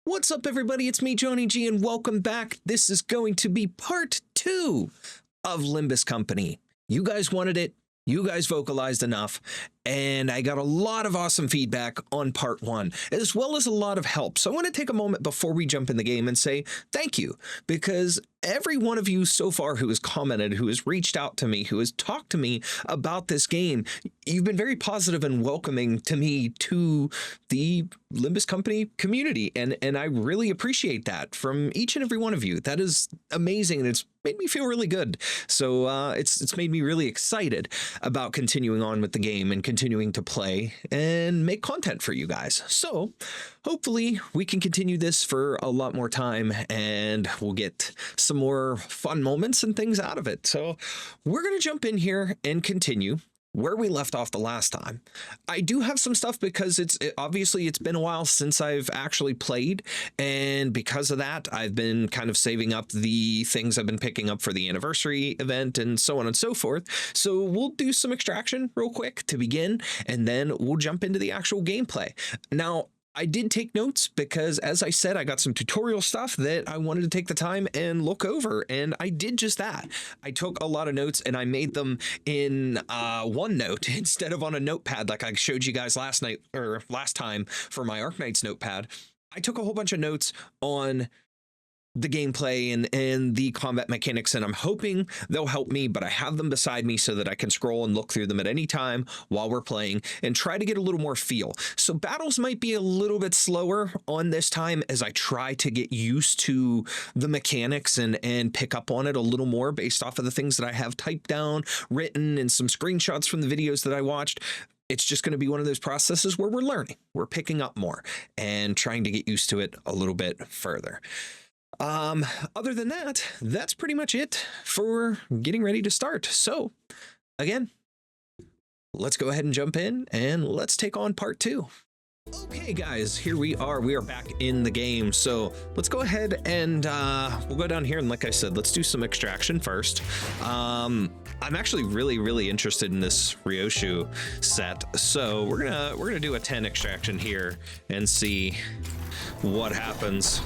What's up, everybody? It's me, Johnny G, and welcome back. This is going to be part 2 of Limbus Company. You guys wanted it. You guys vocalized enough, and I got a lot of awesome feedback on part 1, as well as a lot of help. So I want to take a moment before we jump in the game and say thank you, because every one of you so far who has commented, who has reached out to me, who has talked to me about this game, you've been very positive and welcoming to me to the Limbus Company community, and I really appreciate that from each and every one of you. That is amazing, and it's made me feel really good. So it's made me really excited about continuing on with the game and continuing to play and make content for you guys. So hopefully we can continue this for a lot more time, and we'll get some more fun moments and things out of it. So we're going to jump in here and continue where we left off the last time. I do have some stuff because obviously it's been a while since I've actually played, and because of that I've been kind of saving up the things I've been picking up for the anniversary event and so on and so forth. So we'll do some extraction real quick to begin, and then we'll jump into the actual gameplay. Now, I did take notes because, as I said, I got some tutorial stuff that I wanted to take the time and look over, and I did just that. I took a lot of notes and I made them in OneNote instead of on a notepad like I showed you guys last time for my Arknights notepad. I took a whole bunch of notes on the gameplay and the combat mechanics, and I'm hoping they'll help me, but I have them beside me so that I can scroll and look through them at any time while we're playing and try to get a little more feel. So battles might be a little bit slower on this time as I try to get used to the mechanics and pick up on it a little more based off of the things that I have typed down, written, and some screenshots from the videos that I watched. It's just going to be one of those processes where we're learning, we're picking up more and trying to get used to it a little bit further. Other than that, that's pretty much it for getting ready to start. So again, let's go ahead and jump in and let's take on part 2. Okay guys, here we are back in the game. So let's go ahead and we'll go down here, and like I said, let's do some extraction first. I'm actually really interested in this Ryoshu set, so we're gonna do a 10 extraction here and see what happens.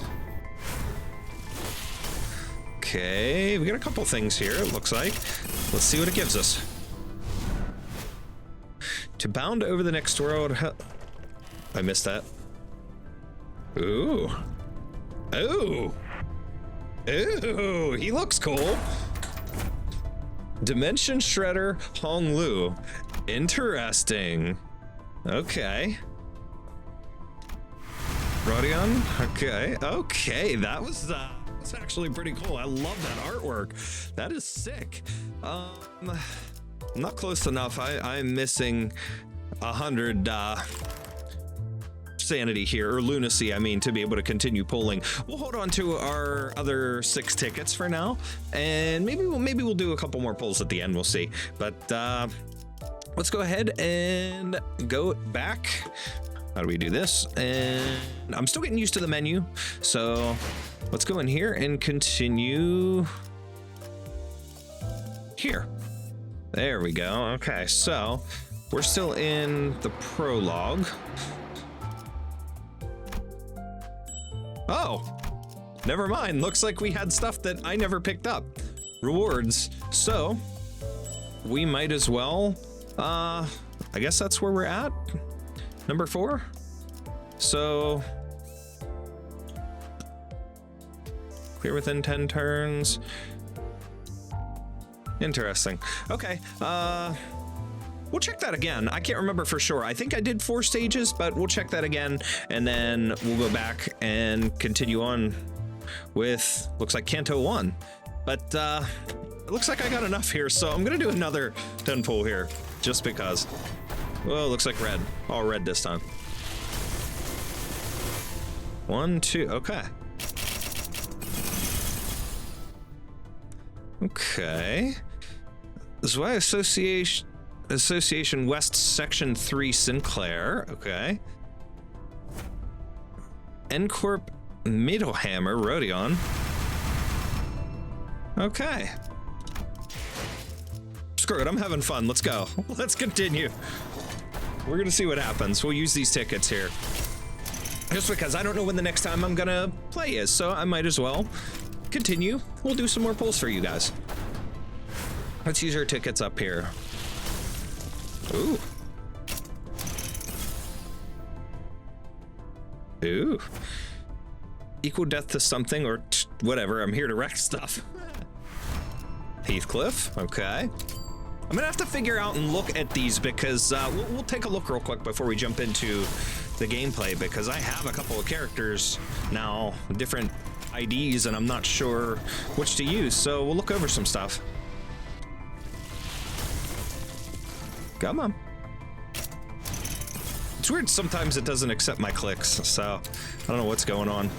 Okay, we got a couple things here, it looks like. Let's see what it gives us. To bound over the next world. I missed that. Ooh. Ooh. Ooh, he looks cool. Dimension Shredder Hong Lu. Interesting. Okay. Rodion? Okay, that was that's actually pretty cool. I love that artwork. That is sick. Not close enough. I'm missing 100 sanity here, or lunacy, I mean, to be able to continue pulling. We'll hold on to our other 6 tickets for now, and maybe we'll do a couple more pulls at the end. We'll see. But let's go ahead and go back. How do we do this? And I'm still getting used to the menu, so let's go in here and continue here. There we go. Okay, so we're still in the prologue. Oh, never mind. Looks like we had stuff that I never picked up. Rewards. So we might as well, I guess that's where we're at. Number 4. So clear within 10 turns. Interesting. Okay. We'll check that again. I can't remember for sure. I think I did 4 stages, but we'll check that again, and then we'll go back and continue on with, looks like Canto 1. But it looks like I got enough here, so I'm gonna do another 10 pull here, just because. Well, looks like red. All red this time. 1, 2, okay. Okay. Zwei Association West Section 3 Sinclair, okay. Ncorp Mittelhammer Rodion. Okay. Screw it, I'm having fun. Let's go. Let's continue. We're gonna see what happens. We'll use these tickets here. Just because I don't know when the next time I'm gonna play is, so I might as well continue. We'll do some more polls for you guys. Let's use our tickets up here. Ooh. Ooh. Equal death to something or whatever. I'm here to wreck stuff. Heathcliff. Okay. I'm gonna have to figure out and look at these because we'll take a look real quick before we jump into the gameplay, because I have a couple of characters now, different IDs, and I'm not sure which to use. So we'll look over some stuff. Come on. It's weird, sometimes it doesn't accept my clicks, so I don't know what's going on.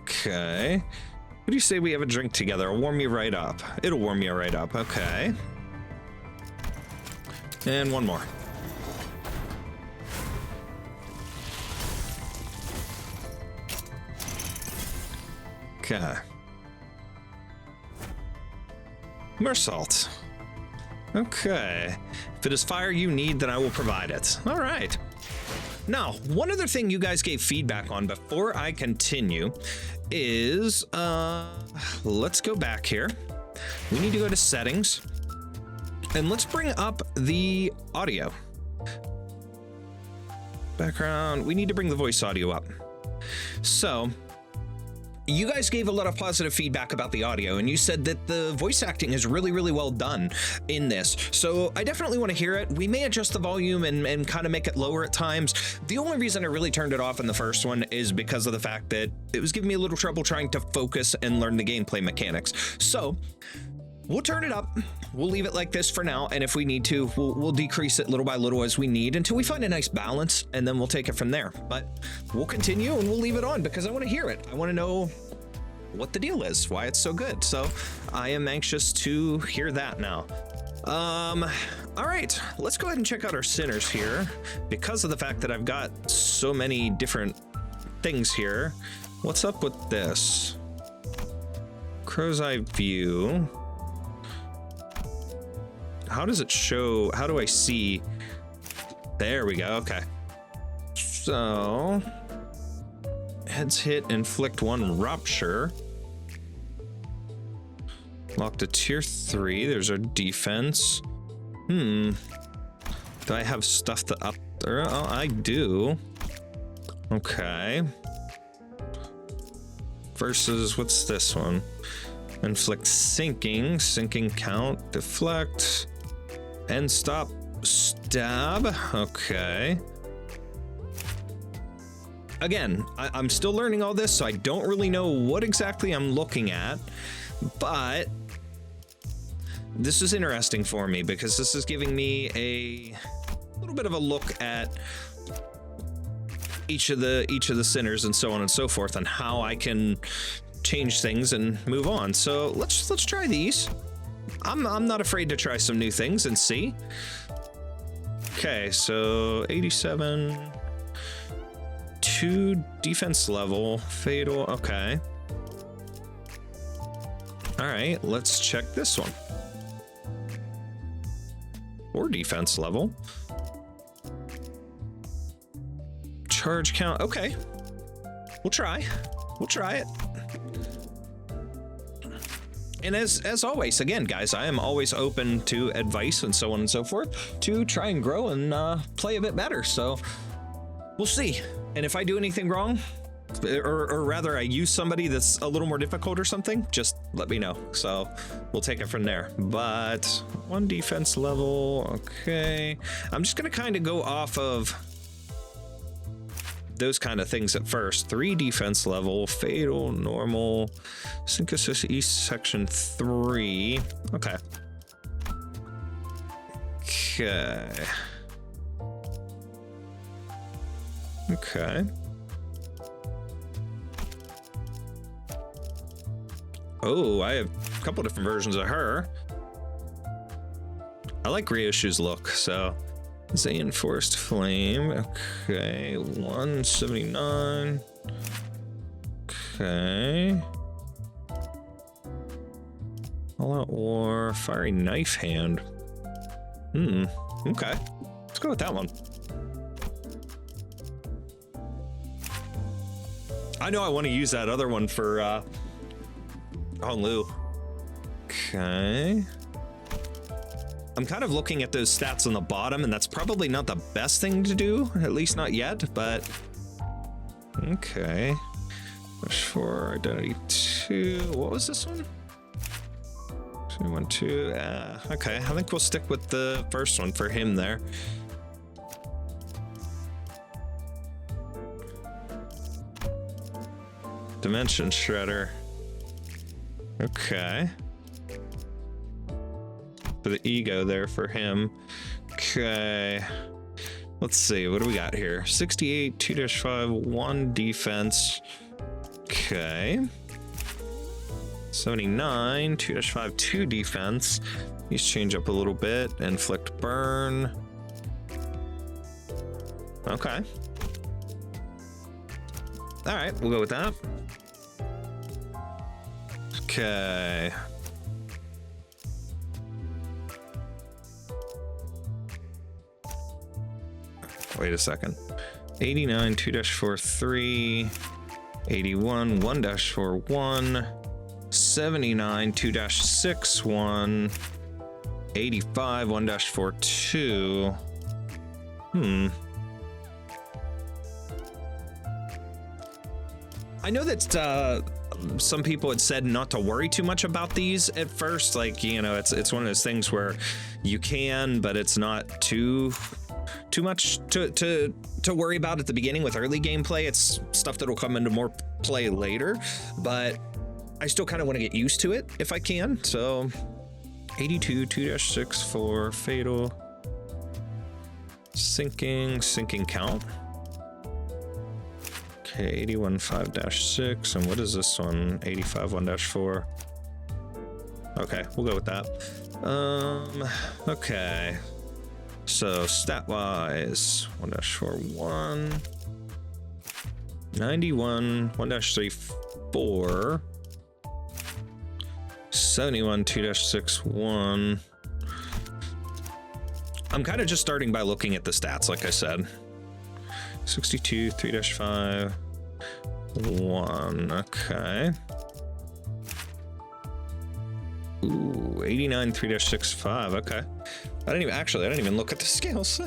Okay. What do you say we have a drink together? It'll warm you right up. It'll warm you right up. Okay. And one more. Okay. More salt. Okay. If it is fire you need, then I will provide it. All right. Now, one other thing you guys gave feedback on before I continue is, let's go back here. We need to go to settings and let's bring up the audio. Background, we need to bring the voice audio up. So, you guys gave a lot of positive feedback about the audio, and you said that the voice acting is really, really well done in this. So I definitely want to hear it. We may adjust the volume and kind of make it lower at times. The only reason I really turned it off in the first one is because of the fact that it was giving me a little trouble trying to focus and learn the gameplay mechanics. So we'll turn it up. We'll leave it like this for now, and if we need to, we'll decrease it little by little as we need until we find a nice balance, and then we'll take it from there. But we'll continue and we'll leave it on because I want to hear it. I want to know what the deal is, why it's so good. So I am anxious to hear that now. All right, let's go ahead and check out our sinners here. Because of the fact that I've got so many different things here, what's up with this? Crow's eye view. How does it show? How do I see? There we go. Okay. So, heads hit, inflict 1 rupture. Lock to tier 3. There's our defense. Do I have stuff to up there? Oh, I do. Okay. Versus, what's this one? Inflict sinking count, deflect, end stop, stab. Okay. Again, I'm still learning all this, so I don't really know what exactly I'm looking at, but this is interesting for me because this is giving me a little bit of a look at each of the sinners and so on and so forth, and how I can change things and move on. So let's try these. I'm not afraid to try some new things and see. Okay, so 87, 2 defense level, fatal. Okay. All right, let's check this one. 4 defense level. Charge count. Okay. We'll try it. And as always, again, guys, I am always open to advice and so on and so forth to try and grow and play a bit better. So we'll see. And if I do anything wrong, or rather I use somebody that's a little more difficult or something, just let me know. So we'll take it from there. But 1 defense level. Okay. I'm just going to kind of go off of those kind of things at first. 3 defense level, fatal, normal, synthesis east section 3. Okay. Okay. Oh, I have a couple different versions of her. I like Ryoshu's look, so Zayn Forest Flame. Okay, 179. Okay. All Out War, Fiery Knife Hand. Okay. Let's go with that one. I know I want to use that other one for Honglu. Okay. I'm kind of looking at those stats on the bottom, and that's probably not the best thing to do, at least not yet, but okay. For identity 2, what was this one? 212. Okay, I think we'll stick with the first one for him there. Dimension Shredder. Okay. For the ego there for him. Okay. Let's see, what do we got here? 68, 2-5, 1 defense. Okay. 79, 2-5, 2 defense. These change up a little bit. Inflict burn. Okay. All right, we'll go with that. Okay. Wait a second. 89, 2-4, 3. 81, 1-4, 1. 79, 2-6, 1. 85, 1-4, 2. I know that some people had said not to worry too much about these at first. Like, you know, it's one of those things where you can, but it's not too much to worry about at the beginning with early gameplay. It's stuff that'll come into more play later, but I still kind of want to get used to it if I can. So 82, 2-6, 4, fatal, sinking count. Okay, 81, 5-6, and what is this one? 85, 1-4. Okay, we'll go with that. Okay. So stat-wise, 1-4, 1. 91, 1-3, 4. 71, 2-6, 1. I'm kind of just starting by looking at the stats, like I said. 62, 3-5, 1. Okay. Ooh, 89, 3-6, 5. Okay. I didn't even look at the scales.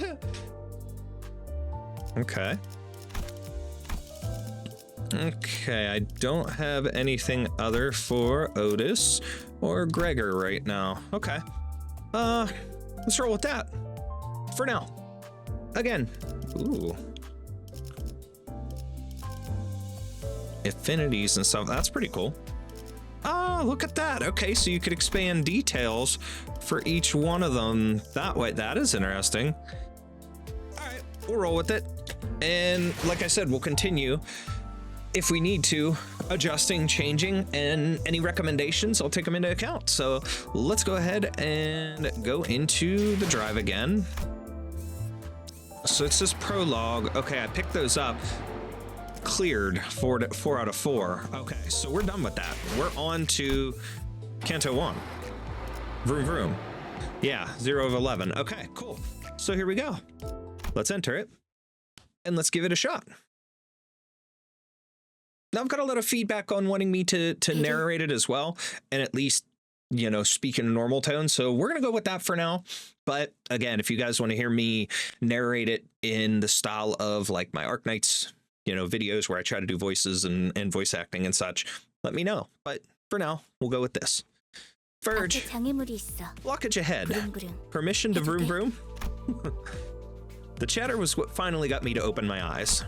Okay. Okay, I don't have anything other for Otis or Gregor right now. Okay. Let's roll with that. For now. Again. Ooh. Affinities and stuff. That's pretty cool. Oh, look at that. Okay, so you could expand details for each one of them that way. That is interesting. All right, we'll roll with it. And like I said, we'll continue if we need to, adjusting, changing, and any recommendations, I'll take them into account. So let's go ahead and go into the drive again. So it says prologue. Okay, I picked those up. Cleared 4 out of 4. Okay, so we're done with that. We're on to Canto 1. Vroom vroom. Yeah, 0 of 11. Okay, cool. So here we go. Let's enter it and let's give it a shot. Now I've got a lot of feedback on wanting me to narrate it as well, and at least, you know, speak in a normal tone. So we're gonna go with that for now. But again, if you guys want to hear me narrate it in the style of like my Arknights, you know, videos where I try to do voices and voice acting and such, let me know. But for now, we'll go with this. Verge, blockage ahead. Permission to vroom vroom? The chatter was what finally got me to open my eyes.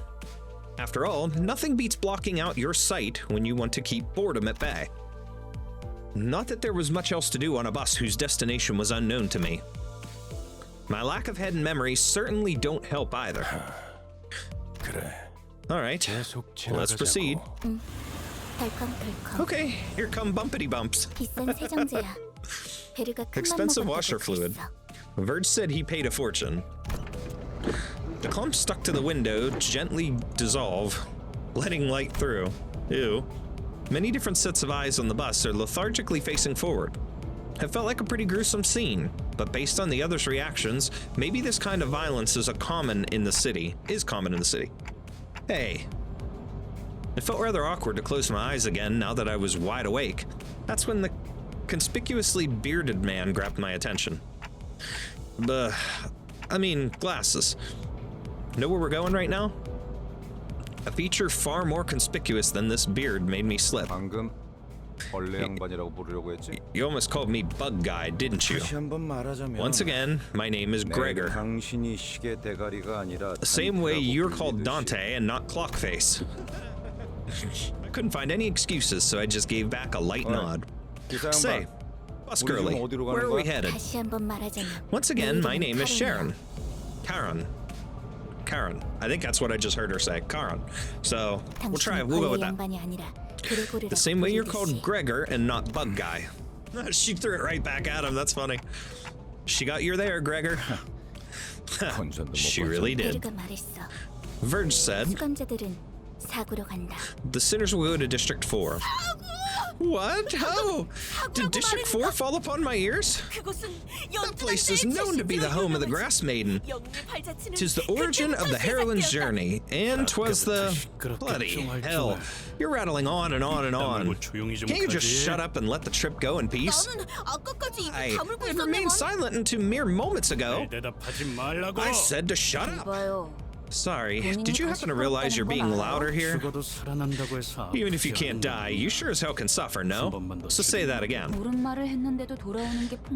After all, nothing beats blocking out your sight when you want to keep boredom at bay. Not that there was much else to do on a bus whose destination was unknown to me. My lack of head and memory certainly don't help either. All right, let's proceed. Okay, here come bumpity bumps. Expensive washer fluid. Verge said he paid a fortune. The clump stuck to the window gently dissolve, letting light through. Ew. Many different sets of eyes on the bus are lethargically facing forward. It felt like a pretty gruesome scene, but based on the others' reactions, maybe this kind of violence is common in the city. Hey. It felt rather awkward to close my eyes again now that I was wide awake. That's when the conspicuously bearded man grabbed my attention. Glasses. Know where we're going right now? A feature far more conspicuous than this beard made me slip. You almost called me Bug Guy, didn't you? Once again, my name is Gregor. The same way you're called Dante and not Clockface. I couldn't find any excuses, so I just gave back a light nod. Say, Bus Girly, where are we headed? Once again, my name is Sharon. Karen. I think that's what I just heard her say. Karen. So, we'll go with that. The same way you're called Gregor and not Bug Guy. She threw it right back at him, that's funny. She got you there, Gregor. She really did. Verge said, the sinners will go to District 4. What? How? Did District 4 fall upon my ears? That place is known to be the home of the Grass Maiden. 'Tis the origin of the heroine's journey, and 'twas the... Bloody hell. You're rattling on and on and on. Can't you just shut up and let the trip go in peace? I remained silent until mere moments ago. I said to shut up. Sorry, did you happen to realize you're being louder here? Even if you can't die, you sure as hell can suffer, no? So say that again.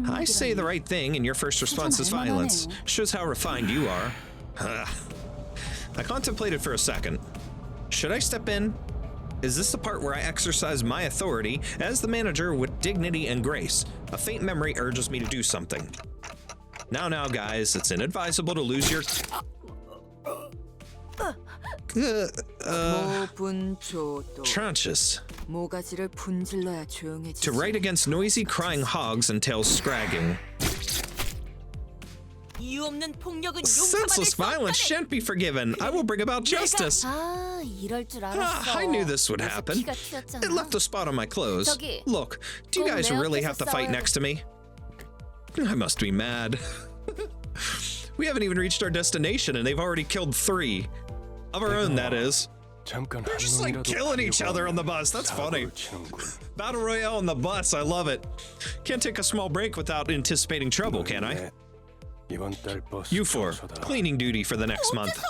I say the right thing and your first response is violence. Shows how refined you are. I contemplated for a second. Should I step in? Is this the part where I exercise my authority as the manager with dignity and grace? A faint memory urges me to do something. Now, guys, it's inadvisable to lose your... tranches. To write against noisy crying hogs entails scragging. Senseless violence shan't be forgiven. I will bring about justice. I knew this would happen. It left a spot on my clothes. Look, do you guys really have to fight next to me? I must be mad. We haven't even reached our destination and they've already killed 3. Of our own, that is. They're just like killing each other on the bus. That's funny. Battle Royale on the bus. I love it. Can't take a small break without anticipating trouble, can I? You 4, cleaning duty for the next month.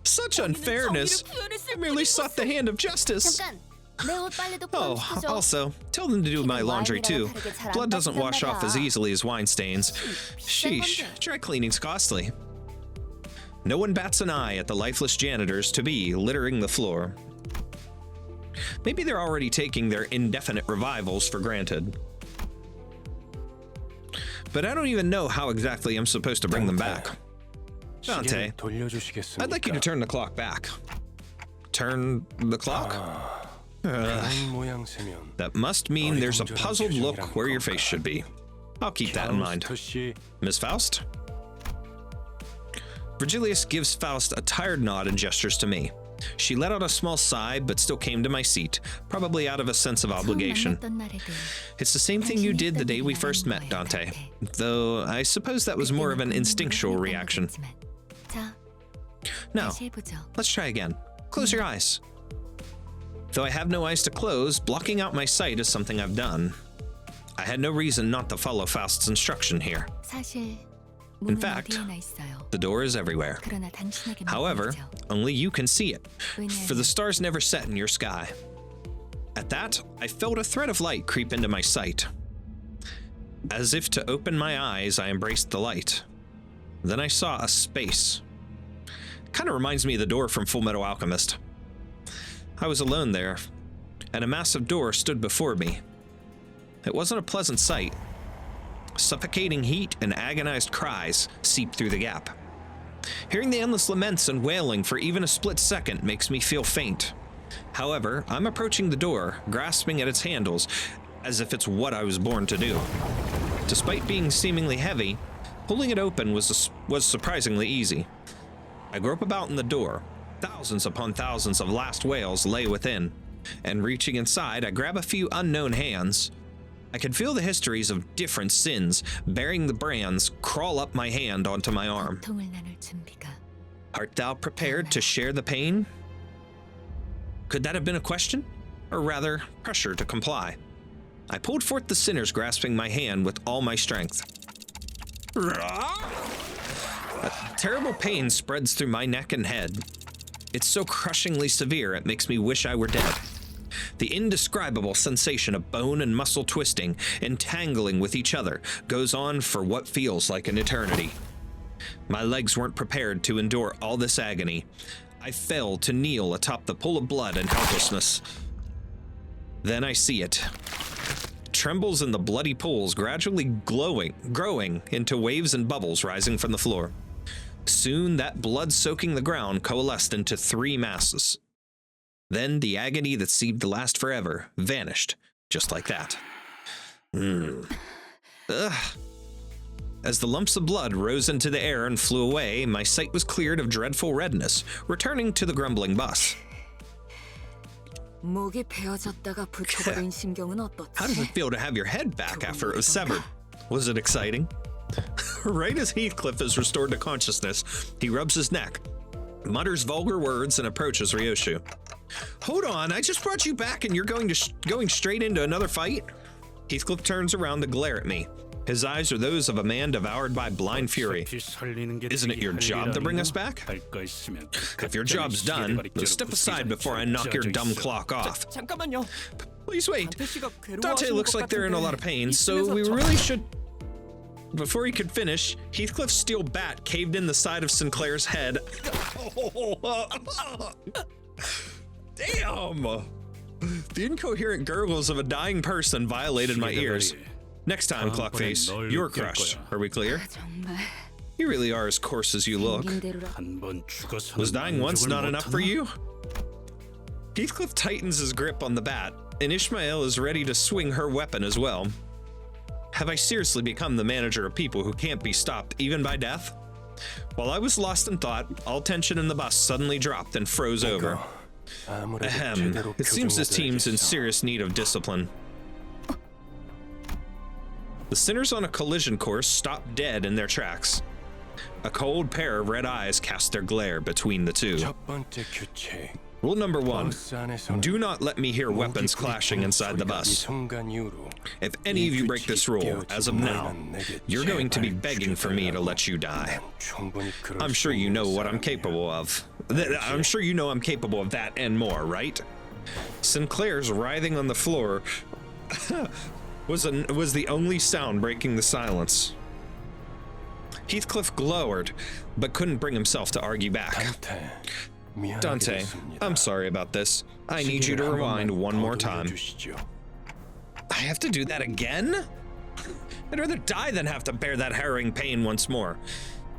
Such unfairness. I merely sought the hand of justice. Oh, also, tell them to do my laundry too. Blood doesn't wash off as easily as wine stains. Sheesh, dry cleaning's costly. No one bats an eye at the lifeless janitors to be littering the floor. Maybe they're already taking their indefinite revivals for granted. But I don't even know how exactly I'm supposed to bring them back. Dante, I'd like you to turn the clock back. Turn the clock? That must mean there's a puzzled look where your face should be. I'll keep that in mind. Miss Faust? Virgilius gives Faust a tired nod and gestures to me. She let out a small sigh, but still came to my seat, probably out of a sense of obligation. It's the same thing you did the day we first met, Dante, though I suppose that was more of an instinctual reaction. Now, let's try again. Close your eyes. Though I have no eyes to close, blocking out my sight is something I've done. I had no reason not to follow Faust's instruction here. In fact, the door is everywhere. However, only you can see it, for the stars never set in your sky. At that, I felt a thread of light creep into my sight. As if to open my eyes, I embraced the light. Then I saw a space. Kind of reminds me of the door from Fullmetal Alchemist. I was alone there, and a massive door stood before me. It wasn't a pleasant sight. Suffocating heat and agonized cries seeped through the gap. Hearing the endless laments and wailing for even a split second makes me feel faint. However, I'm approaching the door, grasping at its handles, as if it's what I was born to do. Despite being seemingly heavy, pulling it open was surprisingly easy. I grope about in the door. Thousands upon thousands of last wails lay within, and reaching inside, I grab a few unknown hands. I could feel the histories of different sins bearing the brands crawl up my hand onto my arm. Art thou prepared to share the pain? Could that have been a question? Or rather, pressure to comply. I pulled forth the sinners, grasping my hand with all my strength. A terrible pain spreads through my neck and head. It's so crushingly severe it makes me wish I were dead. The indescribable sensation of bone and muscle twisting, entangling with each other, goes on for what feels like an eternity. My legs weren't prepared to endure all this agony. I fell to kneel atop the pool of blood and helplessness. Then I see it. Trembles in the bloody pools, gradually growing into waves and bubbles rising from the floor. Soon that blood soaking the ground coalesced into 3 masses. Then the agony that seemed to last forever vanished, just like that. Ugh. As the lumps of blood rose into the air and flew away, my sight was cleared of dreadful redness, returning to the grumbling bus. How does it feel to have your head back after it was severed? Was it exciting? Right as Heathcliff is restored to consciousness, he rubs his neck, mutters vulgar words, and approaches Ryoshu. Hold on, I just brought you back and you're going straight into another fight? Heathcliff turns around to glare at me. His eyes are those of a man devoured by blind fury. Isn't it your job to bring us back? If your job's done, then step aside before I knock your dumb clock off. Please wait. Dante looks like they're in a lot of pain, so we really should... Before he could finish, Heathcliff's steel bat caved in the side of Sinclair's head. Damn! The incoherent gurgles of a dying person violated my ears. Next time, Clockface, you're crushed. Are we clear? You really are as coarse as you look. Was dying once not enough for you? Heathcliff tightens his grip on the bat, and Ishmael is ready to swing her weapon as well. Have I seriously become the manager of people who can't be stopped even by death? While I was lost in thought, all tension in the bus suddenly dropped and froze over. Ahem. It seems this team's in serious need of discipline. The sinners on a collision course stopped dead in their tracks. A cold pair of red eyes cast their glare between the two. Rule number 1, do not let me hear weapons clashing inside the bus. If any of you break this rule, as of now, you're going to be begging for me to let you die. I'm sure you know what I'm capable of. I'm sure you know I'm capable of that and more, right? Sinclair's writhing on the floor was the only sound breaking the silence. Heathcliff glowered, but couldn't bring himself to argue back. Dante, I'm sorry about this. I need you to rewind one more time. I have to do that again? I'd rather die than have to bear that harrowing pain once more.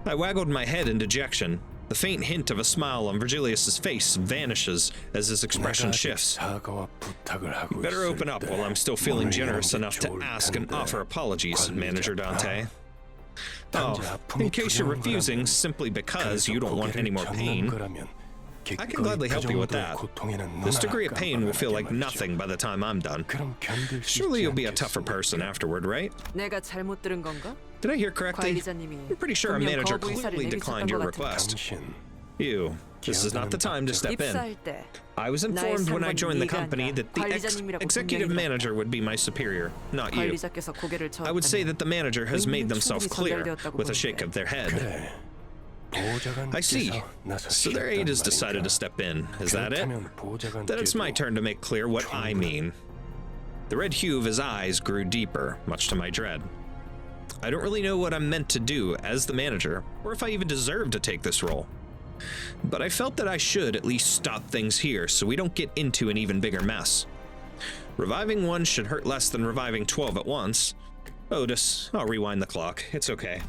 I waggled my head in dejection. The faint hint of a smile on Virgilius's face vanishes as his expression shifts. Better open up while I'm still feeling generous enough to ask and offer apologies, Manager Dante. Oh, in case you're refusing simply because you don't want any more pain, I can gladly help you with that. This degree of pain will feel like nothing by the time I'm done. Surely you'll be a tougher person afterward, right? Did I hear correctly? I'm pretty sure our manager clearly declined your request. You. This is not the time to step in. I was informed when I joined the company that the executive manager would be my superior, not you. I would say that the manager has made themselves clear with a shake of their head. I see. So their aide has decided to step in. Is that it? Then it's my turn to make clear what I mean. The red hue of his eyes grew deeper, much to my dread. I don't really know what I'm meant to do as the manager, or if I even deserve to take this role. But I felt that I should at least stop things here so we don't get into an even bigger mess. Reviving one should hurt less than reviving 12 at once. Otis, I'll rewind the clock. It's okay.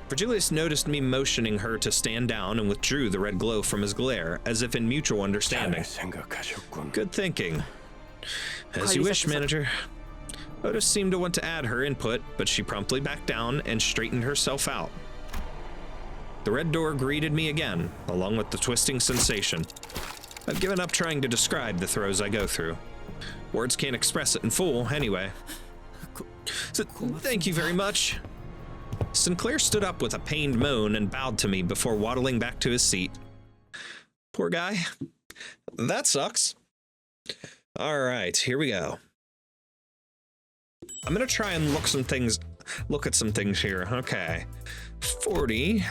Virgilius noticed me motioning her to stand down and withdrew the red glow from his glare, as if in mutual understanding. Good thinking. As you wish, Manager. Otis seemed to want to add her input, but she promptly backed down and straightened herself out. The red door greeted me again, along with the twisting sensation. I've given up trying to describe the throes I go through. Words can't express it in full, anyway. So, thank you very much. Sinclair stood up with a pained moan and bowed to me before waddling back to his seat. Poor guy. That sucks. All right, here we go. I'm gonna try and look at some things here. Okay. 40.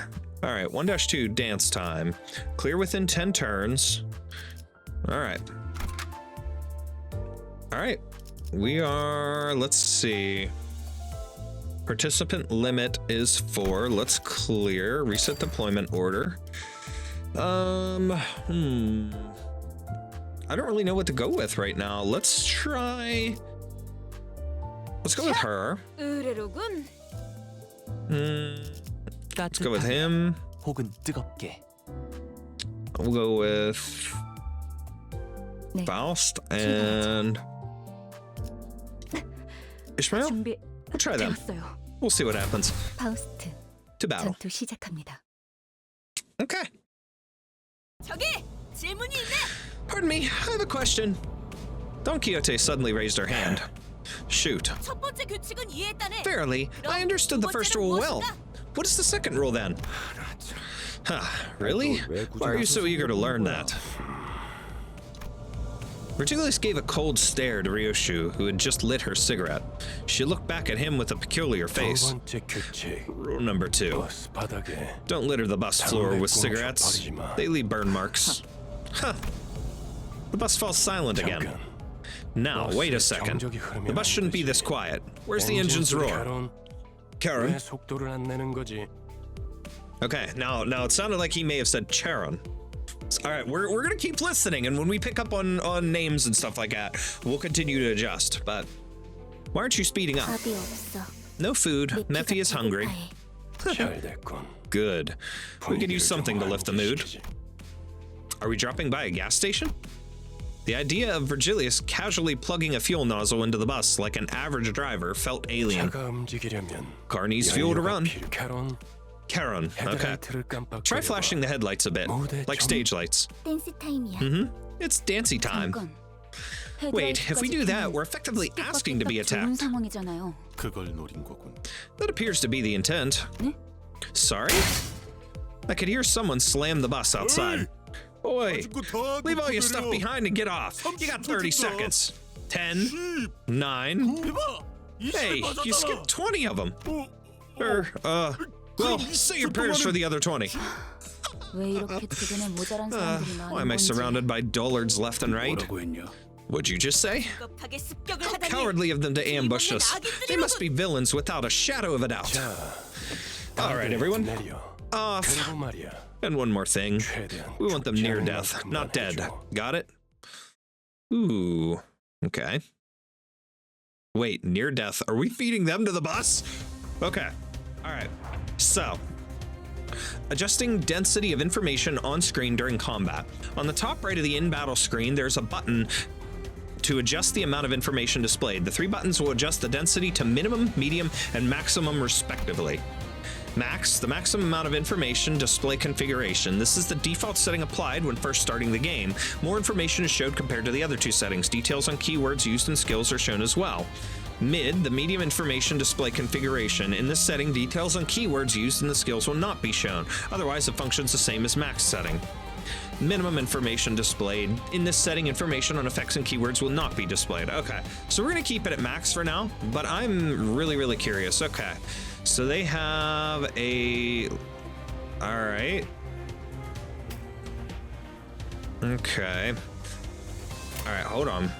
All right, 1-2 dance time. Clear within 10 turns. All right. All right. We are, let's see. Participant limit is 4. Let's clear. Reset deployment order. I don't really know what to go with right now. Let's try. Let's go with her. Let's go with him. We'll go with Faust and Ishmael. We'll try them. We'll see what happens. To battle. Okay. Pardon me, I have a question. Don Quixote suddenly raised her hand. Shoot. Fairly, I understood the first rule well. What is the second rule then? Huh, really? Why are you so eager to learn that? Virgilius gave a cold stare to Ryoshu, who had just lit her cigarette. She looked back at him with a peculiar face. Rule number 2. Don't litter the bus floor with cigarettes. They leave burn marks. Huh. The bus falls silent again. Now, wait a second. The bus shouldn't be this quiet. Where's the engine's roar? Charon. Okay, now it sounded like he may have said Charon. All right, we're gonna keep listening, and when we pick up on names and stuff like that, we'll continue to adjust. But why aren't you speeding up? No food. Nephi is hungry. Good. We could use something to lift the mood. Are we dropping by a gas station? The idea of Virgilius casually plugging a fuel nozzle into the bus like an average driver felt alien. Car needs fuel to run. Charon, okay. Try flashing the headlights a bit, like stage lights. It's dancy time. Wait, if we do that, we're effectively asking to be attacked. That appears to be the intent. Sorry? I could hear someone slam the bus outside. Boy, leave all your stuff behind and get off. You got 30 seconds. 10, 9. Hey, you skipped 20 of them. Well, say your prayers for the other 20. Why am I surrounded by dullards left and right? What'd you just say? How cowardly of them to ambush us. They must be villains without a shadow of a doubt. All right, everyone. Off. And one more thing. We want them near death, not dead. Got it? Ooh. Okay. Wait, near death. Are we feeding them to the bus? Okay. All right. So, adjusting density of information on screen during combat. On the top right of the in-battle screen, there's a button to adjust the amount of information displayed. The 3 buttons will adjust the density to minimum, medium, and maximum respectively. Max, the maximum amount of information display configuration. This is the default setting applied when first starting the game. More information is showed compared to the other 2 settings. Details on keywords used in skills are shown as well. Mid, the medium information display configuration. In this setting, details on keywords used in the skills will not be shown. Otherwise, it functions the same as max setting. Minimum information displayed. In this setting, information on effects and keywords will not be displayed. Okay, so we're gonna keep it at max for now, but I'm really curious. Okay, so they have a... All right. Okay. All right, hold on.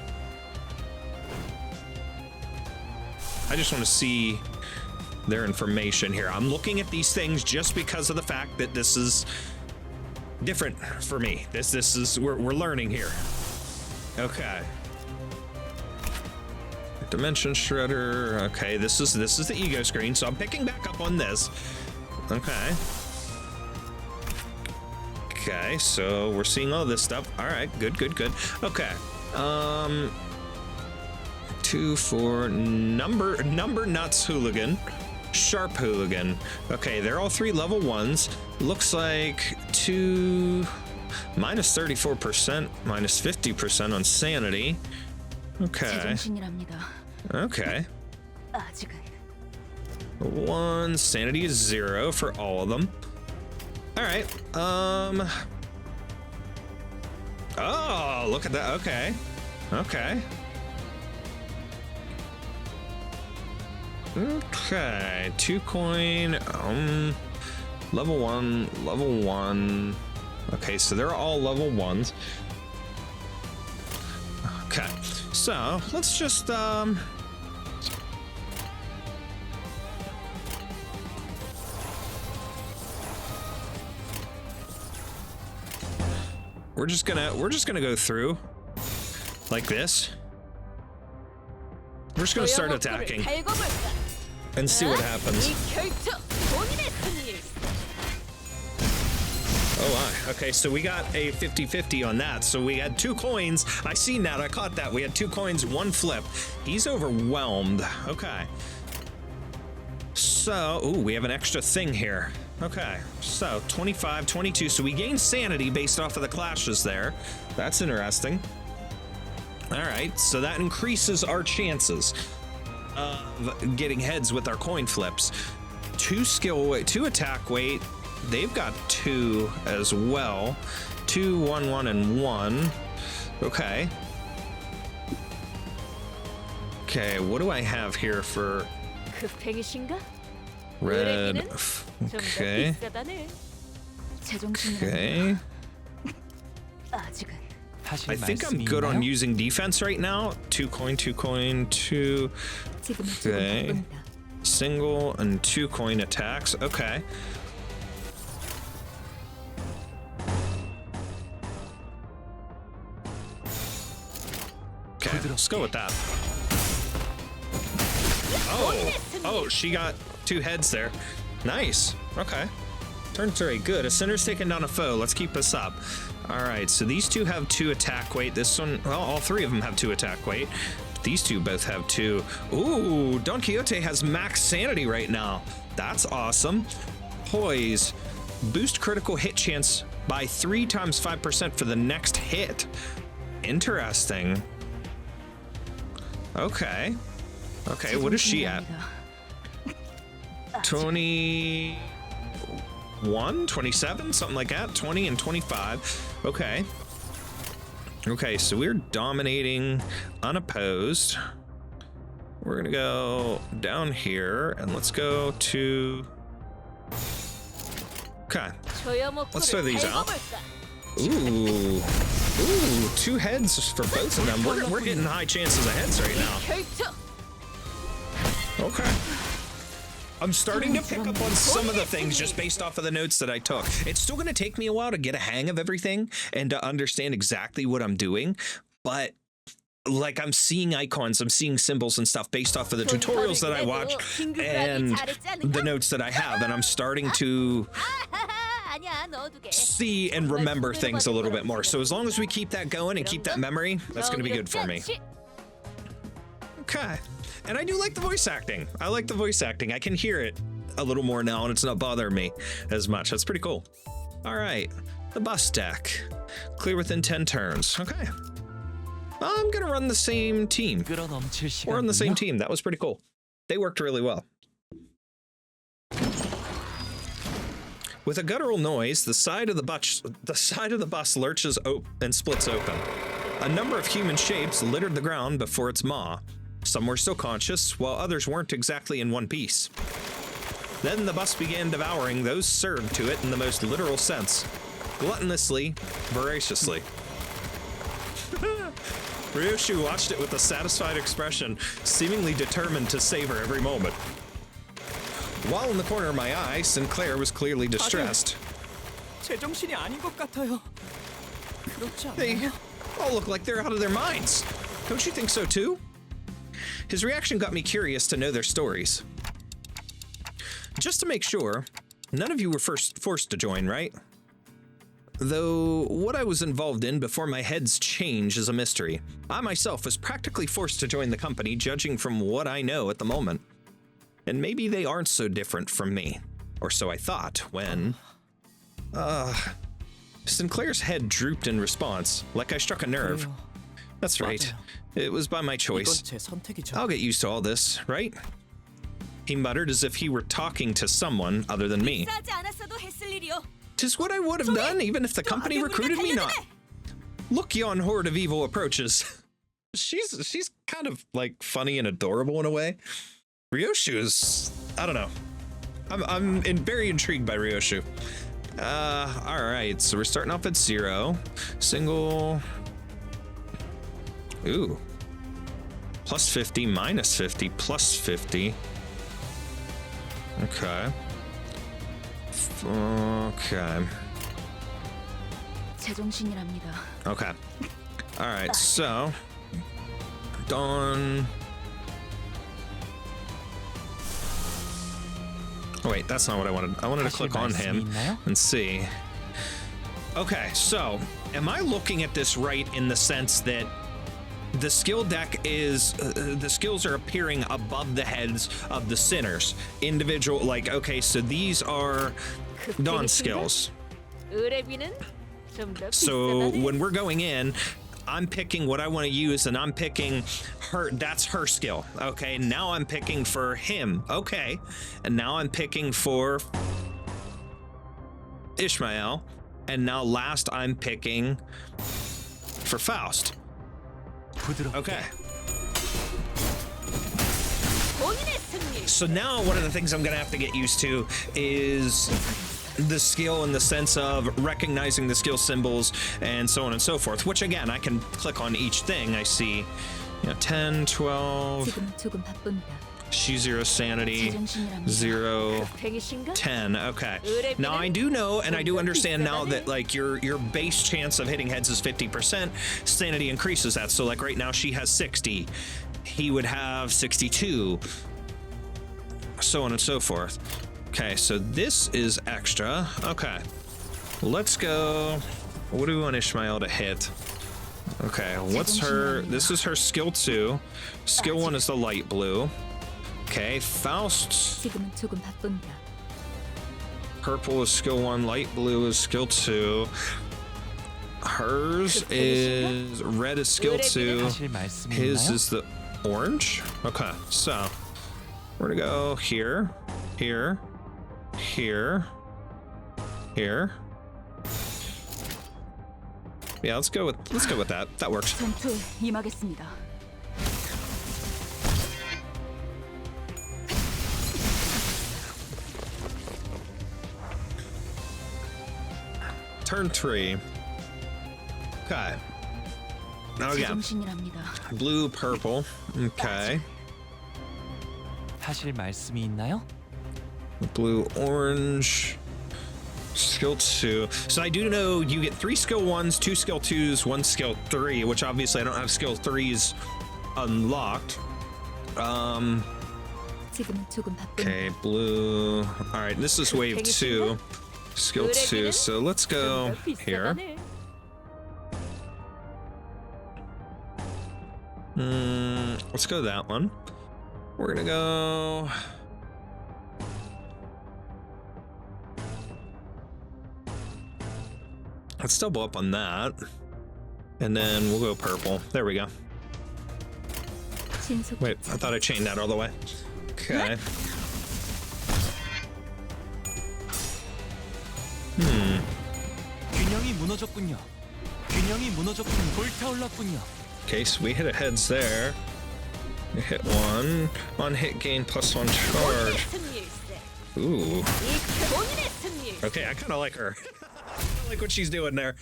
I just want to see their information here. I'm looking at these things just because of the fact that this is different for me. This is we're learning here. Okay. Dimension shredder. Okay, this is the ego screen, so I'm picking back up on this. Okay. Okay, so we're seeing all this stuff. All right, good. Okay. 2, 4, number nuts hooligan, sharp hooligan. Okay, they're all 3 level 1s. Looks like 2 minus 34%, minus 50% on sanity. Okay. Okay. 1, sanity is 0 for all of them. All right. Oh, look at that. Okay. Okay. Okay. 2 coin. Level 1. Level 1. Okay, so they're all level 1s. Okay. So let's just we're just gonna go through like this. We're just gonna start attacking and see what happens. Oh my. Okay, so we got a 50-50 on that. So we had 2 coins. I seen that. I caught that. We had 2 coins, 1 flip. He's overwhelmed. Okay. So, ooh, we have an extra thing here. Okay, so 25, 22. So we gained sanity based off of the clashes there. That's interesting. All right, so that increases our chances of getting heads with our coin flips. 2 skill weight, 2 attack weight. They've got 2 as well. 2, 1, 1, and 1. Okay. Okay, what do I have here for red? Okay. Okay. I think I'm good on using defense right now. 2 coin, 2 coin, 2. Okay. Single and 2 coin attacks. Okay. Okay, let's go with that. Oh, she got 2 heads there. Nice. Okay. Turn 3. Good. A sinner's taken down a foe. Let's keep this up. All right, so these 2 have 2 attack weight. This one, well, all 3 of them have 2 attack weight. These 2 both have 2. Ooh, Don Quixote has max sanity right now. That's awesome. Poise. Boost critical hit chance by 3 times 5% for the next hit. Interesting. Okay. Okay, what is she at? 21, 27, something like that. 20 and 25. Okay. Okay, so we're dominating unopposed. We're gonna go down here and let's go to. Okay. Let's throw these out. Ooh. Ooh, 2 heads for both of them. We're getting high chances of heads right now. Okay. I'm starting to pick up on some of the things just based off of the notes that I took. It's still going to take me a while to get a hang of everything and to understand exactly what I'm doing, but like I'm seeing icons, I'm seeing symbols and stuff based off of the tutorials that I watch and the notes that I have, and I'm starting to see and remember things a little bit more. So as long as we keep that going and keep that memory, that's going to be good for me. Okay. And I do like the voice acting. I like the voice acting. I can hear it a little more now and it's not bothering me as much. That's pretty cool. All right. The bus deck. Clear within 10 turns. Okay. I'm going to run the same team. We're on the same team. That was pretty cool. They worked really well. With a guttural noise, the side of the bus lurches and splits open. A number of human shapes littered the ground before its maw. Some were still conscious, while others weren't exactly in one piece. Then the bus began devouring those served to it in the most literal sense. Gluttonously, voraciously. Ryoshu watched it with a satisfied expression, seemingly determined to savor every moment. While in the corner of my eye, Sinclair was clearly distressed. They all look like they're out of their minds. Don't you think so too? His reaction got me curious to know their stories. Just to make sure, none of you were forced to join, right? Though what I was involved in before my head's change is a mystery. I myself was practically forced to join the company, judging from what I know at the moment. And maybe they aren't so different from me. Or so I thought when... Sinclair's head drooped in response, like I struck a nerve. That's right. It was by my choice. I'll get used to all this, right? He muttered as if he were talking to someone other than me. "'Tis what I would have done, even if the company recruited me not. Look, yon horde of evil approaches." She's kind of like funny and adorable in a way. Ryoshu is, I don't know. I'm very intrigued by Ryoshu. All right, so we're starting off at 0. Single. Ooh. Plus 50, minus 50, plus 50. Okay. Okay. Okay. All right, so Dawn. Oh, wait, that's not what I wanted. I wanted to click on him and see. Okay, so am I looking at this right in the sense that the skill deck is, the skills are appearing above the heads of the sinners? Individual, like, okay, so these are Dawn skills. So when we're going in, I'm picking what I want to use, and I'm picking her. That's her skill. Okay, now I'm picking for him. Okay, and now I'm picking for Ishmael, and now last I'm picking for Faust. Okay. So now one of the things I'm gonna have to get used to is the skill in the sense of recognizing the skill symbols and so on and so forth, which again, I can click on each thing. I see, you know, 10, 12, she's 0 sanity, 0, 10. Okay. Now I do know, and I do understand now that like your base chance of hitting heads is 50%. Sanity increases that. So like right now she has 60. He would have 62. So on and so forth. Okay, so this is extra. Okay, let's go. What do we want Ishmael to hit? Okay, what's her? This is her skill 2. Skill 1 is the light blue. Okay, Faust. Purple is skill 1, light blue is skill 2. Hers is red is skill 2. His is the orange. Okay, so we're gonna go here, here, here, here. Yeah, let's go with that. That works. Turn 3. Okay. Oh yeah. Blue, purple. Okay. 하실 말씀이 있나요? Blue, orange. Skill 2. So I do know you get 3 skill 1s, 2 skill 2s, 1 skill 3, which obviously I don't have skill 3s unlocked. Okay, blue. All right, this is wave 2. Skill 2. So let's go here. Let's go that one. We're gonna go. Let's double up on that. And then we'll go purple. There we go. Wait, I thought I chained that all the way. Okay. 균형이 무너졌군요. 균형이 무너졌군요. 불타올랐군요. Okay, so we hit a heads there. We hit 1. On hit gain +1 charge. Ooh. Okay, I kind of like her. I like what she's doing there.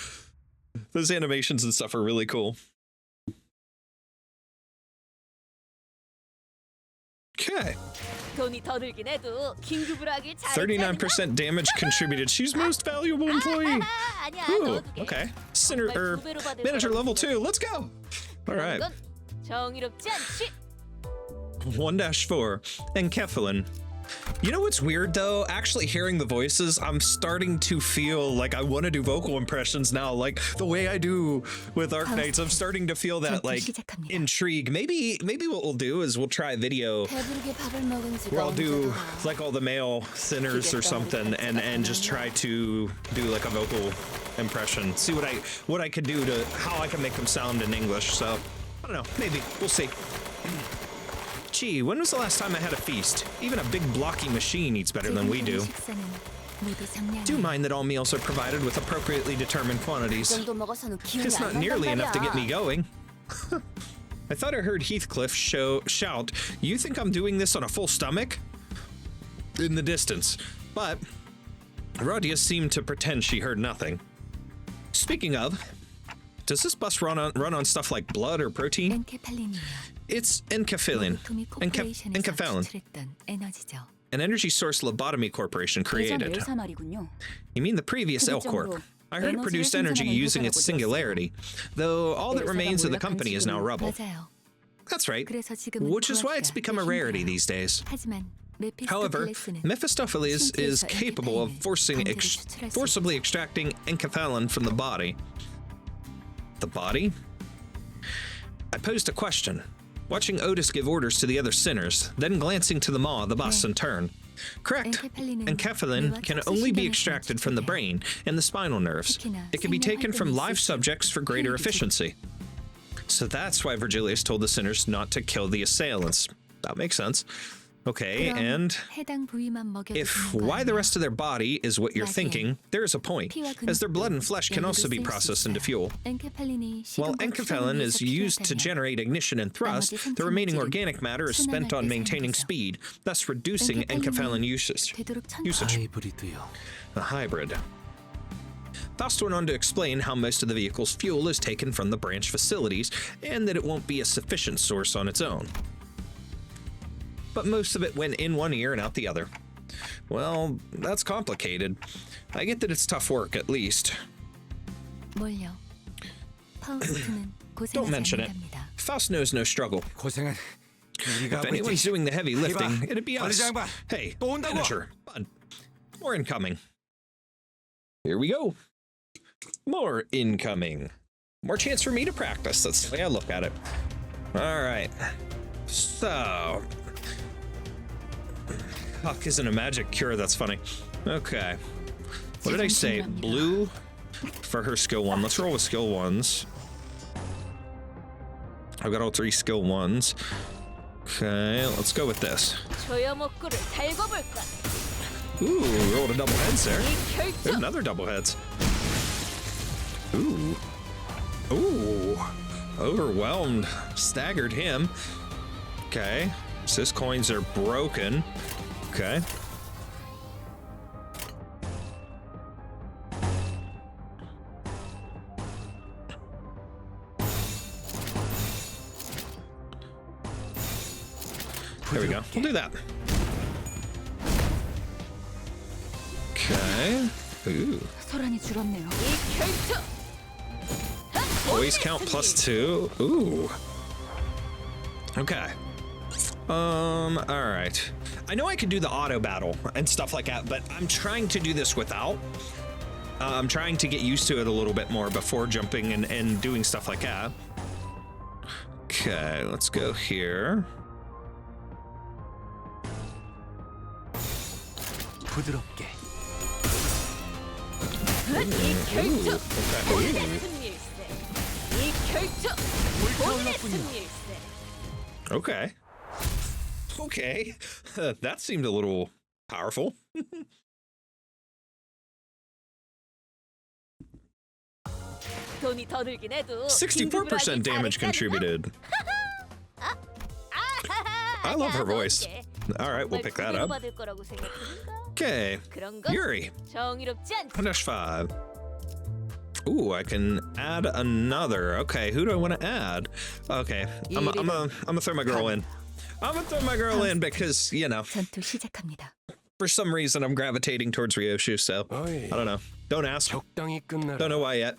Those animations and stuff are really cool. Okay. 39% damage contributed. She's most valuable employee. Ooh, okay. Manager level 2. Let's go. All right. 1-4. And Kefalin. You know what's weird though? Actually hearing the voices, I'm starting to feel like I want to do vocal impressions now, like the way I do with Arknights. I'm starting to feel that like intrigue. Maybe what we'll do is we'll try a video where I'll do like all the male sinners or something and just try to do like a vocal impression. See what I could do to how I can make them sound in English. So I don't know, maybe we'll see. Gee, when was the last time I had a feast? Even a big blocky machine eats better than we do. Do mind that all meals are provided with appropriately determined quantities. It's not nearly enough to get me going. I thought I heard Heathcliff shout, "You think I'm doing this on a full stomach?" in the distance, but Rodia seemed to pretend she heard nothing. Speaking of, does this bus run on stuff like blood or protein? It's enkephalin. Enkephalin. An energy source lobotomy corporation created. You mean the previous L Corp? I heard it produced energy using its singularity, though all that remains of the company is now rubble. That's right, which is why it's become a rarity these days. However, Mephistopheles is capable of forcibly extracting enkephalin from the body. The body? I posed a question, watching Otis give orders to the other sinners, then glancing to the maw of the bus in turn. Correct. Enkephalin can only be extracted from the brain and the spinal nerves. It can be taken from live subjects for greater efficiency. So that's why Virgilius told the sinners not to kill the assailants. That makes sense. Okay, and if why the rest of their body is what you're thinking, there is a point, as their blood and flesh can also be processed into fuel. While enkephalin is used to generate ignition and thrust, the remaining organic matter is spent on maintaining speed, thus reducing enkephalin usage. A hybrid. Faust went on to explain how most of the vehicle's fuel is taken from the branch facilities, and that it won't be a sufficient source on its own. But most of it went in one ear and out the other. Well, that's complicated. I get that it's tough work, at least. Don't mention it. Faust knows no struggle. If anyone's doing the heavy lifting, it'd be us. Hey, manager, bud, more incoming. Here we go. More incoming. More chance for me to practice. That's the way I look at it. All right. So... Huck isn't a magic cure, that's funny. Okay. What did I say? Blue for her skill 1. Let's roll with skill 1s. I've got all 3 skill 1s. Okay, let's go with this. Ooh, rolled a double heads there. There's another double heads. Ooh. Ooh. Overwhelmed. Staggered him. Okay. So his coins are broken. Okay. There we go. We'll do that. Okay. Ooh. Voice count +2. Ooh. Okay. All right. I know I could do the auto battle and stuff like that, but I'm trying to do this without. I'm trying to get used to it a little bit more before jumping and doing stuff like that. Okay, let's go here. Okay. Okay. That seemed a little powerful. 64% damage contributed. I love her voice. All right, we'll pick that up. Okay, Yuri. 1-5. Ooh, I can add another. Okay, who do I want to add? Okay, I'm gonna throw my girl in. I'm gonna throw my girl in because, you know, for some reason I'm gravitating towards Ryoshu, so I don't know. Don't ask. Don't know why yet.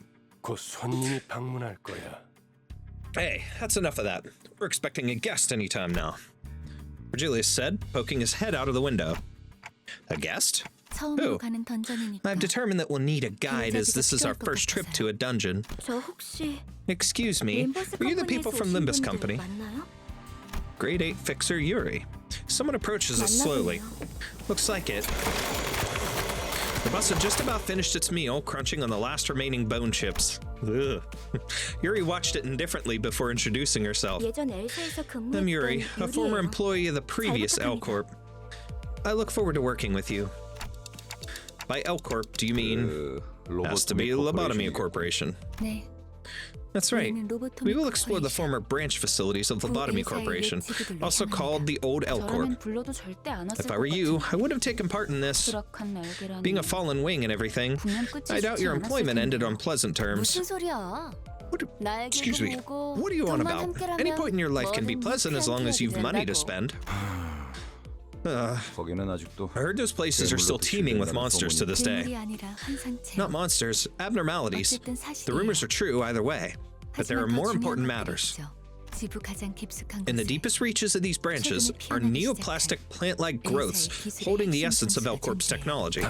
Hey, that's enough of that. We're expecting a guest anytime now, Virgilius said, poking his head out of the window. A guest? 처음으로 Who? 가는 던전이니까. I've determined that we'll need a guide as this is our first trip to a dungeon. 저 혹시 Excuse me, 림버스 are you the people 컴퍼니에서 from 오신 Limbus 분들 Company? 맞나요? Grade 8 fixer Yuri. Someone approaches us slowly. Looks like it. The bus had just about finished its meal, crunching on the last remaining bone chips. Ugh. Yuri watched it indifferently before introducing herself. 예전 엘사에서 근무했던 I'm Yuri, a former 유리예요. employee of the previous L Corp. I look forward to working with you. By L Corp, do you mean? Has to be Lobotomy Corporation. 네. That's right. 우리는 로보토미 We will explore the 코퍼레이션. former branch facilities of Lobotomy 엘사의 Corporation, 예치기들 also 예상합니다. called the old L Corp. 저라면 불러도 절대 안 왔을 If I 것 were you, 같은데. I would have taken part in this. 수락한 날개라니. Being a fallen wing and everything, 분명 끝이 I doubt 좋지 your 않았을 employment ended 텐데요. on pleasant terms. 무슨 소리야? What, 날개도 excuse me, 보고 what are you on 돈만 about? 함께라면 Any point in your life can be 뭐든 pleasant as long as you've money to 된다고. spend. 거기는 아직도 I heard those places are still teeming with monsters to this day. 괴물이 아니라 환상체. Not monsters, abnormalities. 어쨌든 사실이에요. The rumors are true either way, but there are 하지만 더 more 중요한 important 것들이 matters. 있죠. 지부 가장 깊숙한 In the 곳에 deepest reaches of these branches are neoplastic plant-like growths holding the essence of L-Corp's technology.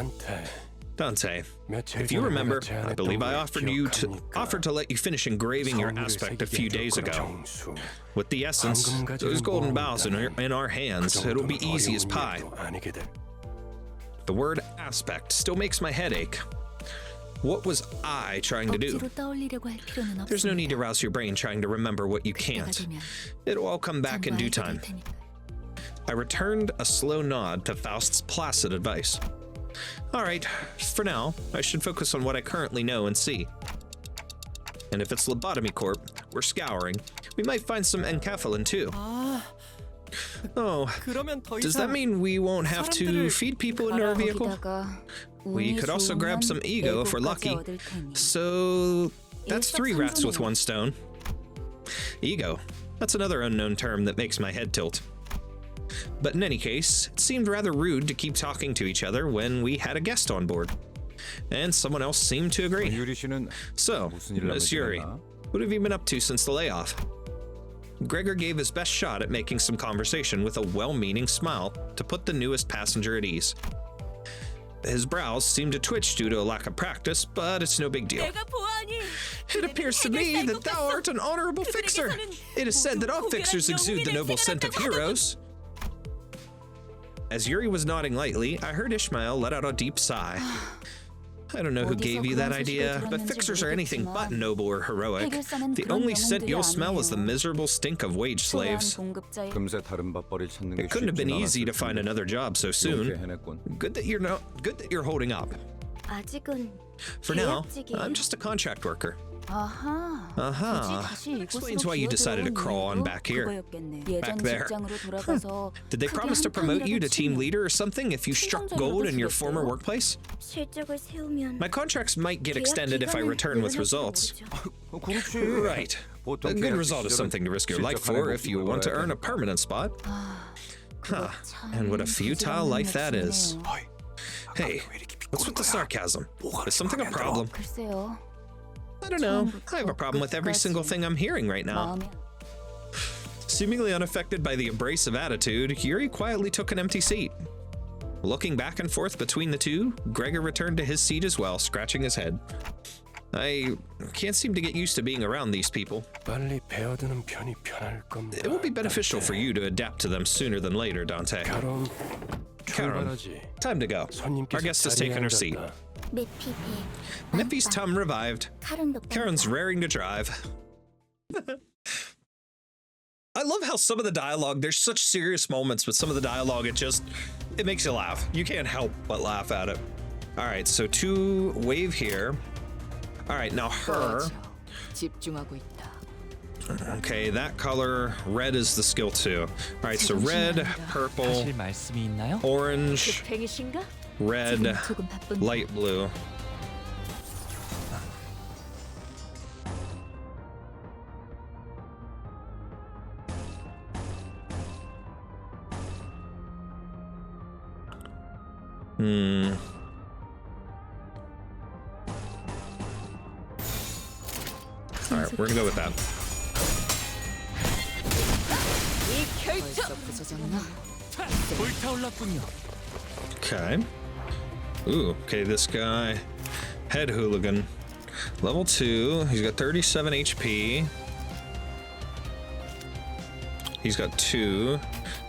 Dante, if you remember, I believe I offered to let you finish engraving your aspect a few days ago. With the essence, those golden boughs in our hands, it'll be easy as pie. The word aspect still makes my head ache. What was I trying to do? 억지로 떠올리려고 할 필요는 There's no need to 없습니다. rouse your brain trying to remember what you 그때가 can't. 되면 It'll all come back in 전부 due 알게 될 time. 테니까. I returned a slow nod to Faust's placid advice. All right, for now, I should focus on what I currently know and see. And if it's Lobotomy Corp, we're scouring. We might find some enkephalin too. Oh, 그러면 더 does that 이상 mean we won't have to 사람들을 feed people into our vehicle? 거기다가 We 운이 could also grab some 좋으면 ego if we're 에고까지 lucky. 얻을 테니. So that's 3 rats with 1 stone. Ego. That's another unknown term that makes my head tilt. But in any case, it seemed rather rude to keep talking to each other when we had a guest on board. And someone else seemed to agree. 유리 씨는 So, 무슨 일을 Miss 하면 Yuri, 되나? what have you been up to since the layoff? Gregor gave his best shot at making some conversation with a well-meaning smile to put the newest passenger at ease. His brows seemed to twitch due to a lack of practice, but it's no big deal. 내가 보아하니 It appears to me that thou art an honorable fixer. It is said that all fixers exude the noble scent of heroes. As Yuri was nodding lightly, I heard Ishmael let out a deep sigh. I don't know who gave you that idea, but fixers are anything but noble or heroic. The only scent you'll smell is the miserable stink of wage slaves. 공급자의 금세 다른 밥벌이 찾는 게 It couldn't have been 쉽진 easy to 않았을 find 텐데 another job so 용케 soon. 해냈군. Good that you're holding up. 아직은 For now, 계약직이에요. I'm just a contract worker. 아하. 아하. 굳이 다시 이곳으로 Explains why you decided to crawl on 기어들어온 back here. 이유도 그거였겠네. Back 예전 there. 직장으로 돌아가서 Did they 크게 promise to 한 promote you to 판이라도 team 치면 leader or something if you struck gold in your former workplace? 실적을 세우면 My contracts might get 계약 extended if I 기간을 return with 늘려날지도 results. 모르죠. 그렇지. Right. A 보통 good 계약 result is 시절은 something to risk your life 실적하는 for if you want to earn a permanent spot. 그거 Huh. 참 And what a futile 부질없는 life that is. 욕심이네요. Hey, what's with the sarcasm? Is something a problem? 글쎄요. I don't know. I have a problem with every single thing I'm hearing right now. 마음이 Seemingly unaffected by the abrasive attitude, Yuri quietly took an empty seat. Looking back and forth between the two, Gregor returned to his seat as well, scratching his head. I can't seem to get used to being around these people. 빨리 배어드는 편이 편할 겁니다. It will be beneficial for you to adapt to them sooner than later, Dante. 그럼 Karen, 출발하지. time to go. Our 손님께서 guest has 자리에 taken her seat. 앉았다. 메피페 Miffy's tum revived. Karen's raring to drive. I love how some of the dialogue, there's such serious moments, but some of the dialogue, it makes you laugh. You can't help but laugh at it. All right, so 2 wave here. All right, now her. 집중하고 있다. Okay, that color, red is the skill 2. All right, so red, purple, 하실 말씀이 있나요? orange, 팽이신가? red, 조금 바쁜. light blue. All right, we're gonna go with that. 벌써 부서졌나? 불타올랐군요. Okay. Ooh, okay, this guy. Head Hooligan. Level 2. He's got 37 HP. He's got 2.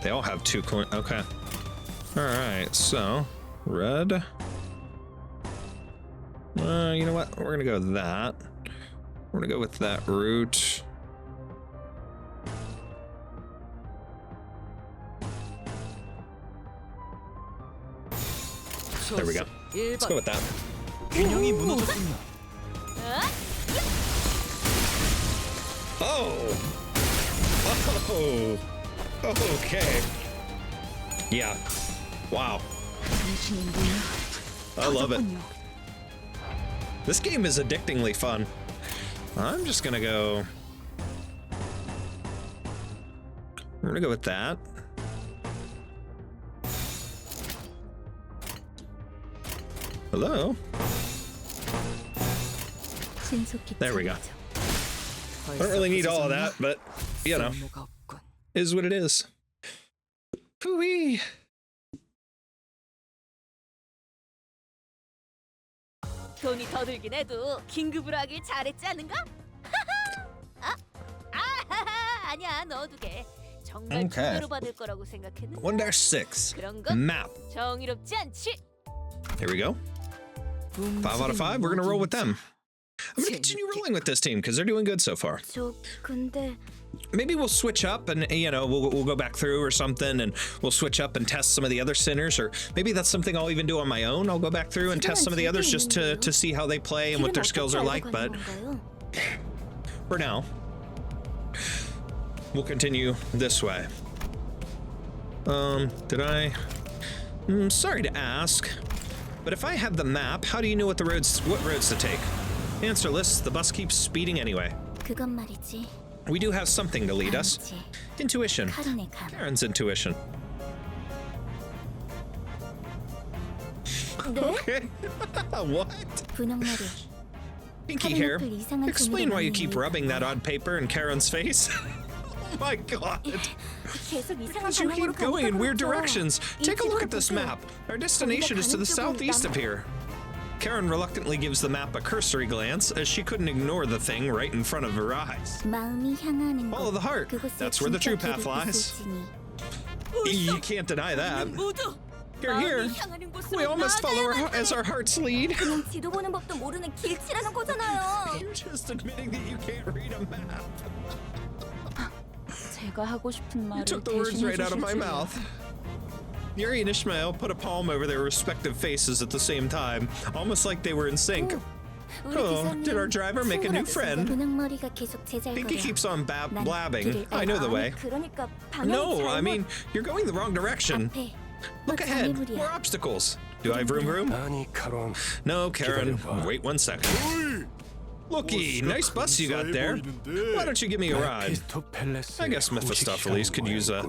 They all have 2 coin. Okay. Alright, so. Red. You know what? We're gonna go with that. We're gonna go with that route. There we go. Let's go with that. 균형이 무너졌군요. Oh! Oh! Okay. Yeah. Wow. I love it. This game is addictingly fun. I'm just gonna go... We're gonna go with that. Hello? There we go. I don't really need all of that, but, you know, is what it is. Hooey! 돈이 더 들긴 해도 긴급으로 하길 잘했지 않은가? 아니야, 넣어도 돼. 정말 Okay. 제대로 받을 거라고 생각했는데 1-6. 그런 건 Map. 정의롭지 않지. Here we go. 5 out of 5. We're gonna roll with them. I'm gonna continue rolling with this team because they're doing good so far. 저 근데 Maybe we'll switch up and, you know, we'll go back through or something and we'll switch up and test some of the other sinners, or maybe that's something I'll even do on my own. I'll go back through and test some of the others just to see how they play and what their skills are like. But for now, we'll continue this way. Did I? Sorry to ask, but if I have the map, how do you know what roads to take? Answerless, the bus keeps speeding anyway. 그건 말이지. We do have something to lead us. 감이지. Intuition. 카른의 감. Karen's intuition. 네? Okay. What? 분홍머리. Pinky hair. 카른 앞을 이상한 Explain why you 종이로 keep 만드는 rubbing that odd paper in Karen's face. Oh my god. 계속 이상한 As you 방향으로 keep going in 가니까 weird 그렇죠. directions. Take a look at this 보세요. map. Our destination is to the southeast of here. Karen reluctantly gives the map a cursory glance as she couldn't ignore the thing right in front of her eyes. 마음이 향하는 Follow the heart. 그곳에 That's where the true 진짜 path 길이 lies. 있을지니. You can't deny that. 모두 You're here. 마음이 향하는 곳으로 We all must follow 나아가야만 as our hearts lead. 그냥 지도 보는 법도 모르는 길치라는 거잖아요. You're just admitting that you can't read a map. 제가 하고 싶은 You 말을 took the words right 대신해 out of my 주실 mouth. Yuri and Ishmael put a palm over their respective faces at the same time, almost like they were in sync. Oh, did our driver make a new friend? Pinky keeps on blabbing. I know the way. No, I mean, you're going the wrong direction. Look ahead. More obstacles. Do I have room? 아니, 카론. No, Karen. 기다려봐. Wait 1 second. Looky, nice bus you got there. Why don't you give me a ride? I guess Mephistopheles could use a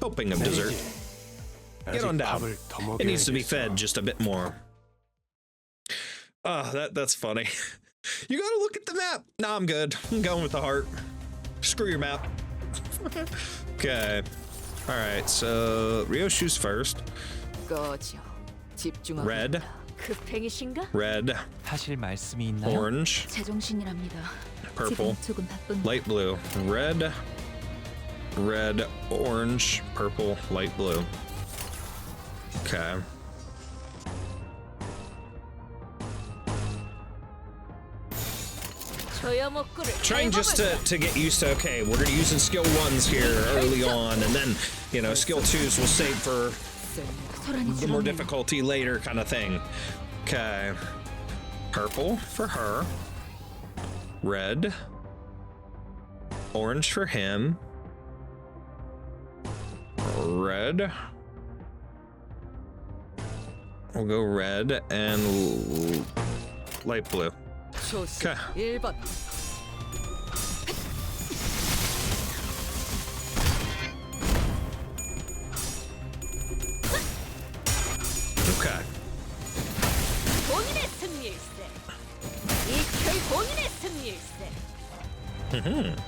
helping of dessert. Get on down. It needs to be fed just a bit more. Oh, that's funny. You gotta look at the map. Nah, I'm good. I'm going with the heart. Screw your map. Okay. All right, so Ryoshu's first. 꺼져. 집중하고 Red. 있다. 급행이신가? Red, 하실 말씀이 있나요? orange, 제정신이랍니다. purple, 지금 조금 바쁜. light blue. Red, orange, purple, light blue. Okay. 저여 먹구를 Trying just to get used to, okay, we're gonna use in skill 1s here early on, and then, you know, skill 2s we'll save for the more difficulty later kind of thing. Okay. Purple for her. Red. Orange for him. Red. We'll go red and light blue. 좋습니다. Okay. 1번. Okay. 본인의 승리일세. 이끌 본인의 승리일세.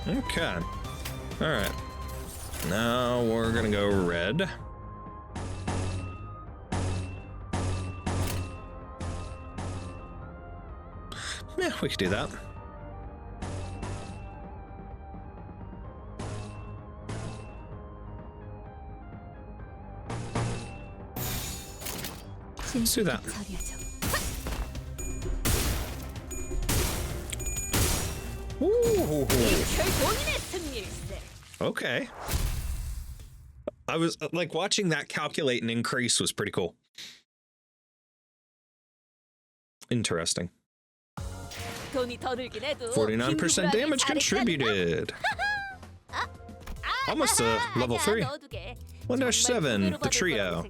Okay. All right. Now we're gonna go red. Yeah, we could do that. Let's do that. Ooh. 본인의 승리일세. Okay. I was like watching that calculate and increase was pretty cool. Interesting. 돈이 더 들긴 해도 49% damage contributed. Almost a level 3. 1-7, the trio.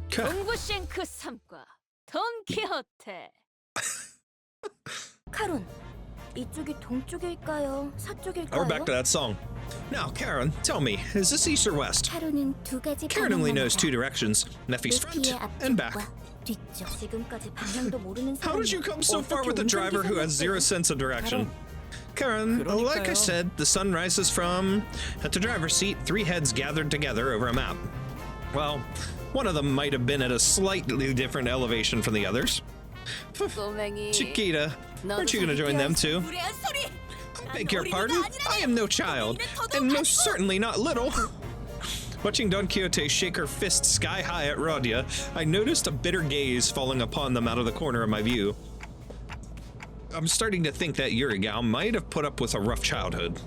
Okay. 동부쉔크 3과 돈키호테. 카론, 이쪽이 동쪽일까요? 서쪽일까요? We're back to that song. Now, Karen, tell me, is this east or west? 카론은 두 가지 Karen only knows 방향만 two 알아. directions, Neffy's front and back. 뒤쪽. 지금까지 방향도 모르는 How did you come so far with a 어떻게 driver who has 운전기사였어요? zero sense of direction? Karen, like I said, the sun rises from... At the driver's seat, three heads gathered together over a map. Well, one of them might have been at a slightly different elevation from the others. 꼬맹이. Chiquita, aren't you going to join them too? 무례한 소리. I beg your pardon? I am no child, and most certainly not little. Watching Don Quixote shake her fist sky high at Rodia, I noticed a bitter gaze falling upon them out of the corner of my view. I'm starting to think that Yurigao might have put up with a rough childhood.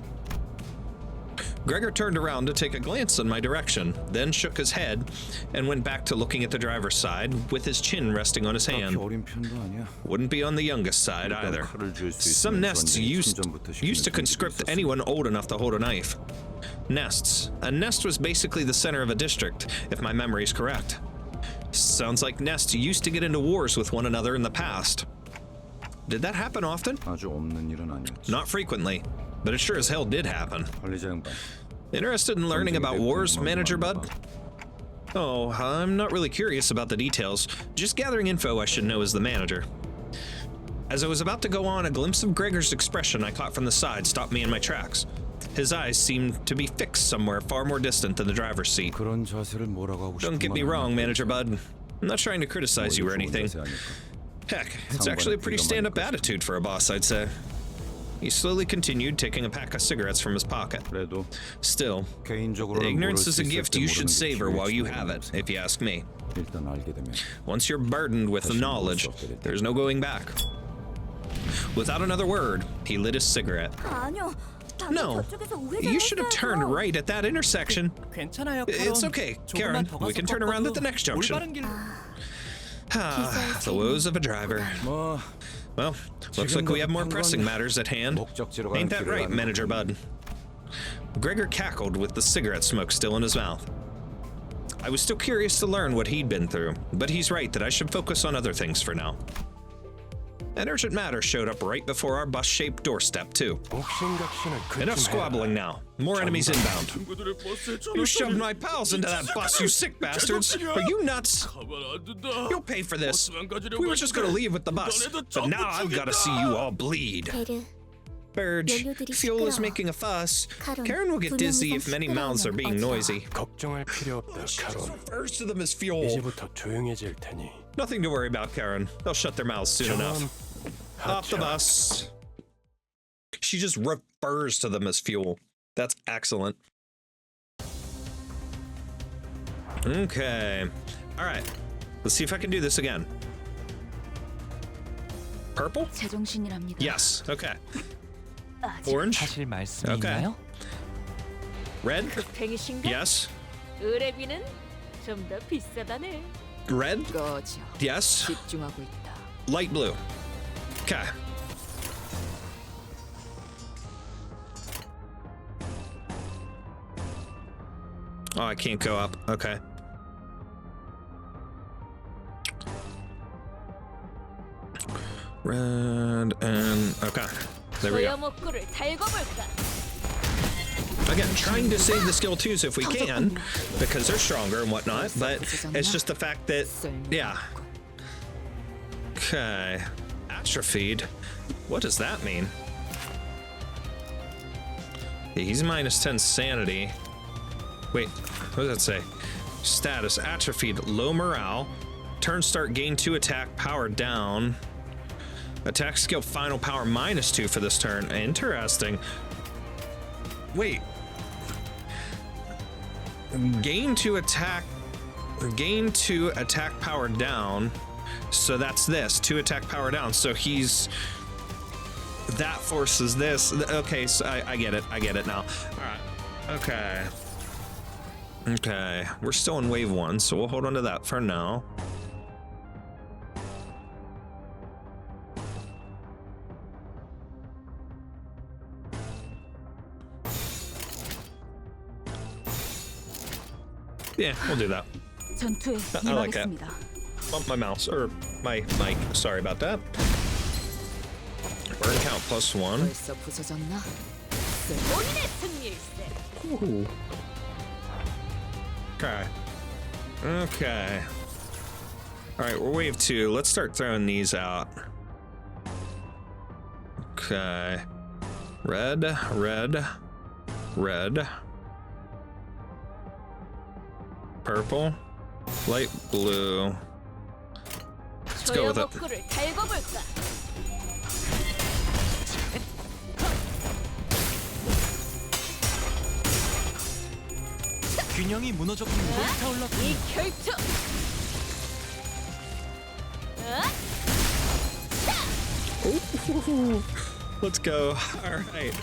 Gregor turned around to take a glance in my direction, then shook his head and went back to looking at the driver's side with his chin resting on his hand. Wouldn't be on the youngest side either. Some nests used to conscript anyone old enough to hold a knife. Nests. A nest was basically the center of a district, if my memory is correct. Sounds like nests used to get into wars with one another in the past. Did that happen often? Not frequently, but it sure as hell did happen. Interested in learning about wars, Manager Bud? Oh, I'm not really curious about the details. Just gathering info I should know as the manager. As I was about to go on, a glimpse of Gregor's expression I caught from the side stopped me in my tracks. His eyes seemed to be fixed somewhere far more distant than the driver's seat. Don't get me wrong, Manager Bud. I'm not trying to criticize you or anything. Heck, it's actually a pretty stand-up attitude for a boss, I'd say. He slowly continued, taking a pack of cigarettes from his pocket. Still, ignorance is a gift you should savor while you have it, if you ask me. Once you're burdened with the knowledge, there's no going back. Without another word, he lit his cigarette. 아니요. No, you should have turned right at that intersection. 괜찮아요, It's okay, Karen. We can turn around at the next junction. Ah, the woes of a driver. Well, looks like we have more pressing matters at hand. Ain't that right, Manager Bud? Gregor cackled with the cigarette smoke still in his mouth. I was still curious to learn what he'd been through, but he's right that I should focus on other things for now. An urgent matter showed up right before our bus-shaped doorstep, too. Enough squabbling now. More enemies inbound. You shoved my pals into that bus, you sick bastards! Are you nuts? You'll pay for this. We were just gonna leave with the bus, but now I've gotta see you all bleed. 베르, Burge, fuel is making a fuss. Karen will get dizzy if many mouths are being noisy. 걱정할 필요 없다, 카론. Refers to them as fuel. 이제부터 조용해질 테니. Nothing to worry about, Karen. They'll shut their mouths soon enough. Off the bus. She just refers to them as fuel. That's excellent. Okay. All right. Let's see if I can do this again. Purple? 제정신이랍니다. Yes. Okay. Orange? 하실 말씀이 Okay. 있나요? Red? 급행이신가? Yes. 의뢰비는 좀 더 비싸다네. Red? 꺼져. Yes. 집중하고 있다. Light blue. Okay. Oh, I can't go up. Okay. Red and okay. There we go. 소여목구를 달궈볼까? Again, trying to save the skill 2s if we can, because they're stronger and whatnot, but it's just the fact that, yeah. Okay. Atrophied. What does that mean? He's minus 10 sanity. Wait, what does that say? Status atrophied, low morale. Turn start, gain 2 attack, power down. Attack skill final power -2 for this turn. Interesting. Wait. Gain to attack power down. So that's this, 2 attack power down. So that forces this. Okay, so I get it. I get it now. All right. Okay. Okay. We're still in wave 1, so we'll hold on to that for now. Yeah, we'll do that. 전투에 I like that. 임하겠습니다. Bump my mouse, or my mic. Sorry about that. Burn count +1. 벌써 부서졌나? 본인의 승리일세. Ooh. Okay. Okay. All right, we're wave 2. Let's start throwing these out. Okay. Red, red, red. Purple, light blue. Let's go with it. 소여복구를 달궈볼까? 균형이 무너졌군요. 불타올랐군요. 이 결투. Ooh. Let's go. All right.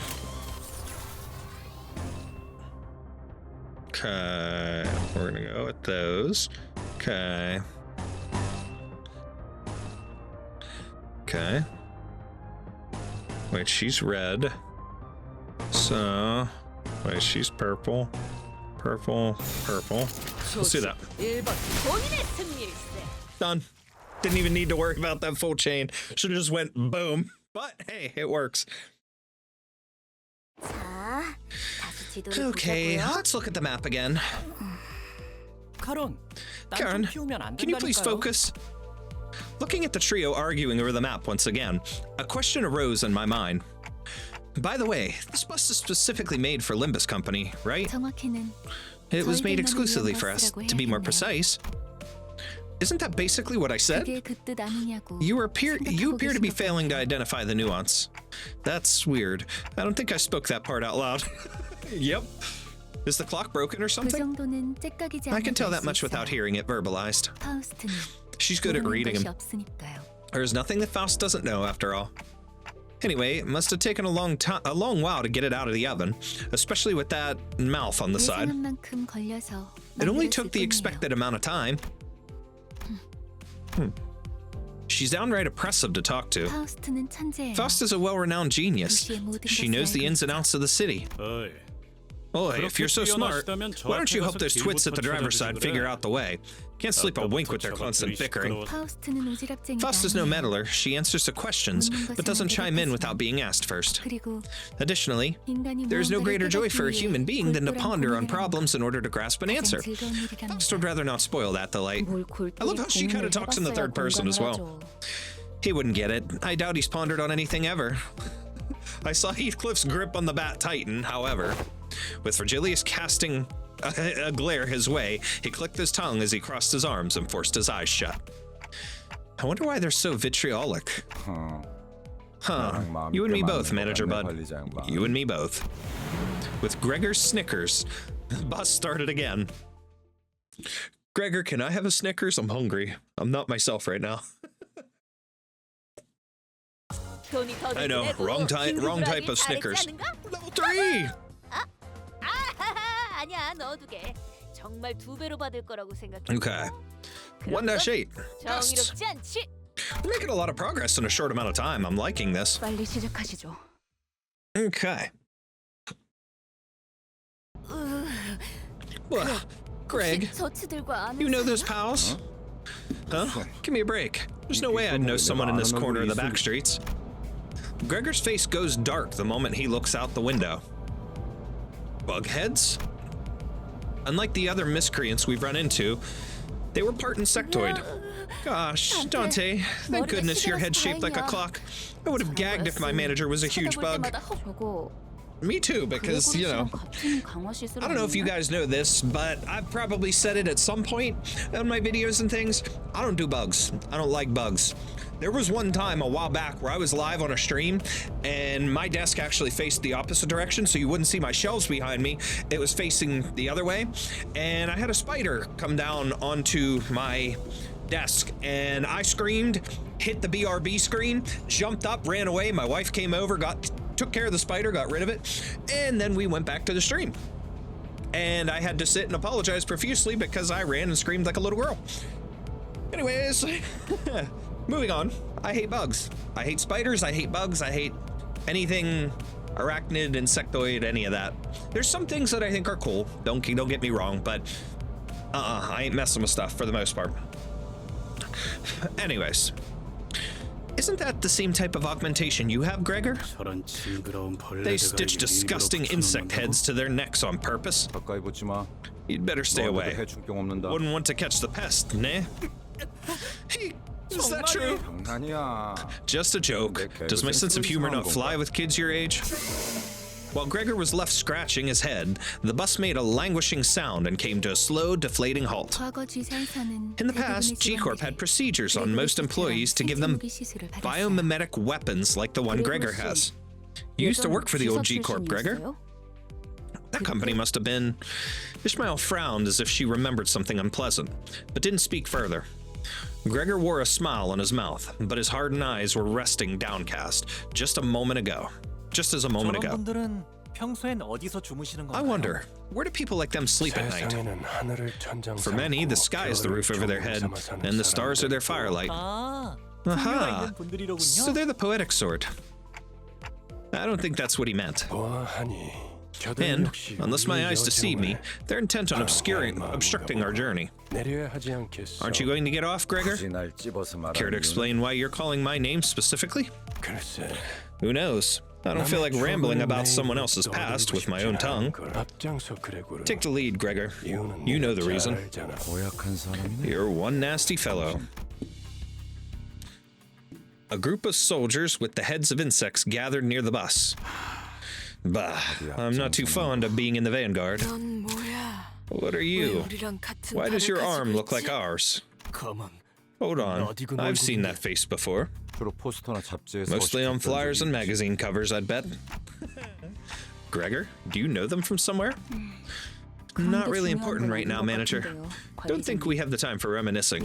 Okay, we're gonna go with those. Okay. Okay. Wait, she's red. So, wait, she's purple. Purple, purple. Let's do that. 1번 본인의 승리일세. Done. Didn't even need to worry about that full chain. Should have just went boom. But hey, it works. 자, 다시 지도를 Okay, 보자고요. let's look at the map again. 카론, Karen, 딴좀 피우면 안 can you please 된다니까요. focus? Looking at the trio arguing over the map once again, a question arose in my mind. By the way, this bus is specifically made for Limbus Company, right? 정확히는 It was made 저희들만을 exclusively 위한 for us, 버스라고 to be more 해야겠네요. precise. Isn't that basically what I said? 그게 그 뜻 아니냐고. You appear 생각하고 to be 계신 것 failing to 같아요. identify the nuance. That's weird. I don't think I spoke that part out loud. Yep. Is the clock broken or 그 something? 정도는 째깍이지 I can 않아도 tell 알 that 수 much without 있어요. hearing it verbalized. 파우스트는 She's good at 모르는 reading 것이 him. 없으니까요. There's nothing that Faust doesn't know, after all. Anyway, it must have taken a long while to get it out of the oven, especially with that mouth on the side. 예상한 만큼 걸려서 It only 만들었을 took the 뿐이에요. expected amount of time. She's downright oppressive to talk to. 파우스트는 천재예요. Faust is a well-renowned genius. 루시의 모든 She 것을 knows the 알고 ins and outs of the city. 어이, Oh, if you're so smart, why don't you help those twits at the driver's side figure out the way? Can't sleep a wink with their constant bickering. 파우스트는 오지랖쟁이가 Faust is no 아니에요. meddler. She answers to questions, but doesn't chime in without being asked first. 그리고 Additionally, 인간이 there is no 무언가를 greater joy for a 깨닫기 human 위해 being than to 골똘한 ponder on 고민을 problems in order to grasp an 가장 answer. 즐거운 일이랍니다. Faust would rather not spoil that delight. 뭘 I love how she kind of talks in the third person as well. He wouldn't get it. I doubt he's pondered on anything ever. I saw Heathcliff's grip on the bat tighten, however. With Virgilius casting a glare his way, he clicked his tongue as he crossed his arms and forced his eyes shut. I wonder why they're so vitriolic. Huh. You and me both, Manager Bud. You and me both. With Gregor's Snickers, the bus started again. Gregor, can I have a Snickers? I'm hungry. I'm not myself right now. 돈이 더 I 들긴 know, 해도 wrong type 긴급을 of 하길 Snickers. 잘했지 않은가? Level 3! 아하하, 아니야, 넣어두게. 정말 2배로 받을 거라고 생각해. Okay. 1-8. Best. 정의롭지 않지? We're making a lot of progress in a short amount of time. I'm liking this. 빨리 시작하시죠. Okay. Well, Greg, 저치들과 아는 you know 사이야? those pals? Huh? Give me a break. There's no way I'd know someone in this corner of the back streets. Gregor's face goes dark the moment he looks out the window. Bugheads? Unlike the other miscreants we've run into, they were part insectoid. Gosh, Dante, thank goodness your head's shaped like a clock. I would have gagged if my manager was a huge bug. 저거 Me too, because, you know, I don't know if you guys know this, but I've probably said it at some point on my videos and things. I don't do bugs. I don't like bugs. There was one time a while back where I was live on a stream and my desk actually faced the opposite direction, so you wouldn't see my shelves behind me. It was facing the other way, and I had a spider come down onto my desk, and I screamed, hit the BRB screen, jumped up, ran away. My wife came over, took care of the spider, got rid of it, and then we went back to the stream. And I had to sit and apologize profusely because I ran and screamed like a little girl. Anyways, moving on. I hate bugs. I hate spiders. I hate bugs. I hate anything arachnid, insectoid, any of that. There's some things that I think are cool. Don't get me wrong, but I ain't messing with stuff for the most part. Anyways. Isn't that the same type of augmentation you have, Gregor? They stitch disgusting insect heads to their necks on purpose. You'd better stay away. Wouldn't want to catch the pest, nah? Is that true? Just a joke. Does my sense of humor not fly with kids your age? While Gregor was left scratching his head, the bus made a languishing sound and came to a slow, deflating halt. In the past, G-Corp had procedures on most employees to give them biomimetic weapons like the one Gregor has. You used to work for the old G-Corp, Gregor? That company must have been... Ishmael frowned as if she remembered something unpleasant, but didn't speak further. Gregor wore a smile on his mouth, but his hardened eyes were resting downcast just a moment ago. Just as a moment ago. I wonder, where do people like them sleep at night? For many, the sky is the roof over their head, and the stars are their firelight. Aha! So they're the poetic sort. I don't think that's what he meant. And, unless my eyes deceive me, they're intent on obstructing our journey. Aren't you going to get off, Gregor? Care to explain why you're calling my name specifically? Who knows? I don't feel like rambling about someone else's past with my own tongue. Take the lead, Gregor. You know the reason. You're one nasty fellow. A group of soldiers with the heads of insects gathered near the bus. Bah, I'm not too fond of being in the vanguard. What are you? Why does your arm look like ours? Hold on, I've seen that face before. Mostly on flyers and magazine covers, I'd bet. Gregor, do you know them from somewhere? Not really important right now, manager. Don't think we have the time for reminiscing.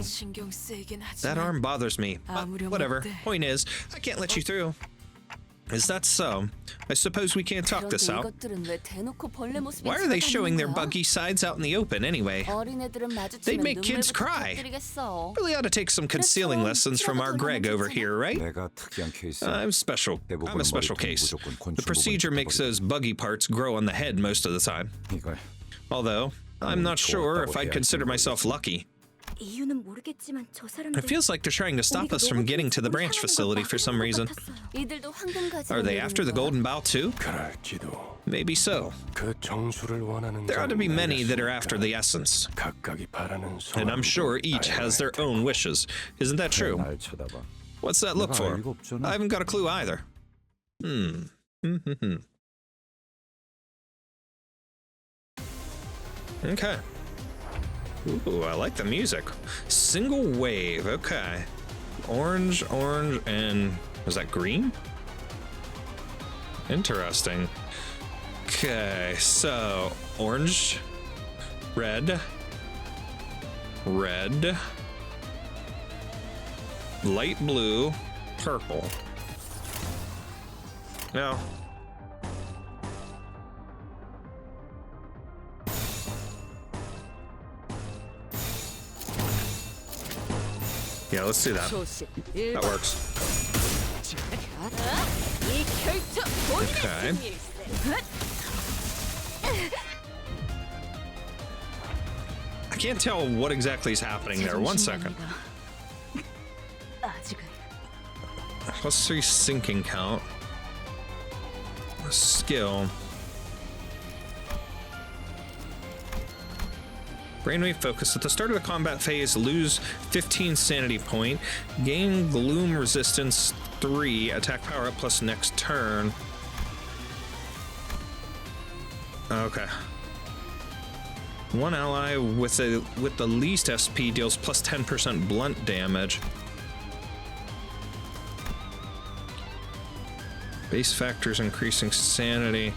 That arm bothers me. Whatever. Point is, I can't let you through. Is that so? I suppose we can't talk this out. Why are they showing their buggy sides out in the open anywy? They'd make kids cry. Really ought to take some concealing lessons from our Greg over here, right? I'm special. I'm a special case. The procedure makes those buggy parts grow on the head most of the time. Although, I'm not sure if I'd consider myself lucky. It feels like they're trying to stop us from getting to the branch facility for some reason. Are they after the Golden Bough too? Maybe so. There ought to be many that are after the essence. And I'm sure each has their own wishes. Isn't that true? What's that look for? I haven't got a clue either. Okay. Ooh, I like the music. Single wave, okay. Orange, and... was that green? Interesting. Okay, so... orange, red, light blue, purple. No. Yeah, let's do that. That works. Okay. I can't tell what exactly is happening there. 1 second. Let's see sinking count. Skill. Brainwave focus. At the start of the combat phase, lose 15 sanity point. Gain gloom resistance 3. Attack power up plus next turn. Okay. One ally with the least SP deals plus 10% blunt damage. Base factors increasing sanity.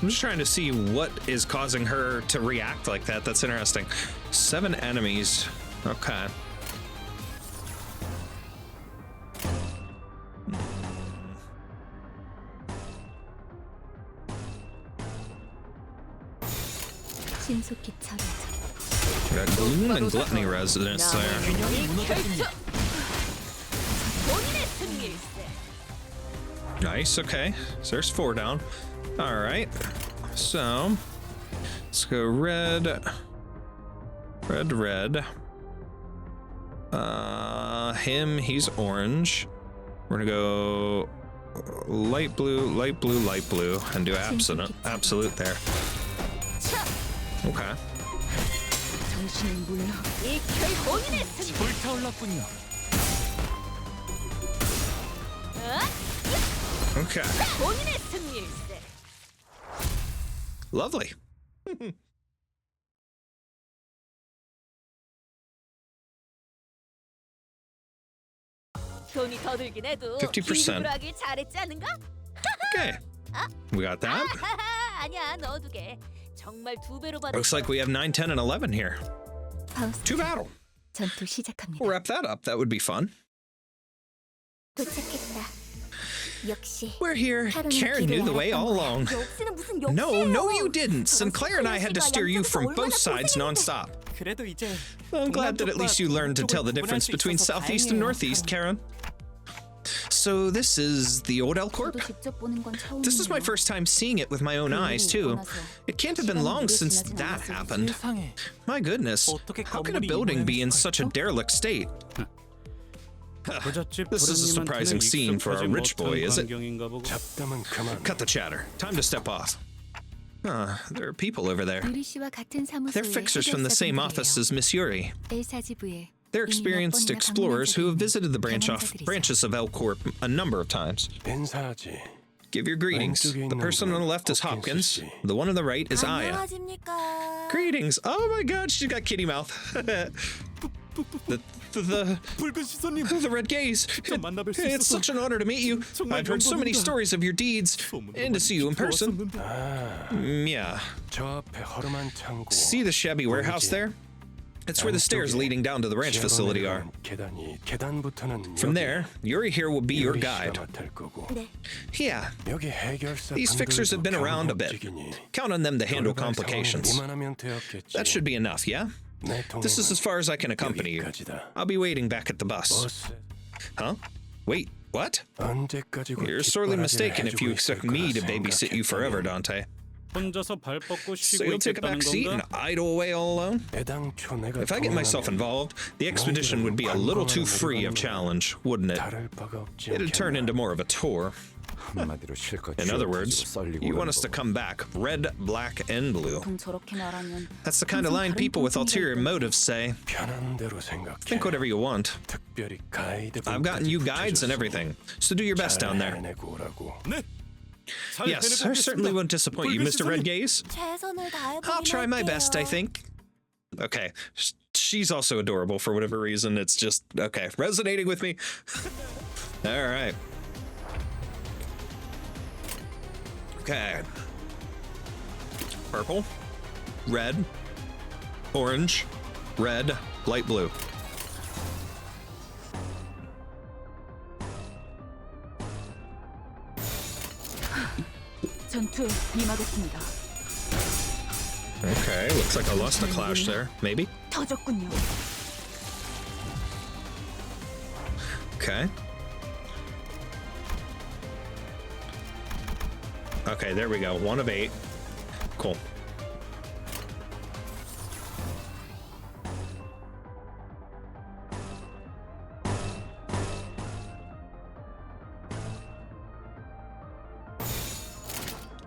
I'm just trying to see what is causing her to react like that. That's interesting. 7 enemies. Okay. 신속히 처리하자. Got gloom and gluttony residence there. 균형이 무너졌습니다. 본인의 승리일세. Nice, okay. So there's 4 down. Alright. So let's go red. Red. Him, he's orange. We're gonna go light blue, and do absolute there. Okay. 정신을 물러. 이 본인의 승리. 불타올랐군요. Okay. 본인의 승리일세. Lovely. 돈이 더 들긴 해도 50%. 긴급으로 하길 잘했지 않은가? Okay. We got that. 아니야, 넣어두게. 정말 2배로 받을. Looks like we have 9, 10, and 11 here. 파우스트. 2 battle. 전투 시작합니다. We'll wrap that up. That would be fun. 도착했다. 역시. We're here. Karen knew the way all along. 역시는 무슨 역시예요? No, you didn't. Sinclair and I had to steer you from both sides nonstop. 그래도 이제 I'm glad that at least you learned to tell the difference between southeast and northeast, Karen. So this is the old L Corp? 저도 직접 보는 건 처음이에요. This is my first time seeing it with my own eyes, too. It can't have been long since that happened. 세상에. My goodness, how can a building be in such a derelict state? This is a surprising scene for our rich boy, is it? 잡담은 그만. Cut the chatter. Time to step off. There are people over there. 유리 씨와 같은 사무소의 They're fixers from the same office as Miss Yuri. L4지부에 They're experienced explorers who have visited the branches of L Corp a number of times. 인사하지. Give your greetings. The person on the left is Hopkins. The one on the right is Aya. 안녕하십니까? Greetings. Oh my god, she's got kitty mouth. 붉은 시선님. The red gaze. 만나뵐 수 It's 있어서 such an honor to meet you. I've heard so many stories of your deeds, and to see you in person. Yeah. 저 앞에 허름한 창고. See the shabby warehouse there? It's where the stairs leading down to the ranch facility are. From there, Yuri here will be your guide. Yeah, these fixers have been around a bit. Count on them to handle complications. That should be enough, yeah? This is as far as I can accompany you. I'll be waiting back at the bus. Huh? Wait, what? You're sorely mistaken if you expect me to babysit you forever, Dante. 혼자서 발 뻗고 So 쉬고 you'll take a 있겠다는 back seat and 건가? idle away all alone? If I get myself involved, the expedition would be a little too free of challenge, wouldn't it? It'd turn into more of a tour. In other words, you want us to come back red, black, and blue. 저렇게 말하면 That's the kind of line people with ulterior motives say. Think whatever you want. I've gotten you guides and everything, so do your best down there. 네. 잘 Yes, I 해내보겠습니다. certainly won't disappoint you, 붉은 Mr. Red 시선님. Gaze. 최선을 다해보긴 I'll try my best, I 할게요. think. Okay, she's also adorable for whatever reason. It's just, okay, resonating with me. All right. Okay. Purple, red, orange, red, light blue. 전투에 임하겠습니다. Okay, looks like I lost a clash there. Maybe? 터졌군요. Okay. Okay, there we go. 1 of 8. Cool.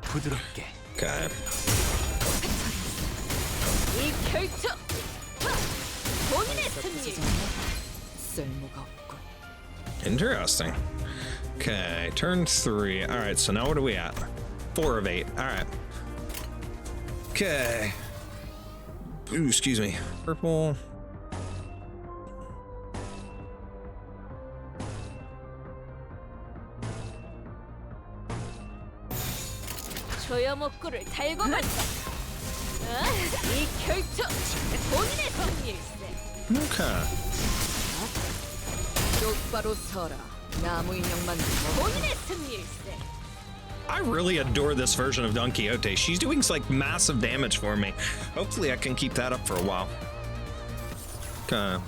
부드럽게. Okay. 이 결투 본인의 승리. 쓸모가 없군. Interesting. Okay, turn 3. All right, so now what are we at? 4 of 8. All right. Okay. Ooh, excuse me. Purple. 조여목구를 달고 말다. 이 결투 본인의 승리일세. Okay. 똑바로 서라. 나무 인형만 본인의 승리일세. I really adore this version of Don Quixote. She's doing like massive damage for me. Hopefully I can keep that up for a while. Okay.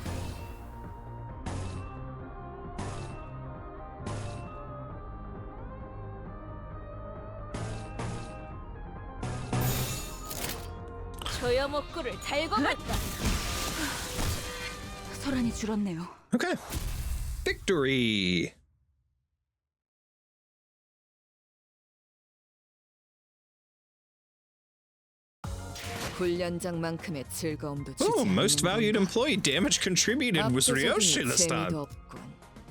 조여목구를 달고 말다. 소란이 줄었네요. Okay. Victory. 훈련장만큼의 즐거움도 주지 Oh, most 않는 valued 건가? employee damage contributed was Ryoshi this time. 재미도 없군.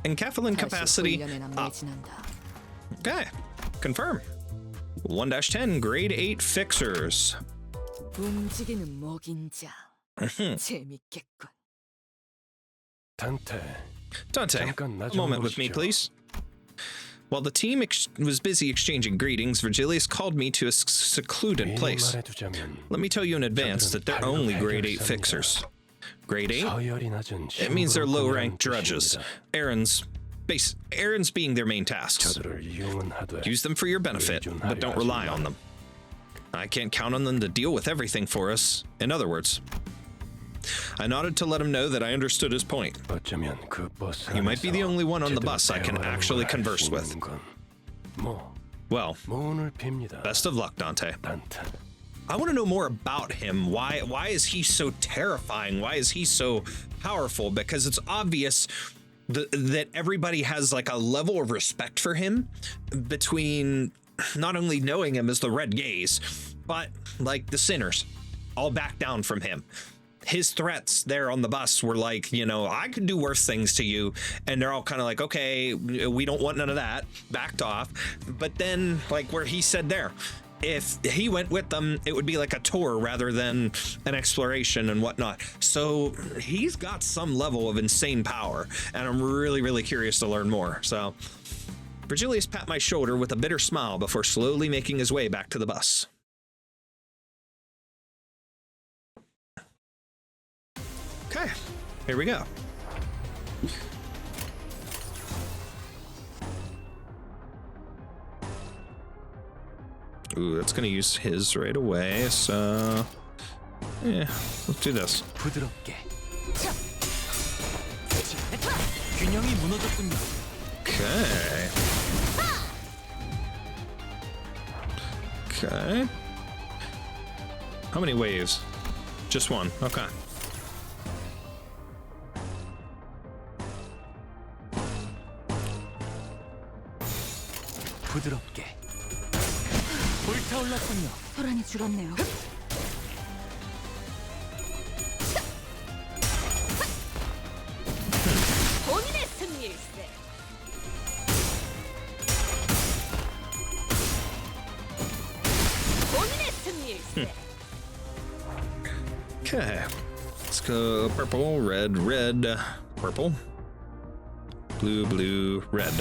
Enkephalin 다시 capacity 훈련에나 up. 매진한다. Okay. Confirm. 1-10 grade 8 fixers. 움직이는 목인장. 재밌겠군. 단테. Dante, 잠깐 나 a 좀 moment with me, 보시죠. please. While the team was busy exchanging greetings, Virgilius called me to a secluded 미리 place. 말해두자면 Let me tell you in advance that they're only grade 8 fixers. Grade 8? 서열이 낮은 It means they're low-ranked 신분으로 drudges. 뜻입니다. Errands being their main tasks. 저들을 이용은 하되 Use them for your benefit, but don't rely on them. I can't count on them to deal with everything for us. In other words, I nodded to let him know that I understood his point. 어쩌면 그 버스 You might be the 안에서 only one on the 제대로 bus I can 대화하는 actually 걸 converse 할수 with. 있는 건 뭐 Well, 모은을 빕니다. best of luck, Dante. 단테. I want to know more about him. Why is he so terrifying? Why is he so powerful? Because it's obvious that everybody has like a level of respect for him between not only knowing him as the Red Gaze, but like the sinners all back down from him. His threats there on the bus were like, you know, I could do worse things to you. And they're all kind of like, okay, we don't want none of that. Backed off. But then like where he said there, if he went with them, it would be like a tour rather than an exploration and whatnot. So he's got some level of insane power. And I'm really, really curious to learn more. So Virgilius pat my shoulder with a bitter smile before slowly making his way back to the bus. Okay, here we go. Ooh, that's gonna use his right away, so yeah, let's do this. 부드럽게. 균형이 무너졌군요. Okay. Okay. How many waves? Just one. Okay. 부드럽게. 불타올랐군요. 소란이 줄었네요. 본인의 승리일세. 본인의 승리일세. Okay. Let's go purple, red, red, purple, blue, blue, red.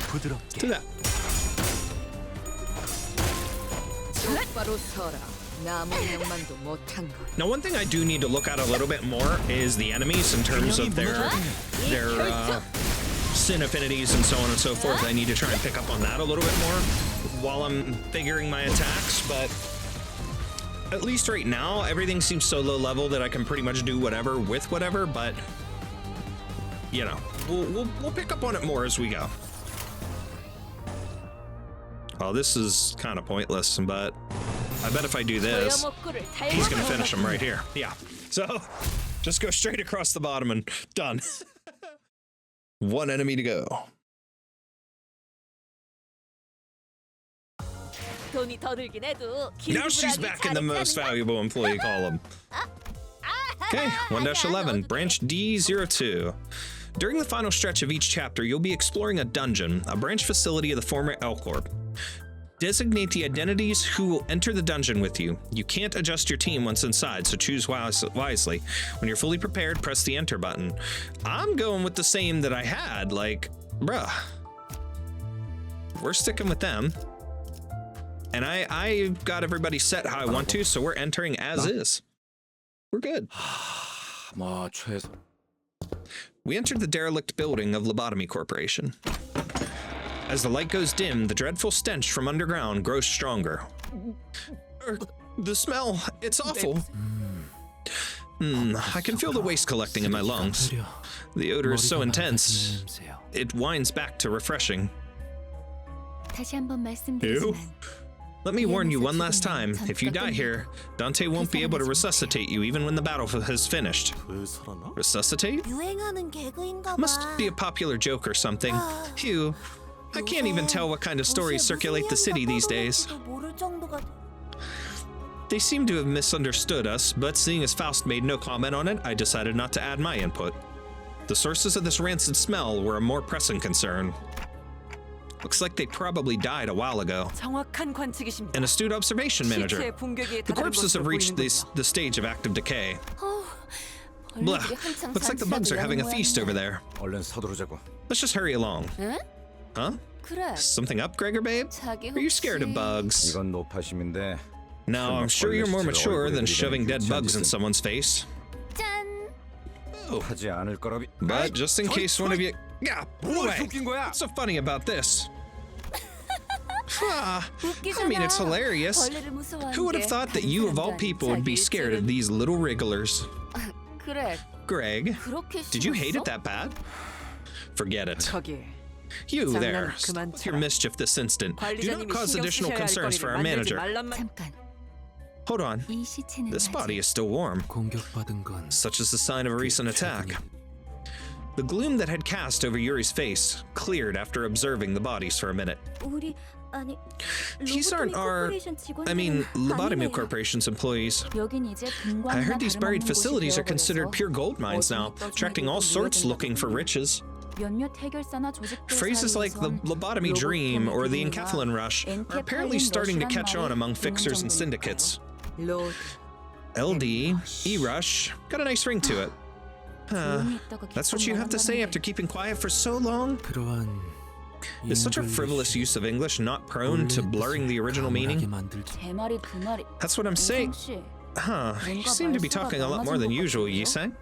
부드럽게. Do that. 똑바로 서라. 나무 인형만도 못한 걸. Now, one thing I do need to look at a little bit more is the enemies in terms of their sin affinities and so on and so forth. I need to try and pick up on that a little bit more while I'm figuring my attacks, but at least right now, everything seems so low level that I can pretty much do whatever with whatever, but you know, we'll pick up on it more as we go. Oh, this is kind of pointless, but I bet if I do this, 조여목구를 he's 달고 gonna finish him right here. Yeah. So just go straight across the bottom and done. One enemy to go. 돈이 더 들긴 해도 Now she's 긴급하게 back in the most 잘했지 않은가? valuable employee column. Okay, 1-11, branch D02. During the final stretch of each chapter, you'll be exploring a dungeon, a branch facility of the former L Corp. Designate the identities who will enter the dungeon with you. You can't adjust your team once inside, so choose wisely. When you're fully prepared, press the enter button. I'm going with the same that I had, like, bruh. We're sticking with them. And I got everybody set how I want to, so we're entering as is. We're good. We entered the derelict building of Lobotomy Corporation. As the light goes dim, the dreadful stench from underground grows stronger. The smell, it's awful. I can feel the waste collecting in my lungs. The odor is so intense, it winds back to refreshing. Ew. Let me warn you one last time, if you die here, Dante won't be able to resuscitate you even when the battle has finished. Resuscitate? Must be a popular joke or something. Phew. I can't even tell what kind of stories circulate the city these days. They seem to have misunderstood us, but seeing as Faust made no comment on it, I decided not to add my input. The sources of this rancid smell were a more pressing concern. Looks like they probably died a while ago. An astute observation, manager. The corpses have reached the stage of active decay. Blah. Looks like the bugs are having a feast over there. Let's just hurry along. Huh? Something up, Gregor, babe? Are you scared of bugs? No, I'm sure you're more mature than shoving dead bugs in someone's face. Oh. But just in case one of you... Yeah, boy! What's so funny about this? I mean, it's hilarious. Who would have thought that you, of all people, would be scared of these little wrigglers? Greg, did you hate it that bad? Forget it. You there, stop with your mischief this instant. Do not cause additional concerns for our manager. Hold on. This body is still warm. Such is the sign of a recent attack. The gloom that had cast over Yuri's face cleared after observing the bodies for a minute. These aren't our... Lobotomy Corporation's employees. I heard these buried facilities are considered pure gold mines now, attracting all sorts looking for riches. Phrases like the lobotomy dream or the encapsulin rush are apparently starting to catch on among fixers and syndicates. LD, E-rush, got a nice ring to it. That's what you have to say after keeping quiet for so long? Is such a frivolous use of English not prone to blurring the original meaning? That's what I'm saying. You seem to be talking a lot more than usual, Yisang.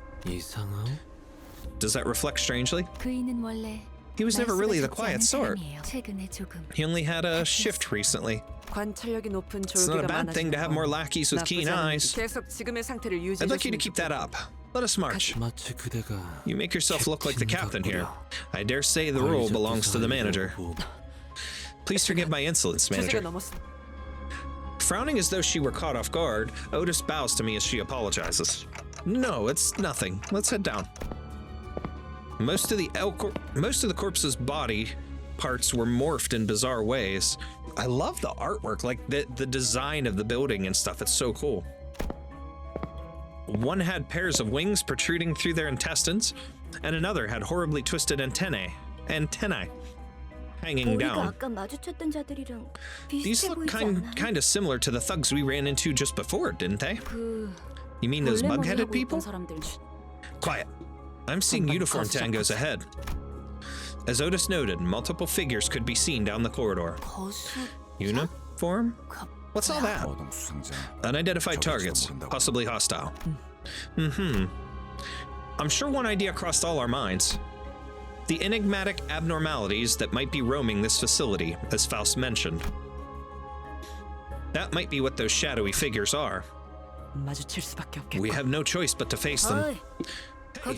Does that reflect strangely? He was never really the quiet sort. He only had a shift recently. It's not a bad thing to have more lackeys with keen eyes. I'd like you to keep that up. Let us march. You make yourself look like the captain here. I dare say the role belongs to the manager. Please forgive my insolence, manager. Frowning as though she were caught off guard, Otis bows to me as she apologizes. No, it's nothing. Let's head down. Most of the corpse's body parts were morphed in bizarre ways. I love the artwork, like the design of the building and stuff. It's so cool. One had pairs of wings protruding through their intestines, and another had horribly twisted antennae hanging down. These look kind of similar to the thugs we ran into just before, didn't they? You mean those bug-headed people? Quiet. I'm seeing uniform tangos ahead. As Otis noted, multiple figures could be seen down the corridor. Uniform? What's all that? Unidentified targets, possibly hostile. I'm sure one idea crossed all our minds. The enigmatic abnormalities that might be roaming this facility, as Faust mentioned. That might be what those shadowy figures are. We have no choice but to face them. Hey,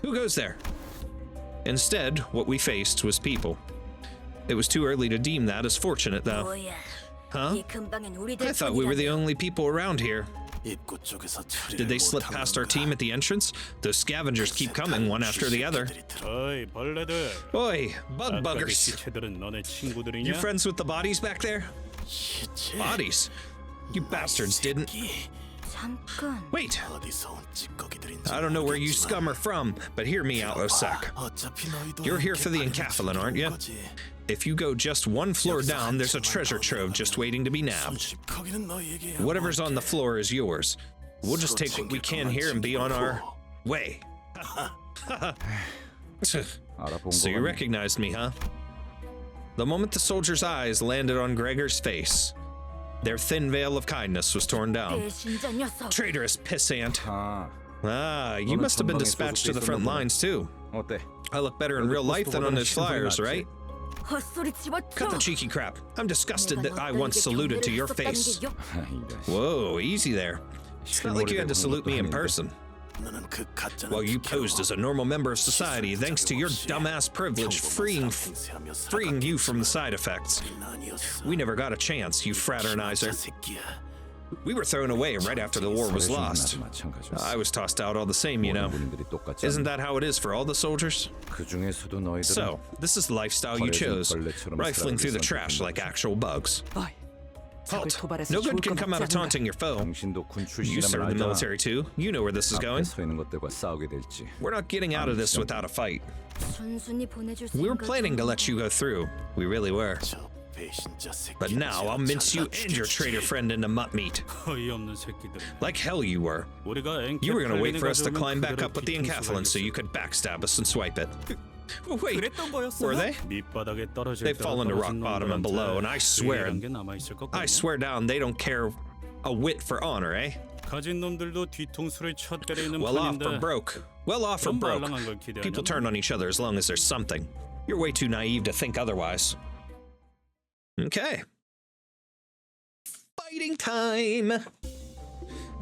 who goes there? Instead, what we faced was people. It was too early to deem that as fortunate, though. Huh? I thought we were the only people around here. Did they slip past our team at the entrance? Those scavengers keep coming one after the other. Oi, bug buggers. You friends with the bodies back there? Bodies? You bastards didn't. Wait! I don't know where you scum are from, but hear me out, Osek. You're here for the encapsulin, aren't you? if you go just one floor down, there's a treasure trove just waiting to be nabbed. Whatever's on the floor is yours. We'll just take what we can here and be on our way. So you recognized me, huh? The moment the soldier's eyes landed on Gregor's face, their thin veil of kindness was torn down. Traitorous pissant. You must have been dispatched to the front lines too. I look better in real life than on those flyers, right? Cut the cheeky crap. I'm disgusted that I once saluted to your face. Whoa, easy there. It's not like you had to salute me in person. While you posed as a normal member of society, thanks to your dumbass privilege freeing you from the side effects. We never got a chance, you fraternizer. We were thrown away right after the war was lost. I was tossed out all the same, you know. Isn't that how it is for all the soldiers? So, this is the lifestyle you chose, rifling through the trash like actual bugs. Halt! No good can come out of taunting your foe. You serve the military too. You know where this is going. We're not getting out of this without a fight. We were planning to let you go through. We really were. But now I'll mince you and your traitor friend into mutt meat. Like hell you were. You were gonna wait for us to climb back up with the encathlon so you could backstab us and swipe it. Wait, were they? They've fallen to rock bottom and below, and I swear down they don't care a whit for honor, eh? Well off or broke. Well off or broke. People turn on each other as long as there's something. You're way too naive to think otherwise. Okay. Fighting time!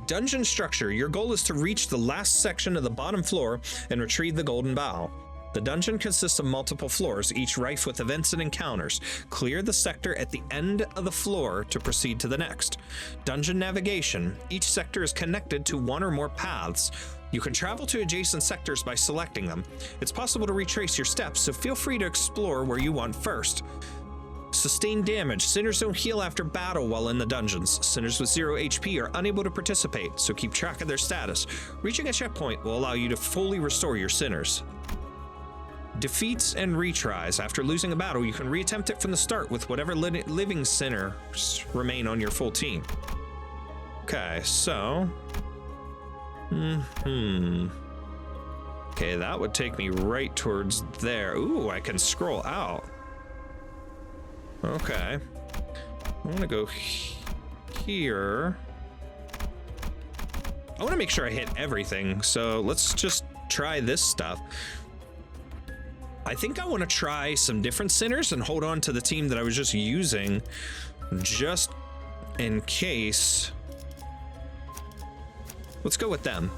Dungeon structure. Your goal is to reach the last section of the bottom floor and retrieve the golden bow. The dungeon consists of multiple floors, each rife with events and encounters. Clear the sector at the end of the floor to proceed to the next. Dungeon navigation. Each sector is connected to one or more paths. You can travel to adjacent sectors by selecting them. It's possible to retrace your steps, so feel free to explore where you want first. Sustain damage. Sinners don't heal after battle while in the dungeons. Sinners with 0 HP are unable to participate, so keep track of their status. Reaching a checkpoint will allow you to fully restore your sinners. Defeats and retries. After losing a battle, you can reattempt it from the start with whatever living sinners remain on your full team. Okay, so... Okay, that would take me right towards there. Ooh, I can scroll out. Okay. I want to go here. I want to make sure I hit everything, so let's just try this stuff. I think I want to try some different sinners and hold on to the team that I was just using just in case. Let's go with them.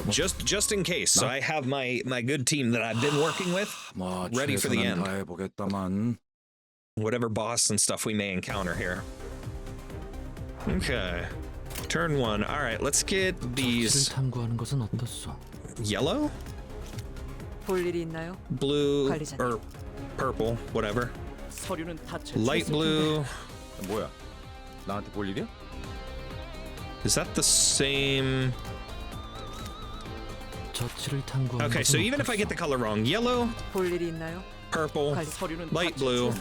Just in case. So I have my good team that I've been working with ready for the end. Whatever boss and stuff we may encounter here. Okay. Turn 1. All right, let's get these. Yellow? Blue or purple, whatever. Light blue. Is that the same? Okay, so even if I get the color wrong, yellow, purple, light blue,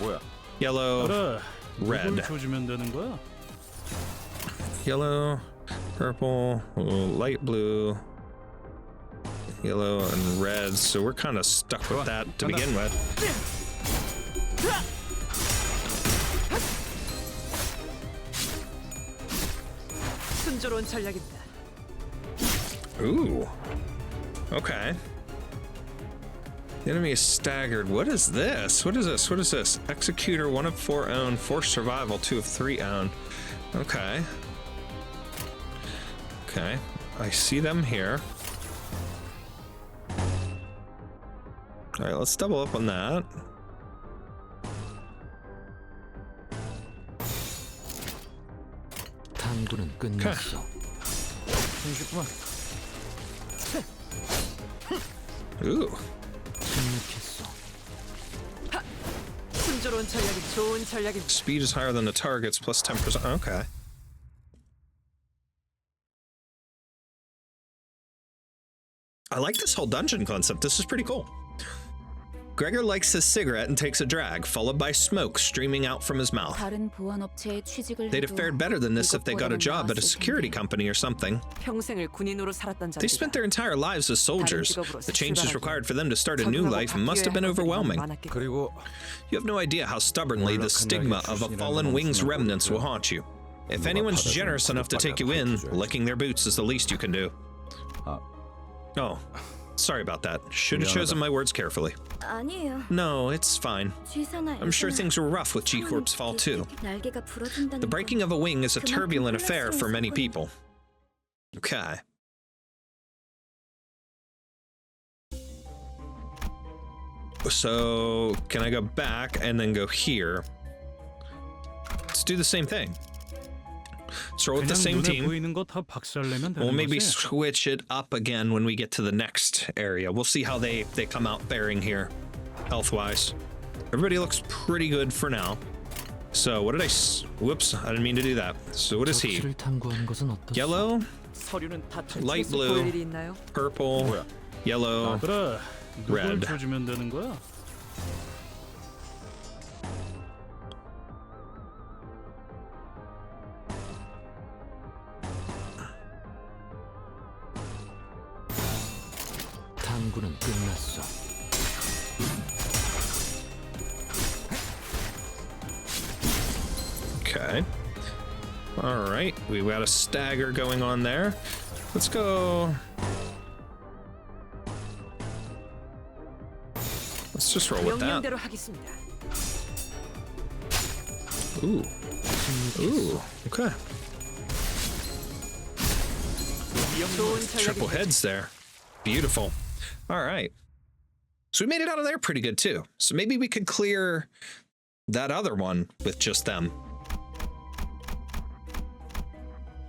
yellow, red. Yellow, purple, light blue, yellow, and red. So we're kind of stuck with that to begin with. Ooh. Okay. The enemy is staggered. What is this? What is this? What is this? Executor, 1 of 4 own. Forced survival, 2 of 3 own. Okay. Okay. I see them here. All right, let's double up on that. Okay. Ooh. Speed is higher than the target's, plus 10%. Okay. I like this whole dungeon concept. This is pretty cool. Gregor lights his cigarette and takes a drag, followed by smoke streaming out from his mouth. 다른 보안업체에 취직을 They'd have fared better than this if they got a job at a security company or something. 평생을 군인으로 살았던 They spent their entire lives as soldiers. The changes required for them to start a new life must have been overwhelming. 그리고 You have no idea how stubbornly the stigma of a fallen wing's remnants will haunt you. If anyone's generous enough to take you in, licking their boots is the least you can do. Oh, sorry about that. Should have chosen my words carefully. 아니에요. No, it's fine. 쥐사나 I'm sure things were rough with G-Corp's fall too. The breaking of a wing is a turbulent affair for many people. Okay. So, can I go back and then go here? Let's do the same thing. Let's roll with the same team. We'll maybe switch it up again when we get to the next area. We'll see how they come out faring here, health-wise. Everybody looks pretty good for now. So what did I... Whoops, I didn't mean to do that. So what is he? Yellow, light blue, purple, yellow, red. 당구는 끝났어. Okay. All right, we've got a stagger going on there. Let's go. Let's just roll with that. Ooh. Ooh. Okay. Triple heads there. Beautiful. All right. So we made it out of there pretty good too. So maybe we could clear that other one with just them.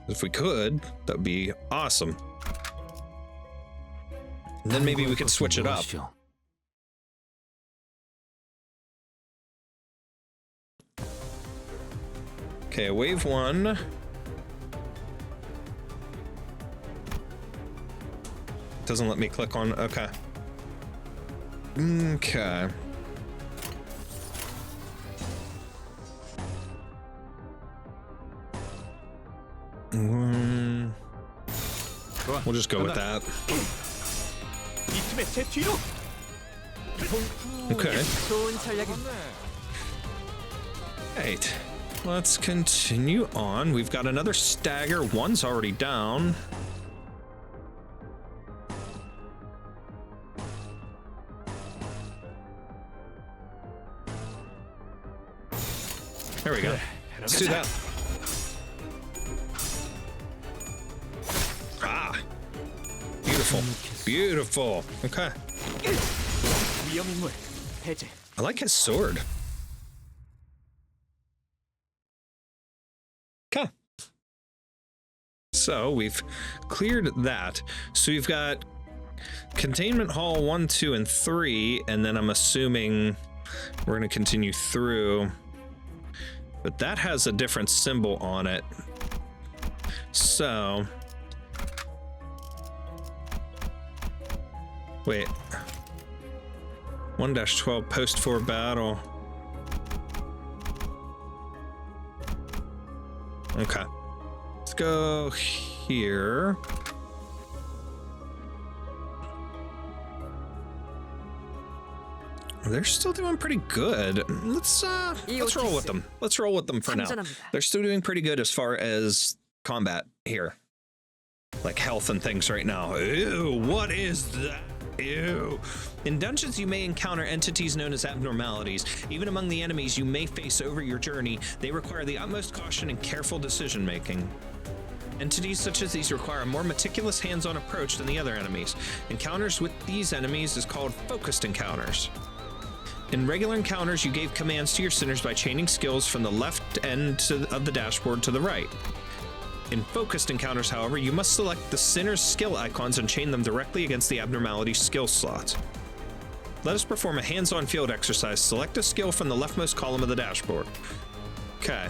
If we could, that would be awesome. And then maybe we could switch it up. Okay, wave one. Doesn't let me click on, okay. Okay. We'll just go with that. Okay. Right. Let's continue on. We've got another stagger. One's already down. There we go. Let's do that. Ah. Beautiful. Beautiful. Okay. I like his sword. Okay. So we've cleared that. So we've got containment hall 1, 2, and 3, and then I'm assuming we're going to continue through. But that has a different symbol on it. So wait. 1-12 post 4 battle. Okay. Let's go here. They're still doing pretty good. Let's roll with them. Let's roll with them for now. They're still doing pretty good as far as combat here. Like health and things right now. Ew, what is that? Ew. In dungeons, you may encounter entities known as abnormalities. Even among the enemies you may face over your journey, they require the utmost caution and careful decision making. Entities such as these require a more meticulous hands-on approach than the other enemies. Encounters with these enemies is called focused encounters. In regular encounters, you gave commands to your sinners by chaining skills from the left end of the dashboard to the right. In focused encounters, however, you must select the sinner's skill icons and chain them directly against the abnormality skill slots. Let us perform a hands-on field exercise. Select a skill from the leftmost column of the dashboard. Okay.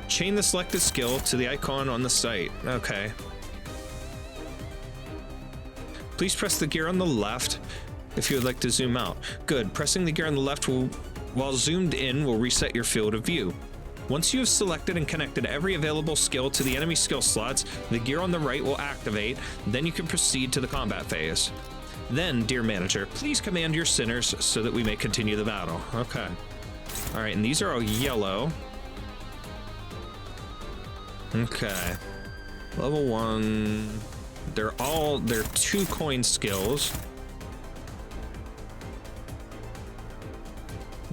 Chain the selected skill to the icon on the site. Okay. Please press the gear on the left. if you would like to zoom out. Good. Pressing the gear on the left while zoomed in will reset your field of view. Once you have selected and connected every available skill to the enemy skill slots, the gear on the right will activate. Then you can proceed to the combat phase. Then, dear manager, please command your sinners so that we may continue the battle. Okay. All right, and these are all yellow. Okay. Level 1. They're 2 coin skills.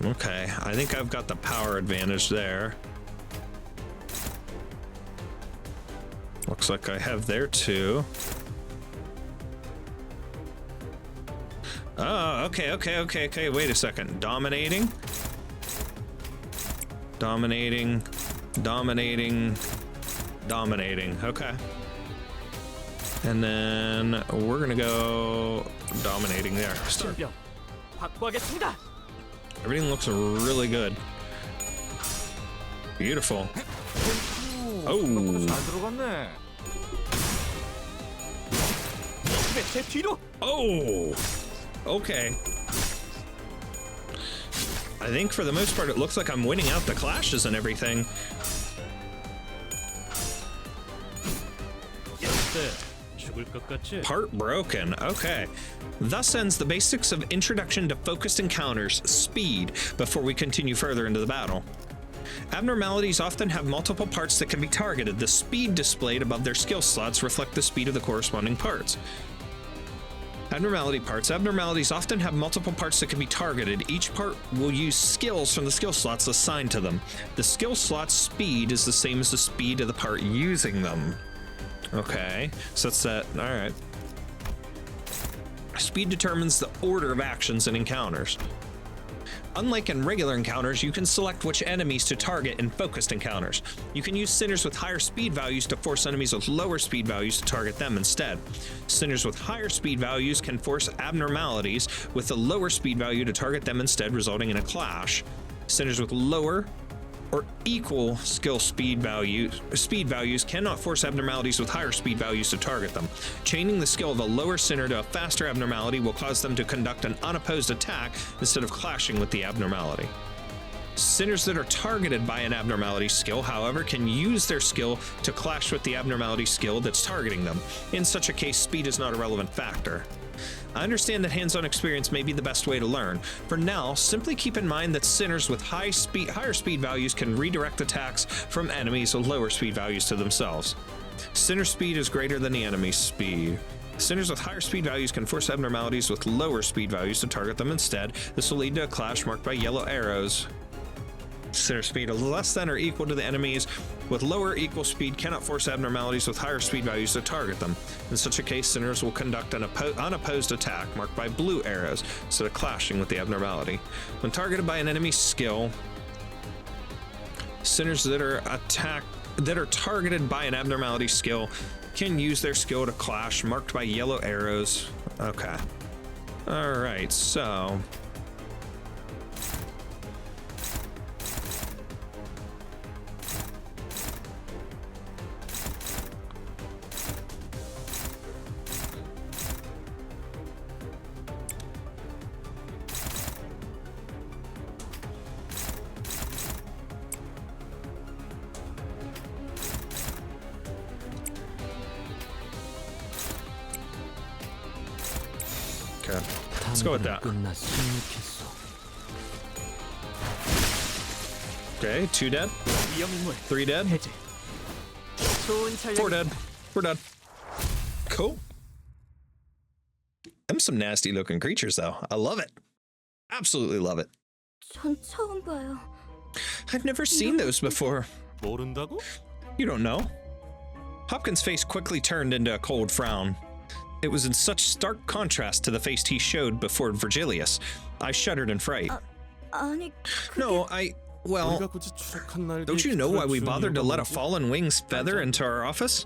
Okay, I think I've got the power advantage there. Looks like I have there too. Oh, okay. Wait a second. Dominating. Okay. And then we're gonna go dominating there. Start. 명 확보하겠습니다. Everything looks really good. Beautiful. Oh. 잘 들어갔네. 제 뒤로. Oh. Okay. I think for the most part it looks like I'm winning out the clashes and everything. 죽을 것 같지? Part broken. Okay. Thus ends the basics of Introduction to Focused Encounters, Speed, before we continue further into the battle. Abnormalities often have multiple parts that can be targeted. The speed displayed above their skill slots reflect the speed of the corresponding parts. Abnormality parts. Abnormalities often have multiple parts that can be targeted. Each part will use skills from the skill slots assigned to them. The skill slot's speed is the same as the speed of the part using them. Okay, so that's that. All right. Speed determines the order of actions and encounters. Unlike in regular encounters, you can select which enemies to target in focused encounters. You can use sinners with higher speed values to force enemies with lower speed values to target them instead. Sinners with higher speed values can force abnormalities with a lower speed value to target them instead, resulting in a clash. Sinners with lower or equal speed values cannot force abnormalities with higher speed values to target them. Chaining the skill of a lower sinner to a faster abnormality will cause them to conduct an unopposed attack instead of clashing with the abnormality. Sinners that are targeted by an abnormality skill, however, can use their skill to clash with the abnormality skill that's targeting them. In such a case, speed is not a relevant factor. I understand that hands-on experience may be the best way to learn. For now, simply keep in mind that sinners with higher speed values can redirect attacks from enemies with lower speed values to themselves. Sinner's speed is greater than the enemy's speed. Sinners with higher speed values can force abnormalities with lower speed values to target them instead. This will lead to a clash marked by yellow arrows. Sinner speed less than or equal to the enemies with lower equal speed cannot force abnormalities with higher speed values to target them. In such a case, sinners will conduct an unopposed attack marked by blue arrows instead of clashing with the abnormality. When targeted by an enemy skill, sinners that are targeted by an abnormality skill can use their skill to clash marked by yellow arrows. Okay. All right, so let's go with that. Okay, 2 dead, 3 dead, 4 dead. We're done. Cool. Them some nasty looking creatures though. I love it. Absolutely love it. 전 처음 봐요. I've never seen those before. 모른다고? You don't know. Hopkins' face quickly turned into a cold frown. It was in such stark contrast to the face he showed before Virgilius. I shuddered in fright. 아니, No, well, 우리가 굳이 추적한 날개 don't you know why we 기술을 bothered to 주는 let a 이유가 fallen wing's feather into our office?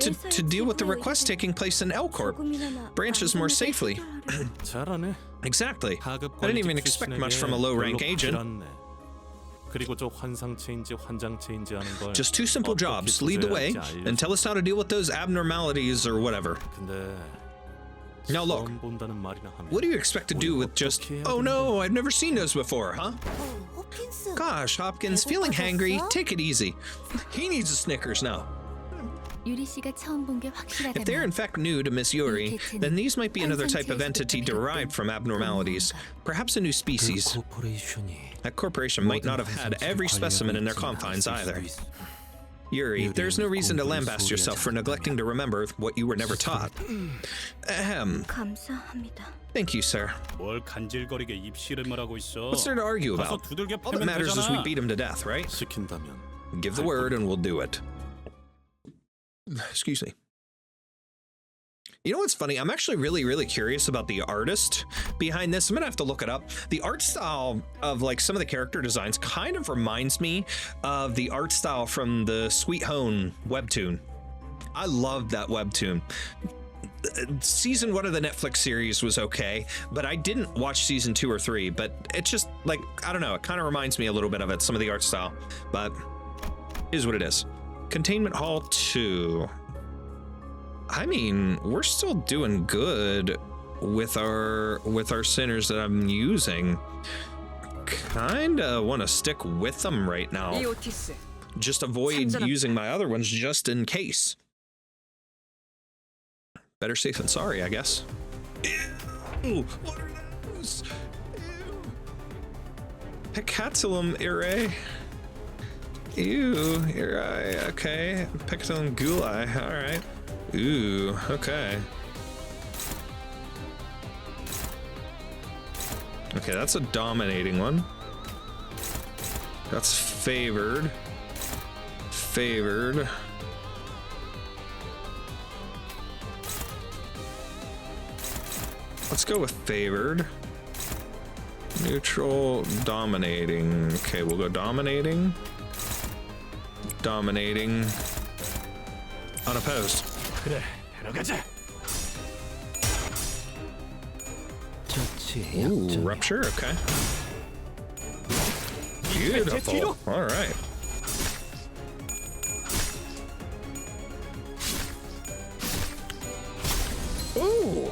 To deal with the request taking place in L-Corp. Branches more safely. 뭐지? 잘하네. Exactly. I 하급 didn't even 관리직 expect 출신에게 much from a low-rank 별로 agent. 받지 않네. 그리고 저 환상 체인지 환장 체인지 하는 걸 Just 2 simple 어떻게 jobs. Lead the way 조절해야 할지 and tell us how to deal with those abnormalities or whatever. 근데 Now look, 처음 본다는 말이나 하면 what do you expect to do with just, oh no, I've never seen those before, huh? 호킨스. Gosh, Hopkins, feeling hangry? Take it easy. He needs a Snickers now. 유리 씨가 처음 본 게 If they're in 확실하다면 fact new to Miss Yuri, then these might be another type of entity derived from abnormalities, perhaps a new species. That corporation might not have had every specimen in their confines either. Yuri, there's no reason to lambaste yourself for neglecting to remember what you were never taught. Ahem. 감사합니다. Thank you, sir. 뭘 간질거리게 입씨름을 하고 있어. What's there to argue 가서 about? 두들겨 All that 패면 matters is we 되잖아. beat him to death, right? 시킨다면 Give the word and we'll do it. Excuse me. You know what's funny? I'm actually really curious about the artist behind this. I'm gonna have to look it up. The art style of like some of the character designs kind of reminds me of the art style from the Sweet Home webtoon. I loved that webtoon. Season 1 of the Netflix series was okay, but I didn't watch season 2 or 3, but it's just like, I don't know, it kind of reminds me a little bit of it, some of the art style, but it is what it is. Containment Hall 2. I mean, we're still doing good with our sinners that I'm using. Kinda want to stick with them right now. 이오티스. Just avoid using my other ones just in case. Better safe than sorry, I guess. Ew, what are those? Ew. Pecatulum irae. Ew, irae, okay. Pecatulum gulai, alright. Ooh, okay. Okay, that's a dominating one. That's favored. Favored. Let's go with favored. Neutral, dominating. Okay, we'll go dominating. Dominating. Unopposed. 그래, 데려가자. Ooh, rupture, okay. Beautiful. All right. Ooh.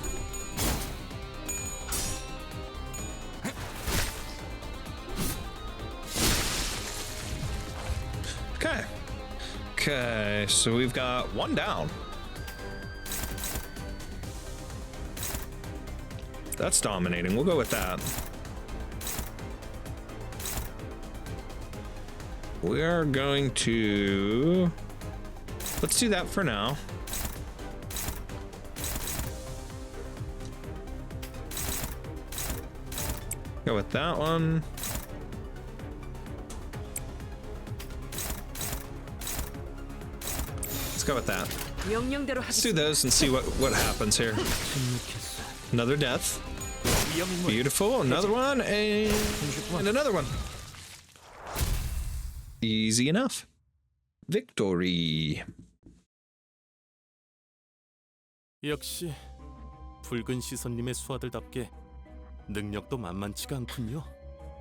Okay. Okay, so we've got one down. That's dominating. We'll go with that. We are going to... Let's do that for now. Go with that one. Let's go with that. 명령대로 Let's do those and see what happens here. Another death. Beautiful. Another one and another one. Easy enough. Victory. 역시 붉은 시선님의 수하들답게 능력도 만만치가 않군요.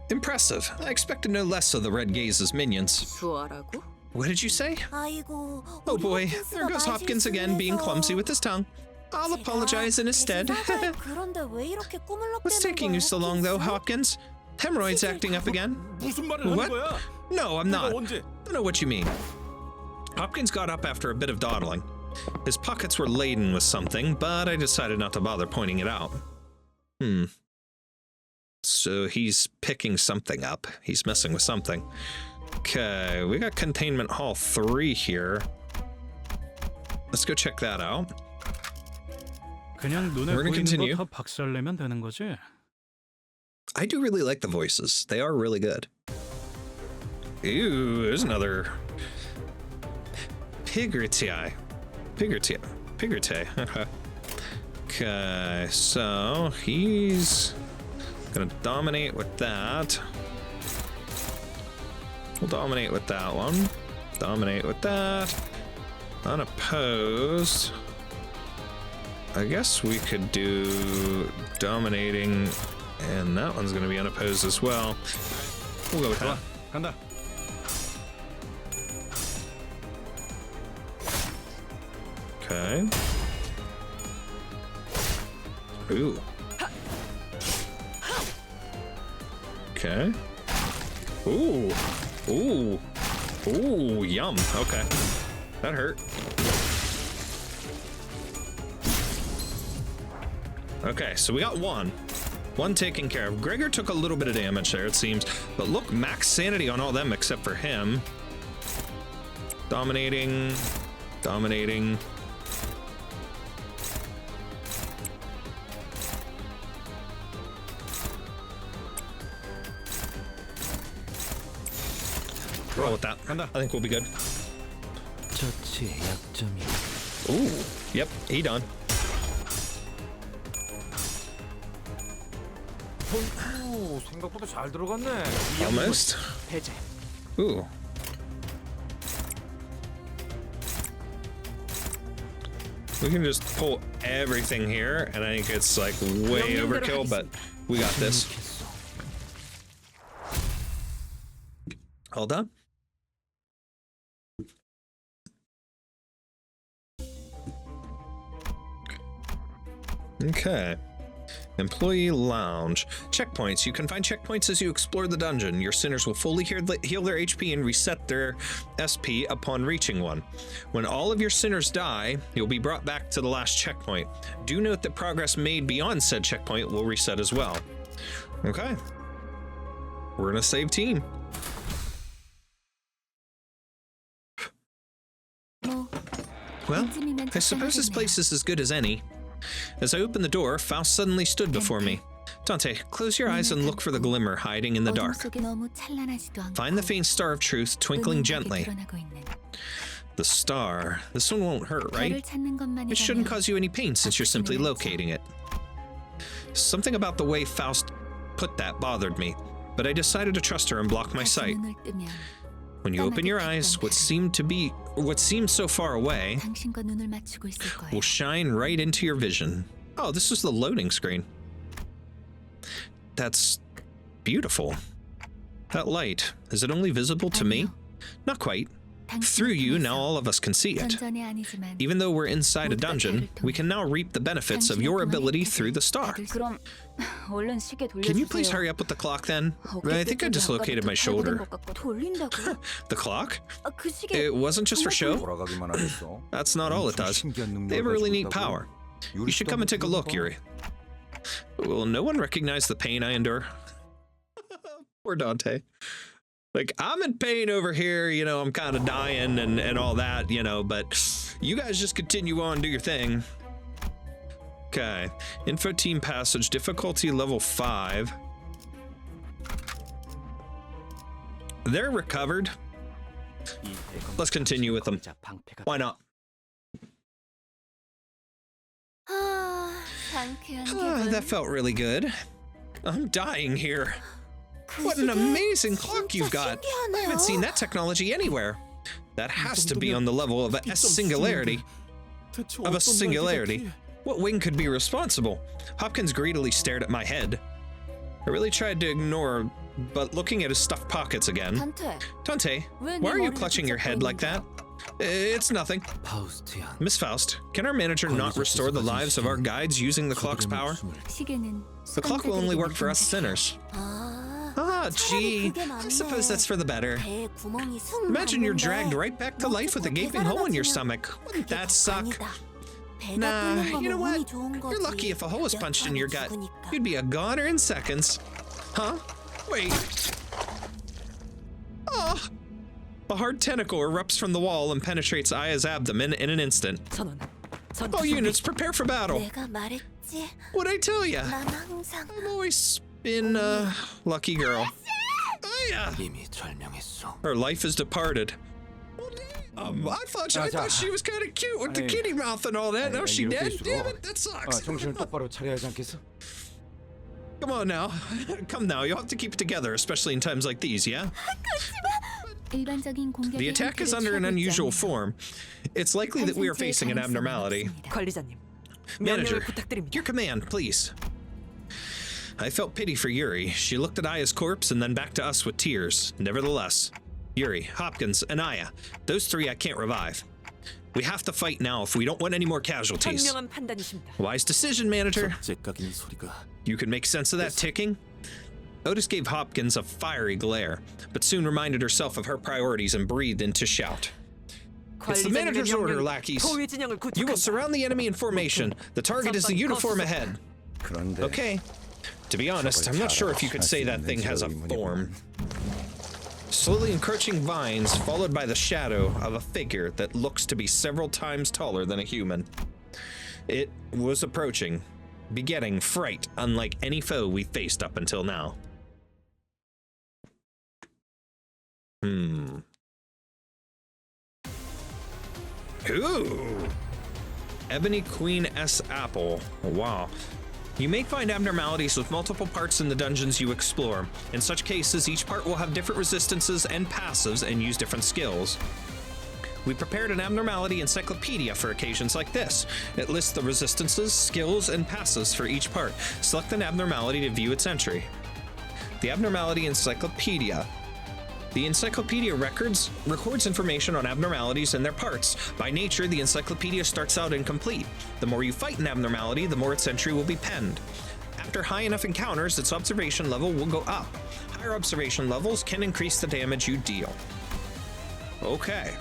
Impressive. I expected no less of the Red Gaze's minions. 수어라고? What did you say? 아이고. Oh boy, there goes Hopkins again, being clumsy with his tongue. I'll apologize in his stead. 그런데 왜 이렇게 꾸물럭대는 What's taking you so long, though, Hopkins? Hemorrhoids acting up again? 무슨 말을 하는 What? 거야? No, I'm not. 언제? I know what you mean. Hopkins got up after a bit of dawdling. His pockets were laden with something, but I decided not to bother pointing it out. So he's picking something up. He's messing with something. Okay, we got Containment Hall 3 here. Let's go check that out. 그냥 눈에 We're gonna 보이는 continue. 거 다 박살내면 되는 거지. I do really like the voices. They are really good. Ooh, there's another Pigrity. Pigrity. Okay, so he's gonna dominate with that. We'll dominate with that one. Dominate with that. Unopposed. I guess we could do dominating, and that one's gonna be unopposed as well. We'll go with that. 간다. Okay. Ooh. Okay. Ooh. Ooh. Ooh, yum. Okay. That hurt. Okay, so we got one. One taken care of. Gregor took a little bit of damage there, it seems. But look, max sanity on all them except for him. Dominating. Dominating. Roll with that. I think we'll be good. Ooh. Yep, he done. 오, 생각보다 잘 들어갔네. Almost. 해제. Ooh. We can just pull everything here, and I think it's like way overkill, but we got this. Hold on. Okay. Employee lounge. Checkpoints. You can find checkpoints as you explore the dungeon. Your sinners will fully heal their HP and reset their SP upon reaching one. When all of your sinners die, you'll be brought back to the last checkpoint. Do note that progress made beyond said checkpoint will reset as well. Okay. We're in a save team. Well, I suppose this place is as good as any. As I opened the door, Faust suddenly stood before me. Dante, close your eyes and look for the glimmer hiding in the dark. Find the faint star of truth twinkling gently. The star. This one won't hurt, right? It shouldn't cause you any pain since you're simply locating it. Something about the way Faust put that bothered me, but I decided to trust her and block my sight. When you open your eyes, what seemed so far away will shine right into your vision. Oh, this is the loading screen. That's beautiful. That light, is it only visible to me? Not quite. Through you, now all of us can see it. Even though we're inside a dungeon, we can now reap the benefits of your ability through the star. Can you please hurry up with the clock then? I think I dislocated my shoulder. The clock? It wasn't just for show? That's not all it does. They have a really neat power. You should come and take a look, Yuri. Will no one recognize the pain I endure? Poor Dante. Like, I'm in pain over here, you know, I'm kind of dying and all that, you know, but you guys just continue on, do your thing. Okay. Info team passage, difficulty level 5. They're recovered. Let's continue with them. Why not? That felt really good. I'm dying here. What an amazing clock you've got. I haven't seen that technology anywhere. That has to be on the level of a singularity. What wing could be responsible? Hopkins greedily stared at my head. I really tried to ignore, but looking at his stuffed pockets again. Dante, why are you clutching your head like that? It's nothing. Miss Faust, can our manager not restore the lives of our guides using the clock's power? The clock will only work for us sinners. Ah, gee, I suppose that's for the better. Imagine you're dragged right back to life with a gaping hole in your stomach. Wouldn't that suck? Nah, you know what? You're lucky if a hole is punched in your gut. You'd be a goner in seconds. Huh? Wait. Oh! A hard tentacle erupts from the wall and penetrates Aya's abdomen in an instant. All units, prepare for battle. What'd I tell ya? I've always been a lucky girl. Aya! Her life is departed. I thought she was kind of cute with the kitty mouth and all that. Now she dead? Damn it, that sucks. Come on now. Come now, you'll have to keep it together, especially in times like these, yeah? The attack is under an unusual form. It's likely that we are facing an abnormality. Manager, your command, please. I felt pity for Yuri. She looked at Aya's corpse and then back to us with tears. Nevertheless, Yuri, Hopkins, and Aya, those three I can't revive. We have to fight now if we don't want any more casualties. 현명한 판단이십니다. Wise decision, manager. 째 깎이는 소리가 You can make sense of that ticking? Otis gave Hopkins a fiery glare, but soon reminded herself of her priorities and breathed in to shout. It's the manager's order, lackeys. 포위 진영을 You will 구축한다. surround the enemy in formation. The target is the uniform ahead. Okay. To be honest, I'm not sure if you could say that thing has a form. Slowly encroaching vines, followed by the shadow of a figure that looks to be several times taller than a human. It was approaching, begetting fright unlike any foe we faced up until now. Ooh! Ebony Queen S Apple. Wow. You may find abnormalities with multiple parts in the dungeons you explore. In such cases, each part will have different resistances and passives and use different skills. We prepared an abnormality encyclopedia for occasions like this. It lists the resistances, skills, and passives for each part. Select an abnormality to view its entry. The Abnormality Encyclopedia. The encyclopedia records information on abnormalities and their parts. By nature, the encyclopedia starts out incomplete. The more you fight an abnormality, the more its entry will be penned. After high enough encounters, its observation level will go up. Higher observation levels can increase the damage you deal. Okay.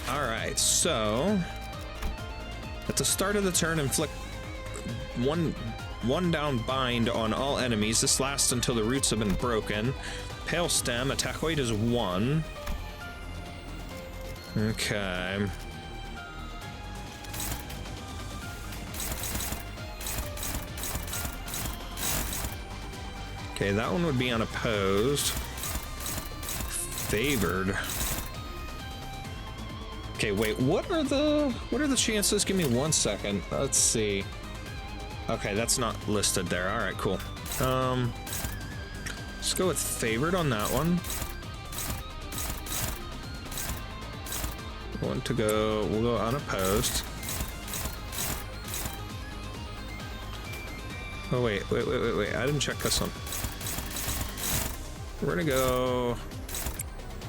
Alright, so at the start of the turn, inflict one down bind on all enemies. This lasts until the roots have been broken. Pale Stem, attack weight is 1. Okay. Okay, that one would be unopposed. Favored. Okay, wait, what are the chances? Give me 1 second. Let's see. Okay, that's not listed there. All right, cool. Let's go with favored on that one. We'll go unopposed. Oh, wait. I didn't check this one. We're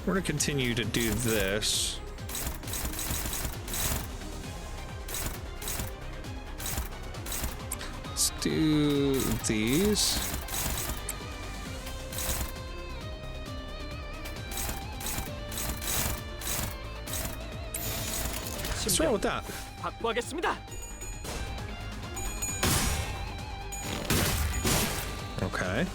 gonna continue to do this. Let's do these. What's wrong with that? 확보하겠습니다. Okay.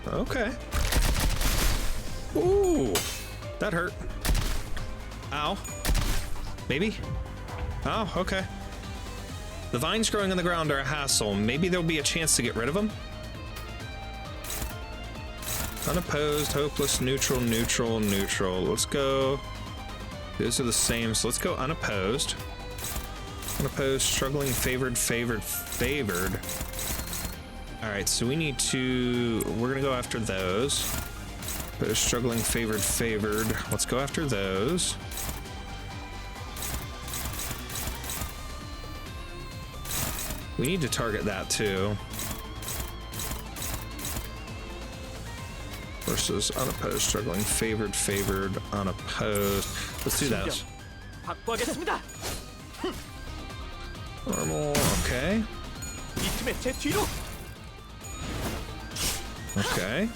Okay. Ooh, that hurt. Ow. Maybe? Oh, okay. The vines growing on the ground are a hassle. Maybe there'll be a chance to get rid of them? Unopposed, hopeless, neutral. Let's go. Those are the same, so let's go unopposed. Unopposed, struggling, favored. All right, so we're gonna go after those. Opposed, struggling, favored. Let's go after those. We need to target that too. Versus unopposed, struggling, favored, unopposed. Let's do that. 확보하겠습니다. Normal, okay. 이 팀의 제 뒤로. Okay.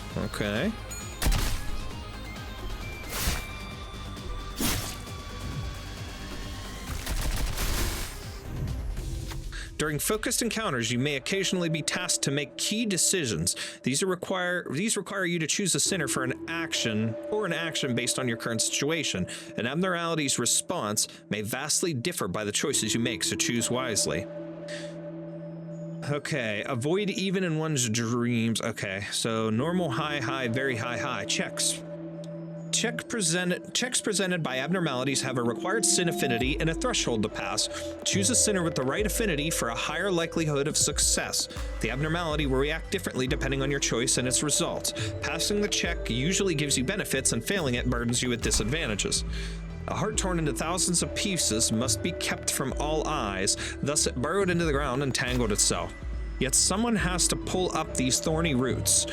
During focused encounters, you may occasionally be tasked to make key decisions. These require you to choose a sinner for an action based on your current situation. An abnormality's response may vastly differ by the choices you make, so choose wisely. Okay, avoid even in one's dreams. Okay, so normal, high, very high. Checks presented by abnormalities have a required sin affinity and a threshold to pass. Choose a sinner with the right affinity for a higher likelihood of success. The abnormality will react differently depending on your choice and its results. Passing the check usually gives you benefits, and failing it burdens you with disadvantages. A heart torn into thousands of pieces must be kept from all eyes, thus it burrowed into the ground and tangled itself. Yet someone has to pull up these thorny roots.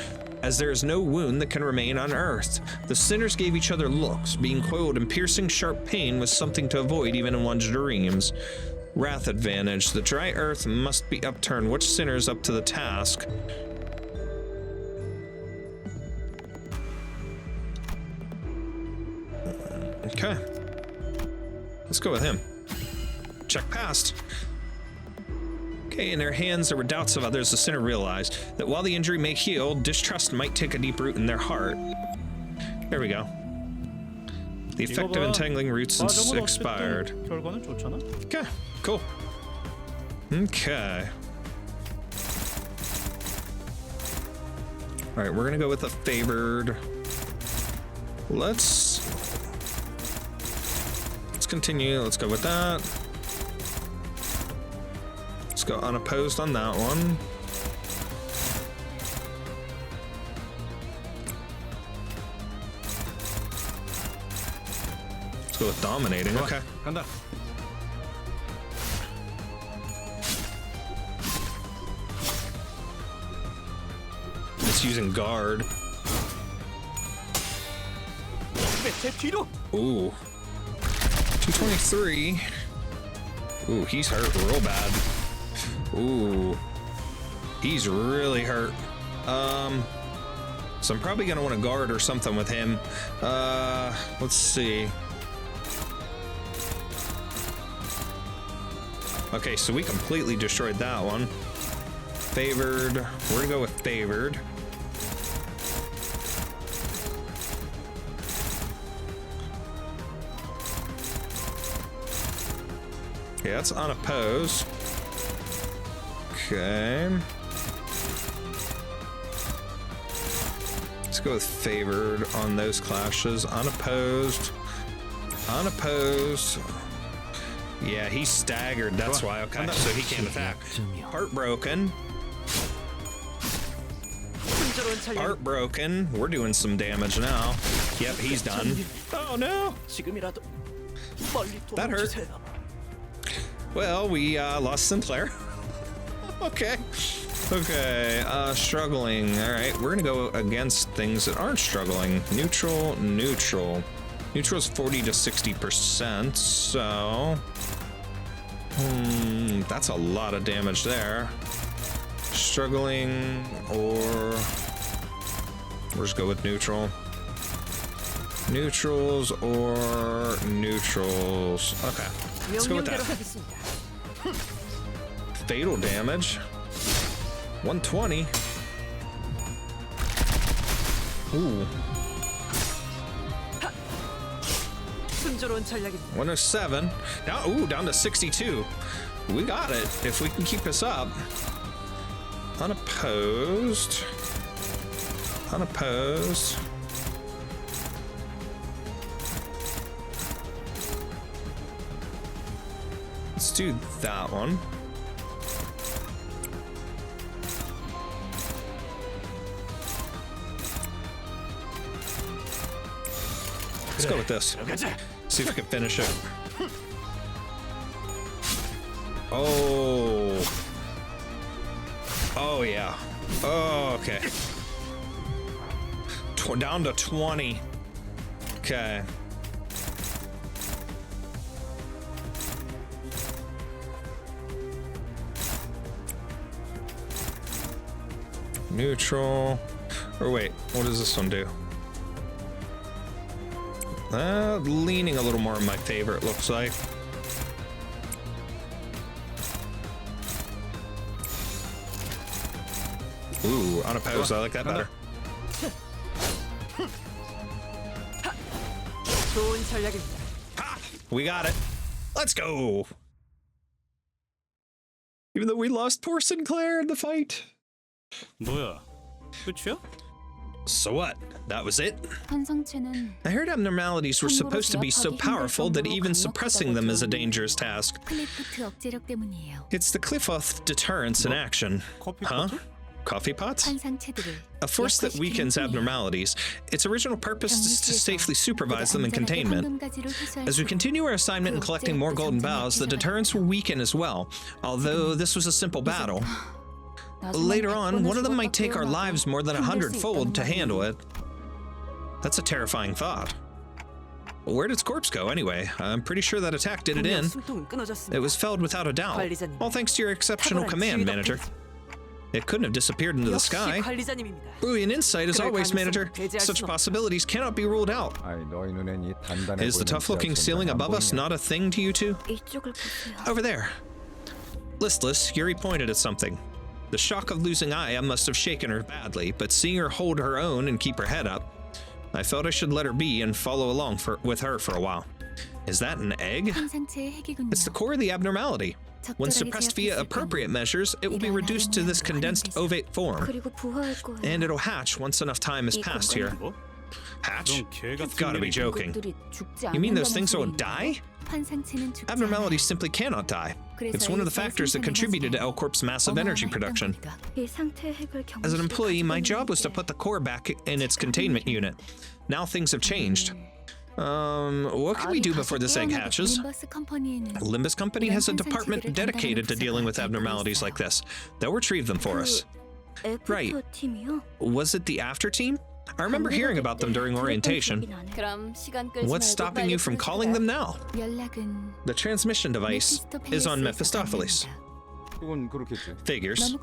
as there is no wound that can remain unearthed. The sinners gave each other looks. Being coiled in piercing sharp pain was something to avoid even in one's dreams. Wrath advantage. The dry earth must be upturned. Which sinner is up to the task? Okay. Let's go with him. Check passed. Okay, in their hands there were doubts of others. The sinner realized that while the injury may heal, distrust might take a deep root in their heart. There we go. The effect of entangling roots expired. 결과는 좋잖아. Okay, cool. Okay. Alright, we're gonna go with the favored. Let's continue. Let's go with that. Let's go unopposed on that one. Let's go with dominating. Okay. 간다. It's using guard. 제 뒤로. Ooh. 223. Ooh, he's hurt real bad. Ooh. He's really hurt. So I'm probably gonna want to guard or something with him. Let's see. Okay, so we completely destroyed that one. Favored. We're gonna go with favored. Yeah, that's unopposed. Okay. Let's go with favored on those clashes. Unopposed. Unopposed. Yeah, he's staggered. That's why. Okay, so he can't attack. Heartbroken. Heartbroken. We're doing some damage now. Yep, he's done. Oh no! That hurt. Well, we lost Sinclair. Okay. Okay, struggling. All right, we're gonna go against things that aren't struggling. Neutral, neutral. Neutral is 40 to 60%, so... that's a lot of damage there. Struggling, or... we'll just go with neutral. Neutrals or neutrals. Okay, let's go with that. Fatal damage. 120. Ooh. 107. Now, ooh, down to 62. We got it if we can keep this up. Unopposed. Unopposed. Let's do that one. Let's go with this. See if we can finish it. Oh. Oh, yeah. Oh, okay. Down to 20. Okay. Neutral. Or wait, what does this one do? Leaning a little more in my favor, it looks like. Ooh, unopposed. I like that better. Ha! We got it. Let's go. Even though we lost poor Sinclair in the fight. 뭐야? 끝이야? So what? That was it? 환상체는 I heard abnormalities were supposed to be so powerful that even suppressing them is a dangerous task. 클리프트 억제력 때문이에요. It's the Cliff-Oath deterrence in action. Huh? Coffee pots? 환상체들을 A force that weakens abnormalities. Its original purpose is to safely supervise them in containment. As we continue our assignment in collecting more golden boughs, the deterrence will weaken as well, although this was a simple battle. Later on, one of them might take our lives more than 100-fold to handle it. That's a terrifying thought. Where did its corpse go, anyway? I'm pretty sure that attack did it in. It was felled without a doubt. All thanks to your exceptional command, Manager. It couldn't have disappeared into the sky. Brilliant insight as always, Manager. Such possibilities cannot be ruled out. Is the tough-looking ceiling above us not a thing to you two? Over there. Listless, Yuri pointed at something. The shock of losing Aya must have shaken her badly, but seeing her hold her own and keep her head up, I felt I should let her be and follow along with her for a while. Is that an egg? It's the core of the abnormality. When suppressed via appropriate measures, it will be reduced to this condensed ovate form. And it'll hatch once enough time has passed here. Hatch? You've gotta be joking. You mean those things will die? Abnormalities simply cannot die. It's one of the factors that contributed to L-Corp's massive energy production. As an employee, my job was to put the core back in its containment unit. Now things have changed. What can we do before this egg hatches? Limbus Company has a department dedicated to dealing with abnormalities like this. They'll retrieve them for us. Right. Was it the after team? I remember hearing about them during orientation. What's stopping you from calling them now? The transmission device is on Mephistopheles. Figures.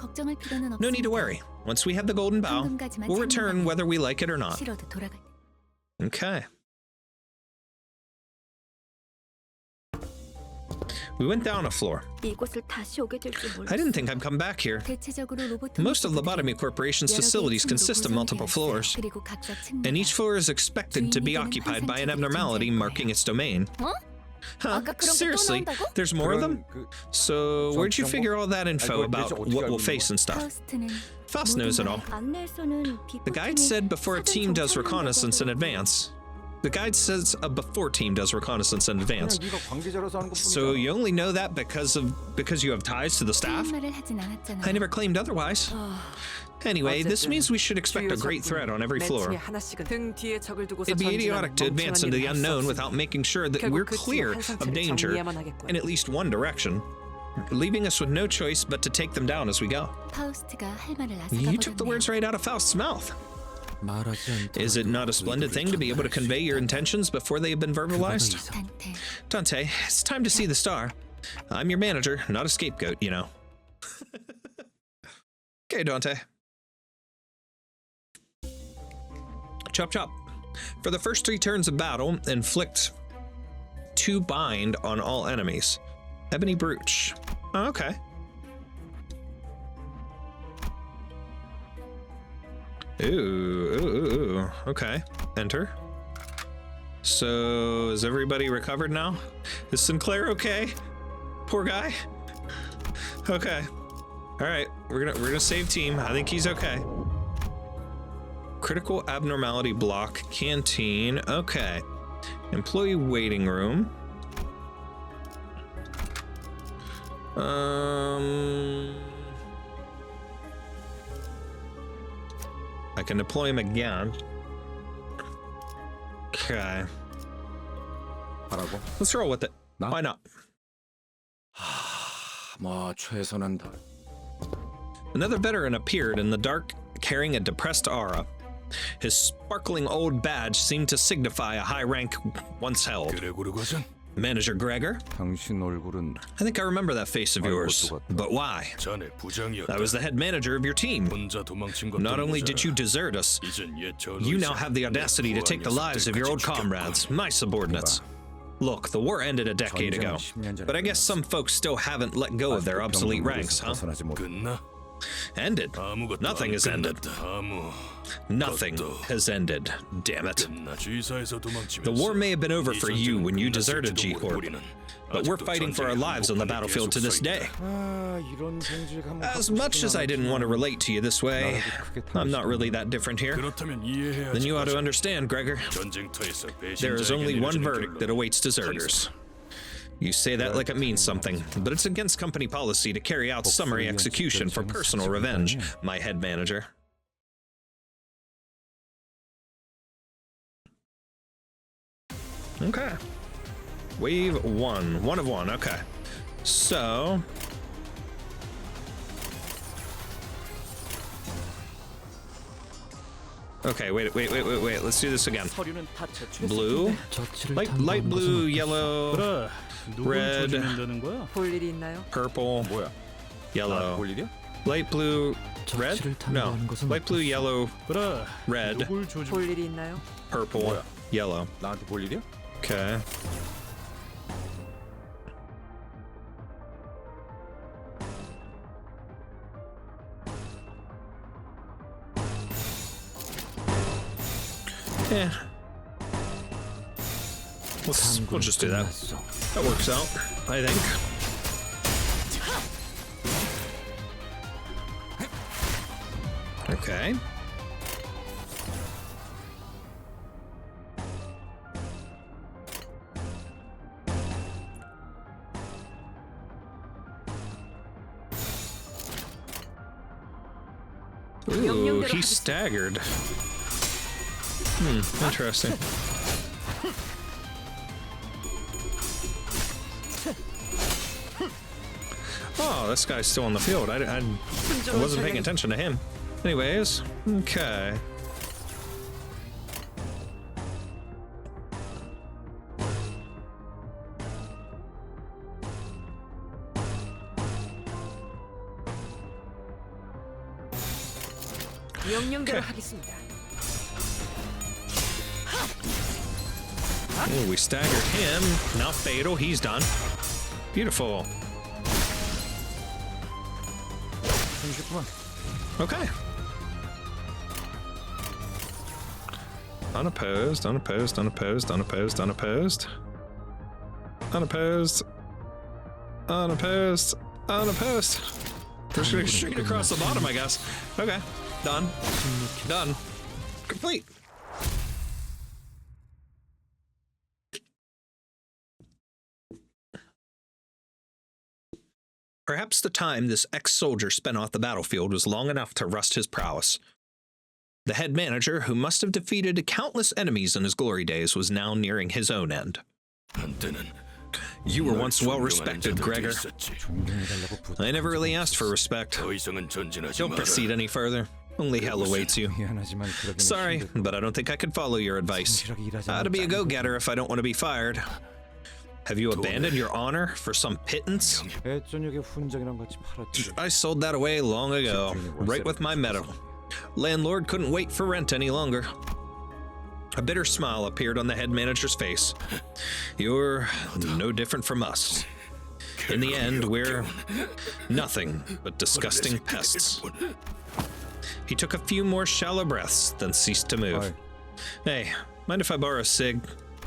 No need to worry. Once we have the golden bow, we'll return whether we like it or not. Okay. We went down a floor. I didn't think I'd come back here. Most of Lobotomy Corporation's facilities consist of multiple floors, and each floor is expected to be occupied by an abnormality marking its domain. Huh? Seriously? There's more of them? So where'd you figure all that info about what we'll face and stuff? Faust knows it all. The guide said before a team does reconnaissance in advance. The guide says a before team does reconnaissance in advance. So you only know that because you have ties to the staff? I never claimed otherwise. Anyway, this means we should expect a great threat on every floor. It'd be idiotic to advance into the unknown without making sure that we're clear of danger in at least one direction, leaving us with no choice but to take them down as we go. You took the words right out of Faust's mouth. Is it not a splendid thing to be able to convey your intentions before they have been verbalized? Dante, it's time to see the star. I'm your manager, not a scapegoat, you know. Okay, Dante. Chop chop. For the first 3 turns of battle, inflict 2 bind on all enemies. Ebony brooch. Oh, okay. Ooh, okay. Enter. So, is everybody recovered now? Is Sinclair okay? Poor guy. Okay. All right, we're gonna save team. I think he's okay. Critical abnormality block, canteen. Okay. Employee waiting room. I can deploy him again. Okay. Let's roll with it. Why not? Another veteran appeared in the dark, carrying a depressed aura. His sparkling old badge seemed to signify a high rank once held. Manager Gregor? I think I remember that face of yours. But why? I was the head manager of your team. Not only did you desert us, you now have the audacity to take the lives of your old comrades, my subordinates. Look, the war ended a decade ago, but I guess some folks still haven't let go of their obsolete ranks, huh? Ended? Nothing has ended. Nothing has ended, damn it. The war may have been over for you when you deserted G-Corp, but we're fighting for our lives on the battlefield to this day. As much as I didn't want to relate to you this way, I'm not really that different here. Then you ought to understand, Gregor. There is only one verdict that awaits deserters. You say that like it means something, but it's against company policy to carry out summary execution for personal revenge, my head manager. Okay. Wave 1. 1 of 1. Okay. So... Okay, wait. Let's do this again. 서류는 다 제출했을 Blue, 텐데. light blue, yellow, 그래. 누굴 Red. 조지는다는 거야? 볼 일이 있나요? purple, 뭐야? yellow, 볼 일이야? light blue, red? No, light blue, yellow, 그래. red, 누굴 조지? 볼 일이 있나요? purple, yellow. 나한테 볼 일이야? Okay. Yeah. We'll just do that. That works out, I think. Okay. Ooh, he staggered. Interesting. Oh, this guy's still on the field. I wasn't paying attention to him. Anyways, okay. 명령대로 하겠습니다. Ooh, we staggered him. Now fatal. He's done. Beautiful. Okay. Unopposed, unopposed, unopposed, unopposed, unopposed. Unopposed. Unopposed. Unopposed. Just going straight across the bottom, I guess. Okay. Done. Done. Complete. Perhaps the time this ex-soldier spent off the battlefield was long enough to rust his prowess. The head manager, who must have defeated countless enemies in his glory days, was now nearing his own end. You were once well respected, Gregor. I never really asked for respect. Don't proceed any further. Only hell awaits you. Sorry, but I don't think I could follow your advice. I ought to be a go-getter if I don't want to be fired. Have you abandoned your honor for some pittance? I sold that away long ago, right with my medal. Landlord couldn't wait for rent any longer. A bitter smile appeared on the head manager's face. You're no different from us. In the end, we're nothing but disgusting pests. He took a few more shallow breaths, then ceased to move. Hey, mind if I borrow a cig?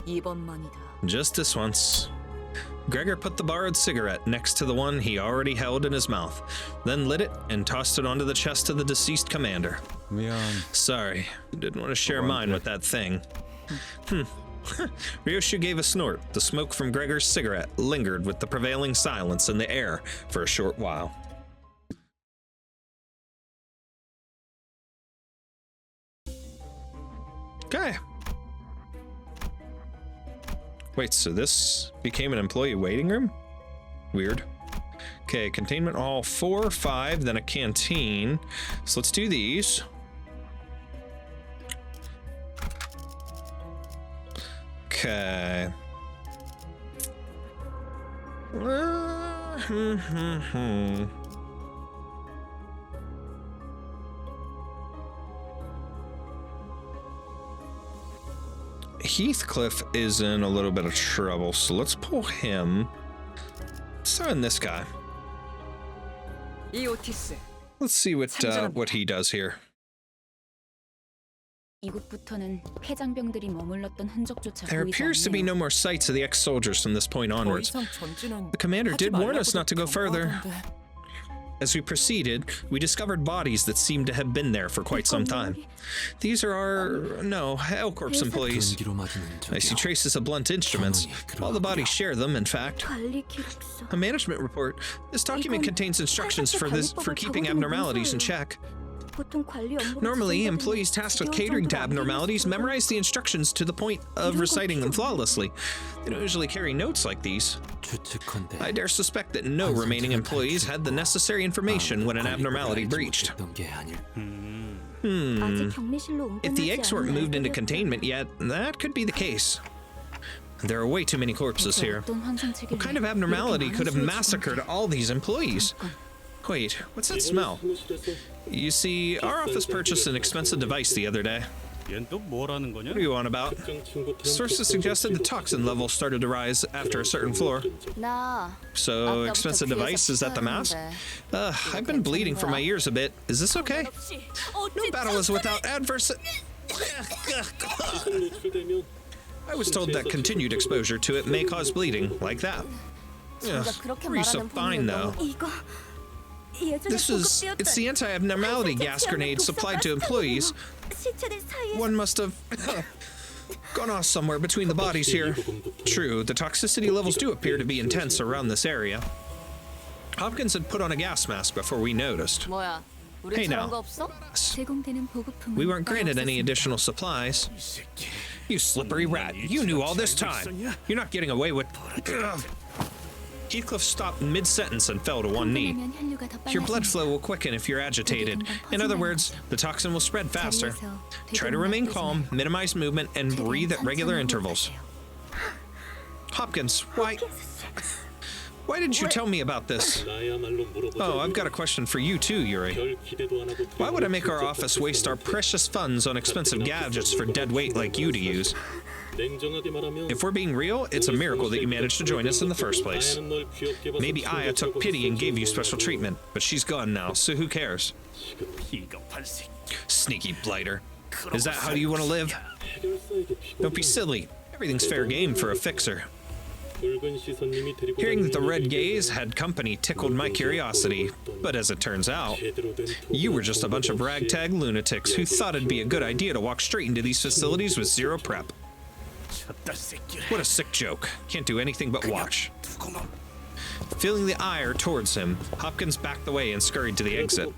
이번만이다. Just this once. Gregor put the borrowed cigarette next to the one he already held in his mouth, then lit it and tossed it onto the chest of the deceased commander. Sorry, didn't want to share mine with that thing. Ryoshu gave a snort. The smoke from Gregor's cigarette lingered with the prevailing silence in the air for a short while. Okay. Wait, so this became an employee waiting room? Weird. Okay, containment hall 4, 5, then a canteen. So let's do these. Okay. Heathcliff is in a little bit of trouble, so let's pull him. Let's throw in this guy. 이오티스. Let's see what he does here. 이곳부터는 폐장병들이 머물렀던 흔적조차 There 보이지 appears to be 않네요. no more sights of the ex-soldiers from this point 더 onwards. 이상 전진은 The commander did warn us not to go further. 경고하던데. As we proceeded, we discovered bodies that seemed to have been there for quite some time. These are L Corp's employees. I see traces of blunt instruments. All the bodies share them, in fact. 관리 기록서. A management report. This document contains instructions for keeping abnormalities in check. 보통 관리 업무를 Normally, 진행하는 employees tasked with 지겨울 catering to 정도로 안 abnormalities 되는 memorize the instructions to the point of reciting them flawlessly. They don't usually carry notes like these. I dare suspect that no remaining employees had the necessary information when an abnormality breached. 아직 격리실로 If the 옮겨놓지 eggs weren't 않은 moved into 아이들을 containment yet, that could be the case. There are way too many corpses here. What kind of abnormality could have massacred all these employees? Wait, what's that smell? You see, our office purchased an expensive device the other day. 얜 또 뭐라는 거냐? What are you on about? Sources suggested the toxin levels started to rise after a certain floor. 나 So, expensive device, is that the mask? I've been bleeding from my ears a bit. Is this okay? No battle is without adverse... I was told that continued exposure to it may cause bleeding, like that. Ugh, Reese so fine though. 이거 예전에 It's the anti-abnormality gas grenade supplied to employees. 시체들 사이에 One must have gone off somewhere between the bodies here. True, the toxicity levels do appear to be intense around this area. Hopkins had put on a gas mask before we noticed. 뭐야? 우리 Hey 저런 now. 거 없어? 제공되는 보급품은 We weren't granted any additional supplies. You slippery rat, you knew all this time. You're not getting away with... Ugh. Heathcliff stopped mid-sentence and fell to one knee. 궁금하면 혈류가 더 Your blood 빨라지니까 flow will quicken if you're agitated. In other words, the toxin will spread faster. Try to remain calm, minimize movement, and breathe at regular intervals. Hopkins, why didn't you tell me about this? Oh, I've got a question for you too, Yuri. Why would I make our office waste our precious funds on expensive gadgets for dead weight like you to use? If we're being real, it's a miracle that you managed to join us in the first place. Maybe Aya took pity and gave you special treatment, but she's gone now, so who cares? Sneaky blighter. Is that how you want to live? Don't be silly. Everything's fair game for a fixer. Hearing that the Red Gaze had company tickled my curiosity, but as it turns out, you were just a bunch of ragtag lunatics who thought it'd be a good idea to walk straight into these facilities with zero prep. What a sick joke. Can't do anything but watch. Feeling the ire towards him, Hopkins backed away and scurried to the exit.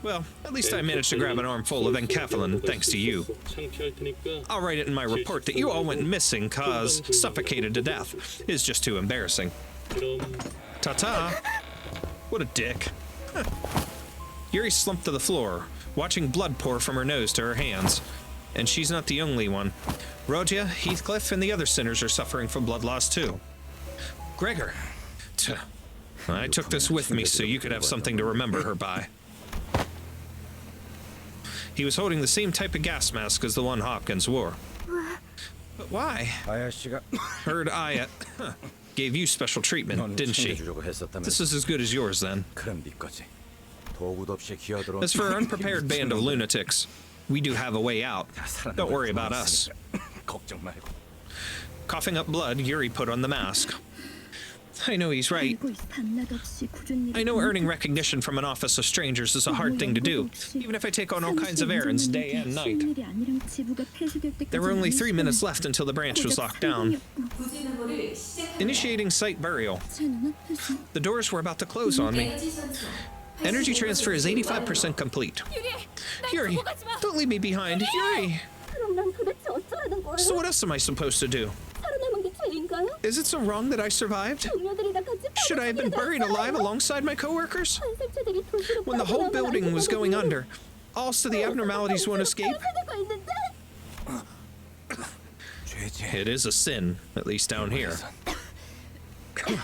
Well, at least I managed to grab an armful of enkephalin, thanks to you. I'll write it in my report that you all went missing cause suffocated to death. It's just too embarrassing. Ta-ta. What a dick. Yuri slumped to the floor, watching blood pour from her nose to her hands. And she's not the only one. Rodia, Heathcliff, and the other sinners are suffering from blood loss too. Gregor. I took this with me so you could have something to remember her by. He was holding the same type of gas mask as the one Hopkins wore. But why? Heard Aya gave you special treatment, didn't she? This is as good as yours then. As for our unprepared band of lunatics, we do have a way out. Don't worry about us. Coughing up blood, Yuri put on the mask. I know he's right. I know earning recognition from an office of strangers is a hard thing to do, even if I take on all kinds of errands day and night. There were only 3 minutes left until the branch was locked down. Initiating site burial. The doors were about to close on me. Energy transfer is 85% complete. Yuri, don't leave me behind. Yuri! 그럼 난 도대체 어쩌라는 거야? So what else am I supposed to do? 살아남은 게 죄인가요? Is it so wrong that I survived? 동료들이 다 같이 Should I have been buried alive alongside my coworkers? 환생체들이 도시로 When the whole building was going under, also the abnormalities won't escape? 세대가 있는데 It is a sin, at least down here. 그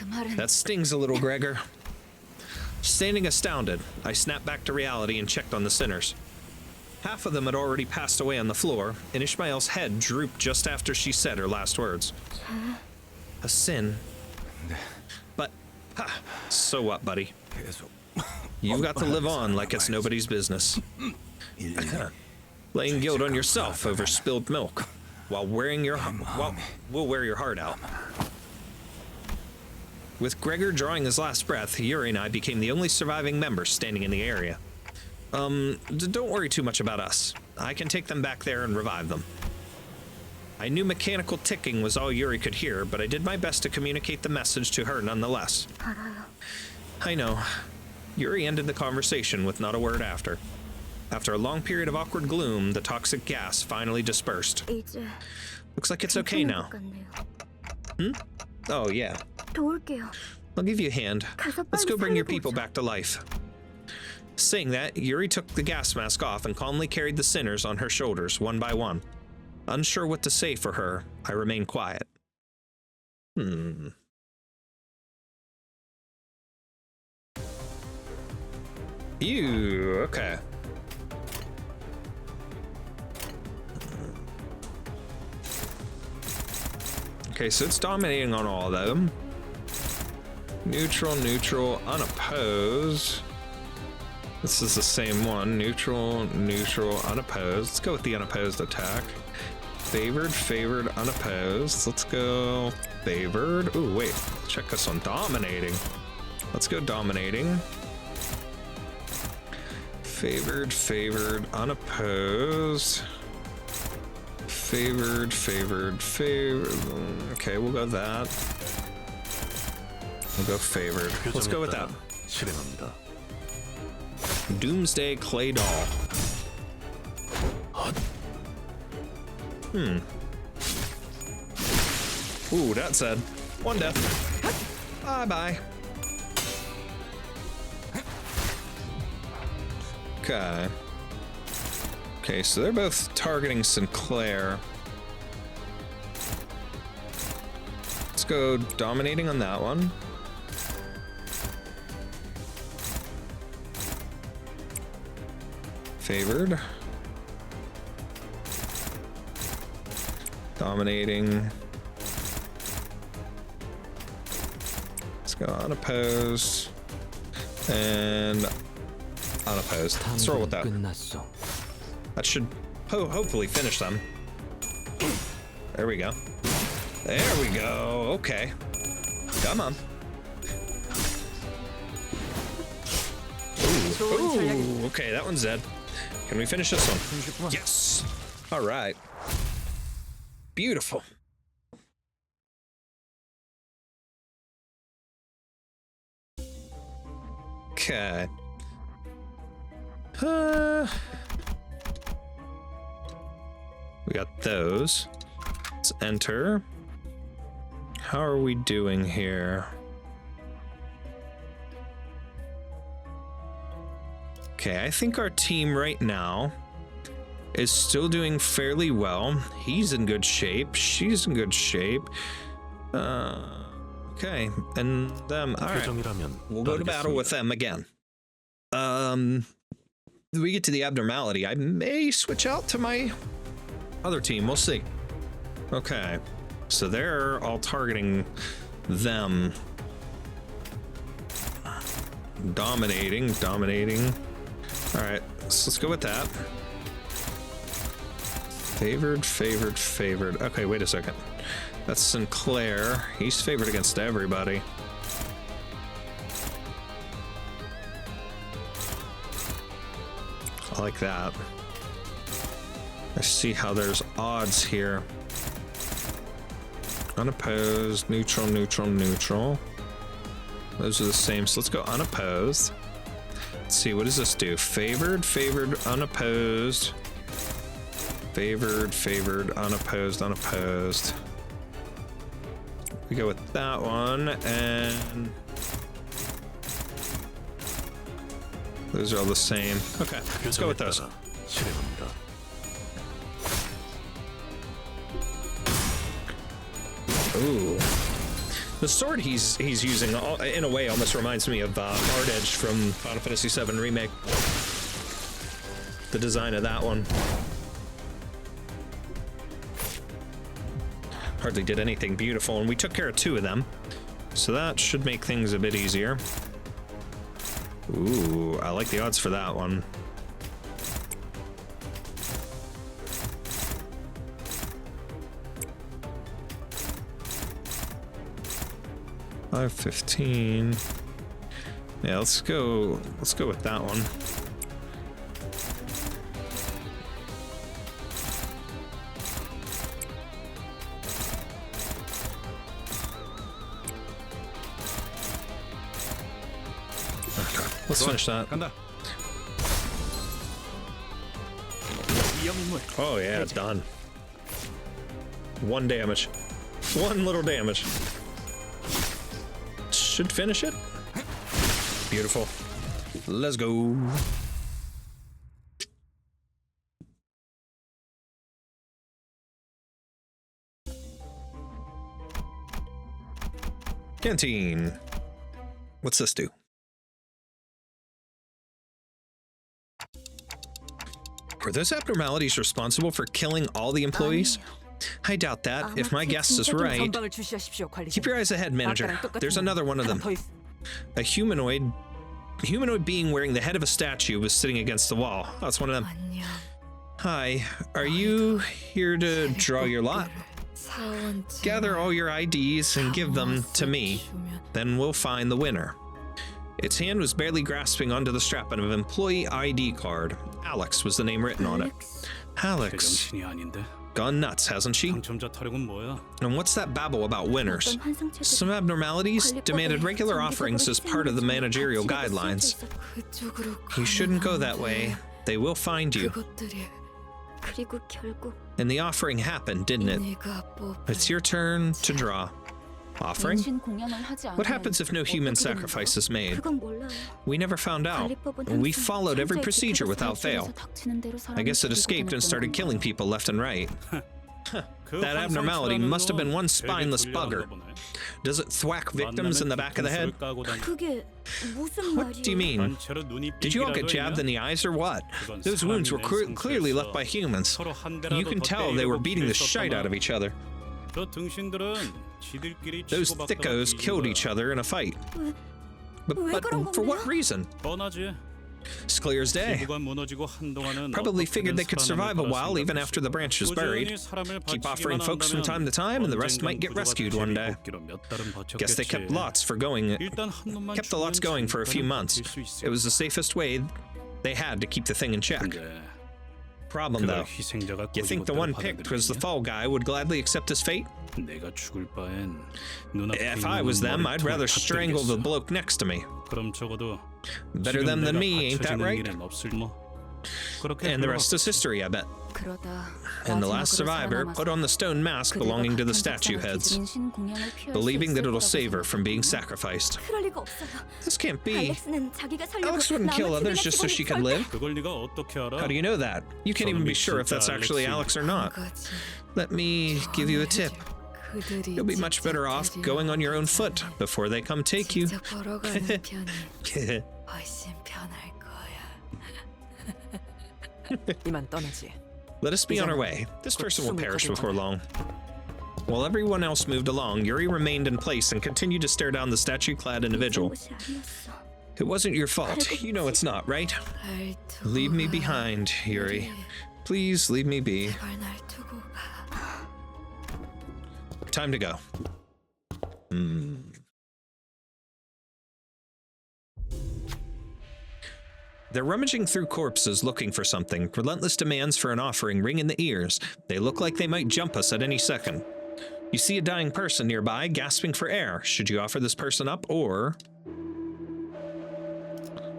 말은 That stings a little, Gregor. Standing astounded, I snapped back to reality and checked on the sinners. Half of them had already passed away on the floor, and Ishmael's head drooped just after she said her last words. A sin. But, so what, buddy? You've got to live on like it's nobody's business. Laying guilt on yourself over spilled milk, while we'll wear your heart out. With Gregor drawing his last breath, Yuri and I became the only surviving members standing in the area. Don't worry too much about us. I can take them back there and revive them. I knew mechanical ticking was all Yuri could hear, but I did my best to communicate the message to her nonetheless. I know. Yuri ended the conversation with not a word after. After a long period of awkward gloom, the toxic gas finally dispersed. 이제 Looks like it's okay now. Oh, yeah. 도울게요. I'll give you a hand. Let's go bring your people back to life. Saying that, Yuri took the gas mask off and calmly carried the sinners on her shoulders, one by one. Unsure what to say for her, I remained quiet. Ew, okay. Okay, so it's dominating on all of them. Neutral, neutral, unopposed. This is the same one. Neutral, neutral, unopposed. Let's go with the unopposed attack. Favored, favored, unopposed. Let's go favored. Ooh, wait. Check us on dominating. Let's go dominating. Favored, favored, unopposed. Favored, favored, favored. Okay, we'll go that. We'll go favored. Let's go with that. 실행합니다. Doomsday Clay Doll. Ooh, that said. One death. Bye-bye. Okay. Okay, so they're both targeting Sinclair. Let's go dominating on that one. Favored. Dominating. Let's go unopposed. And unopposed. Let's roll with that. That should hopefully finish them. There we go. There we go. Okay. Come on. Ooh, okay, that one's dead. Can we finish this one? Yes. All right. Beautiful. Okay. We got those. Let's enter. How are we doing here? Okay, I think our team right now is still doing fairly well. He's in good shape. She's in good shape. Okay, and them. All right, we'll go to battle with them again. We get to the abnormality. I may switch out to my other team. We'll see. Okay, so they're all targeting them. Dominating. All right, so let's go with that. Favored, favored, favored. Okay, wait a second. That's Sinclair. He's favored against everybody. I like that. I see how there's odds here. Unopposed, neutral, neutral, neutral. Those are the same, so let's go unopposed. Let's see, what does this do? Favored, favored, unopposed. Favored, favored, unopposed, unopposed. We go with that one, and those are all the same. Okay, let's go with those. 실행합니다. Ooh. The sword he's using, in a way, almost reminds me of Hard Edge from Final Fantasy VII Remake. The design of that one. Hardly did anything beautiful, and we took care of 2 of them. So that should make things a bit easier. Ooh, I like the odds for that one. $5.15. Yeah, let's go with that one. Okay, let's finish that. 간다. Oh yeah, it's done. 1 damage. 1 little damage. Should finish it. Beautiful. Let's go. Canteen. What's this do? Were those abnormalities responsible for killing all the employees? I doubt that. If my guess is right, 전방을 주시하십시오, 관리자. keep your eyes ahead, manager. 아까랑 똑같은 There's another one of them. 하나 더 있- A humanoid being wearing the head of a statue was sitting against the wall. That's one of them. 안녕. Hi, are you here to draw your lot? 사원증 Gather all your IDs and give them to me. 주면 Then we'll find the winner. Its hand was barely grasping onto the strap of an employee ID card. Alex was the name written on it. Alex. 제정신이 아닌데. Gone nuts, hasn't she? 당첨자 타령은 뭐야? And what's that babble about winners? 어떤 환상체들이 Some abnormalities demanded regular offerings as part of the managerial guidelines. 그쪽으로 You shouldn't go that way. They will find you. 그것들이 그리고 결국 And the offering happened, didn't it? 네가 뽑은 It's your turn to draw. Offering? 임신 공연을 하지 않으면 What happens if no human 어떻게 되는 sacrifice 거야? is made? 그건 몰라요. We never found out. 관리법은 We 항상 followed every 천사의 procedure 기태를 without fail. 사용해서 닥치는 대로 I guess it 사람을 escaped and 죽이고 started 다녔던 killing 거야. people left and right. 그 That abnormality must have been one 되게 spineless 불량한가 bugger. 보네. Does it thwack victims in the back of the head? 뒤통수를 까고 다니- 그게 무슨 What do you 말이에요? mean? 단체로 눈이 Did you all get 삐기라도 jabbed in 있냐? the eyes or what? 그건 Those wounds were 사람이 낸 clearly 상처였어. left by humans. 서로 한 대라도 You can 더 tell they were 때리려고 beating the shite out of 그랬었더만. each other. 저 등신들은 지들끼리 Those 치고받다가 thickos 뒤진 killed 거야. each other in a fight. But 왜 그런 for what 건데요? reason? 뻔하지. It's clear as day. 기부가 무너지고 한동안은 Probably figured they could 어떻게든 survive a 살아남을 while 거라 even after the branch is buried. 꾸준히 사람을 Keep offering 바치기만 folks from time to time, and the rest 한다면 might get 언젠간 rescued 구조가 one day. 제비뽑기로 몇 달은 Guess they kept 버텼겠지. lots for going. 일단 한 놈만 Kept the lots 죽으면 going for a few 잠깐은 months. 버틸 수 있어. It was the safest way they had to keep the thing in check. 근데 Problem 그걸 though, 희생자가 you think the one picked was the fall guy would gladly accept his fate? 내가 죽을 바엔 눈앞에 If I 있는 was them, 머리통을 I'd rather strangle the 터뜨리겠어. bloke next to me. 그럼 적어도 Better 지금 them than 내가 me, ain't that 받쳐지는 right? 일은 없을 뭐. 그렇게 And the rest is history, I bet. 그러다 And the 마지막으로 last survivor 살아남아서 put on the stone mask 그들과 belonging to the 같은 statue 색상을 heads, 뒤집은 신공양을 피할 수 believing that 있을 it'll 거라고 save her from being 생각했구나. sacrificed. 그럴 리가 없어요. This can't be. 알렉스는 자기가 살려고 Alex wouldn't kill 남을 others 죽이는 just so she could 직원이 live. 그걸 네가 어떻게 알아? How do you know that? You can't even be sure if that's actually Alex or not. 거지. Let me give you a tip. 그들이 You'll be much better off going on your own foot before they come take you. 직접 걸어가는 편이 훨씬 편할 거야. 이만 떠나지. Let us be on our way. This person will perish before long. While everyone else moved along, Yuri remained in place and continued to stare down the statue-clad individual. 잘못이 아니었어. It wasn't your fault. You know it's not, right? 날 두고 Leave me 가. behind, Yuri. Please leave me be. 제발 날 두고 가. Time to go. They're rummaging through corpses looking for something. Relentless demands for an offering ring in the ears. They look like they might jump us at any second. You see a dying person nearby, gasping for air. Should you offer this person up, or...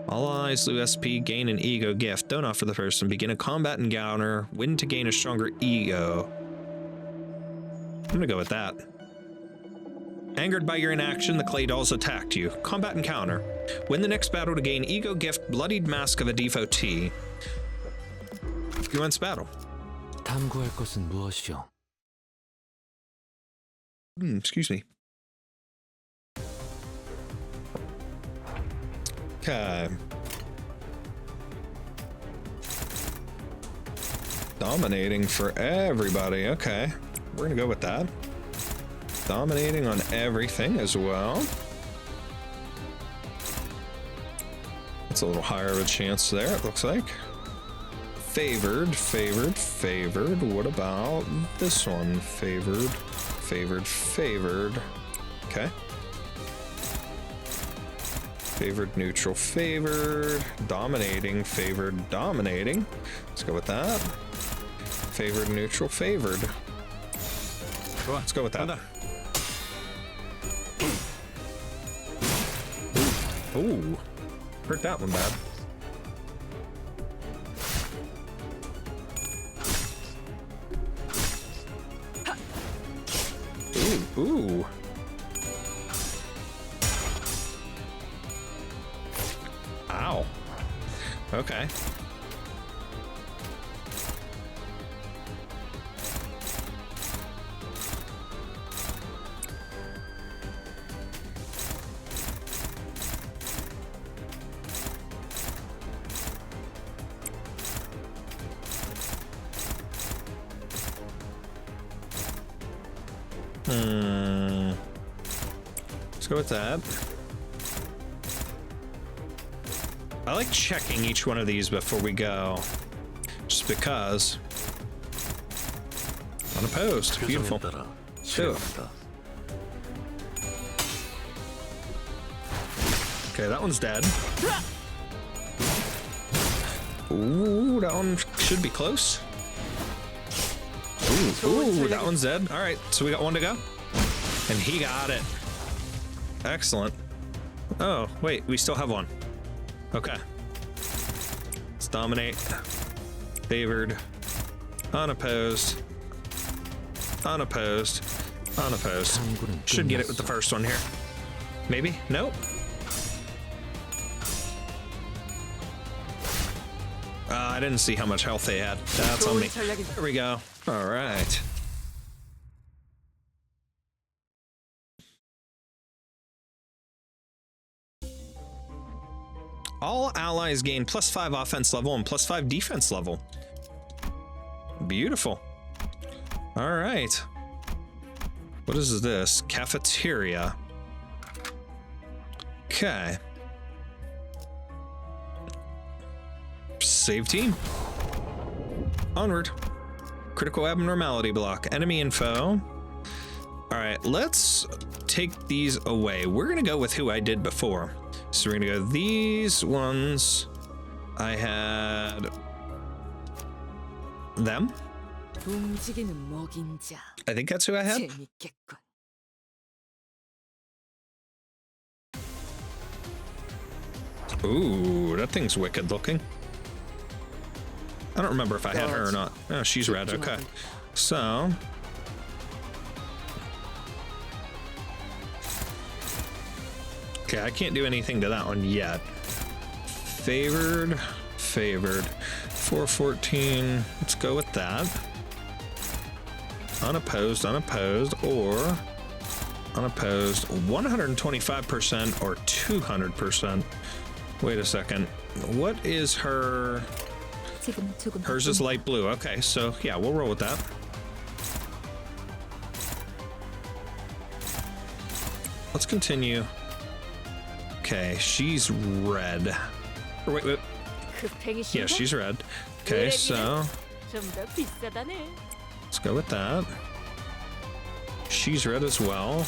All eyes lose SP, gain an ego gift. Don't offer the person. Begin a combat encounter. Win to gain a stronger ego. I'm gonna go with that. Angered by your inaction, the clay dolls attacked you. Combat encounter. Win the next battle to gain ego gift, bloodied mask of a devotee. You wins battle. 탐구할 것은 무엇이오? Excuse me. Okay. Dominating for everybody. Okay. We're gonna go with that. Dominating on everything as well. That's a little higher of a chance there, it looks like. Favored, favored, favored. What about this one? Favored, favored, favored. Okay. Favored, neutral, favored. Dominating, favored, dominating. Let's go with that. Favored, neutral, favored. Let's go with that. Ooh, hurt that one bad. Ooh. Ow. Okay. Let's go with that. I like checking each one of these before we go, just because. Unopposed. Beautiful. Two. Okay, that one's dead. Ooh, that one should be close. Ooh, that one's dead. All right, so we got one to go. And he got it. Excellent. Oh, wait, we still have one. Okay. Let's dominate. Favored. Unopposed. Unopposed. Unopposed. Should get it with the first one here. Maybe? Nope. I didn't see how much health they had. That's on me. There we go. All right. All allies gain +5 offense level and +5 defense level. Beautiful. All right. What is this? Cafeteria. Okay. Save team. Onward. Critical abnormality block. Enemy info. All right, let's take these away. We're gonna go with who I did before. So we're gonna go these ones. I had them. I think that's who I had. Ooh, that thing's wicked looking. I don't remember if I had her or not. Oh, she's red. Okay. So. Okay, I can't do anything to that one yet. Favored. Favored. 414. Let's go with that. Unopposed. Unopposed. Or unopposed. 125% or 200%. Wait a second. What is her... Hers is light blue. Okay, so yeah, we'll roll with that. Let's continue. Okay, she's red. Or wait. Yeah, she's red. Okay, so let's go with that. She's red as well.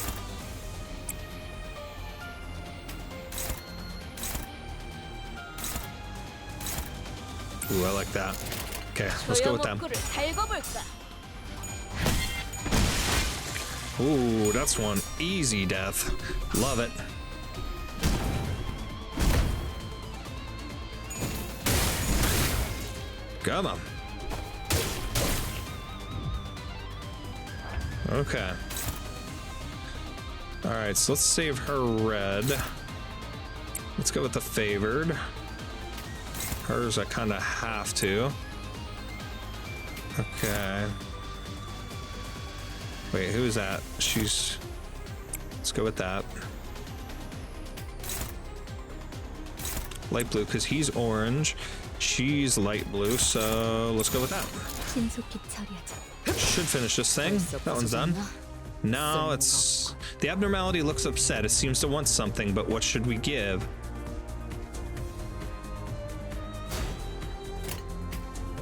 Ooh, I like that. Okay, let's go with them. Ooh, that's one easy death. Love it. Come on. Okay. All right, so let's save her red. Let's go with the favored. Hers, I kind of have to. Okay. Wait, who is that? She's... Let's go with that. Light blue, because he's orange. She's light blue, so let's go with that. Should finish this thing. That one's done. No, it's... The abnormality looks upset. It seems to want something, but what should we give?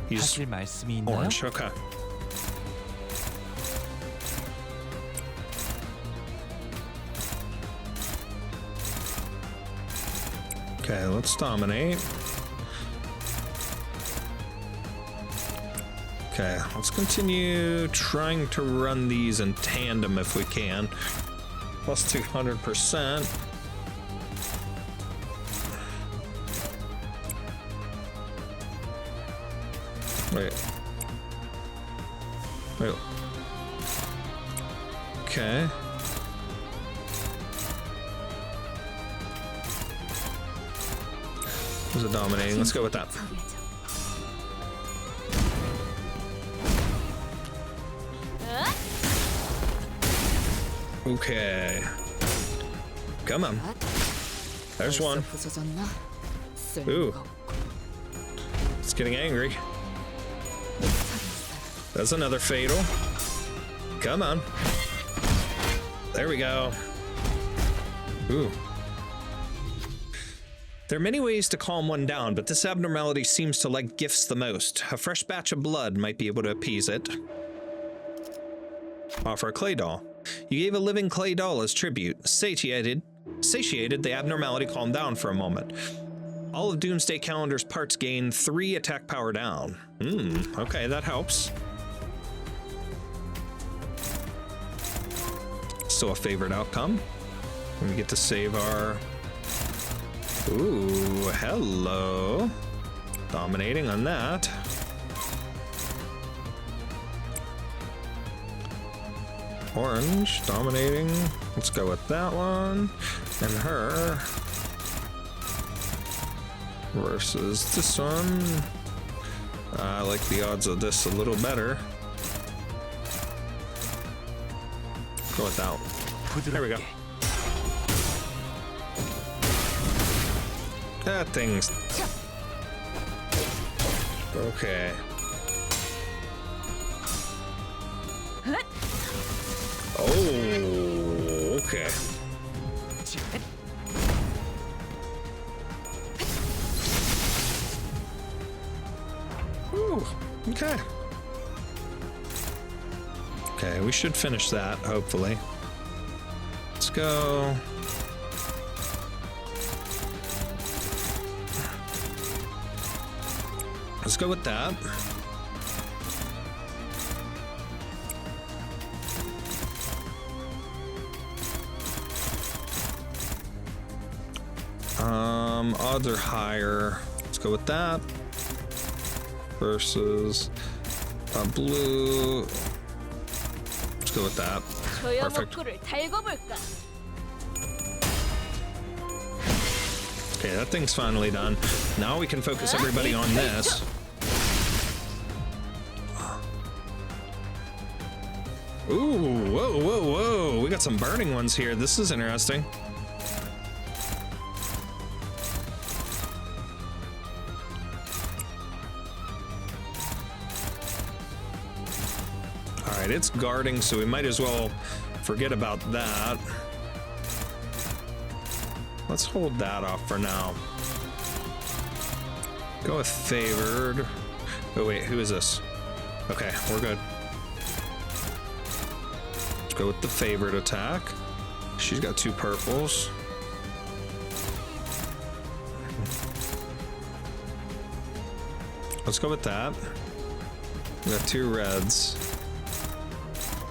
He's orange. Okay. Okay, let's dominate. Okay, let's continue trying to run these in tandem if we can. Plus 200%. Wait. Okay. Was it dominating? Let's go with that. 처리하죠. Okay. Come on. There's one. 부서졌나? Ooh. It's getting angry. That's another fatal. Come on. There we go. Ooh. There are many ways to calm one down, but this abnormality seems to like gifts the most. A fresh batch of blood might be able to appease it. Offer a clay doll. You gave a living clay doll as tribute. Satiated, the abnormality calmed down for a moment. All of Doomsday Calendar's parts gain 3 attack power down. Okay, that helps. Still a favorite outcome. We get to save our... Ooh, hello. Dominating on that. Orange, dominating. Let's go with that one. And her. Versus this one. I like the odds of this a little better. Go with that one. There we go. That thing's... Okay. Oh, okay. Ooh, okay. Okay, we should finish that, hopefully. Let's go. Let's go with that. Odds are higher. Let's go with that. Versus a blue. Let's go with that. Perfect. Okay, that thing's finally done. Now we can focus everybody on this. Ooh, whoa, whoa, whoa. We got some burning ones here. This is interesting. All right, it's guarding, so we might as well forget about that. Let's hold that off for now. Go with favored. Oh wait, who is this? Okay, we're good. Let's go with the favored attack. She's got 2 purples. Let's go with that. We got 2 reds.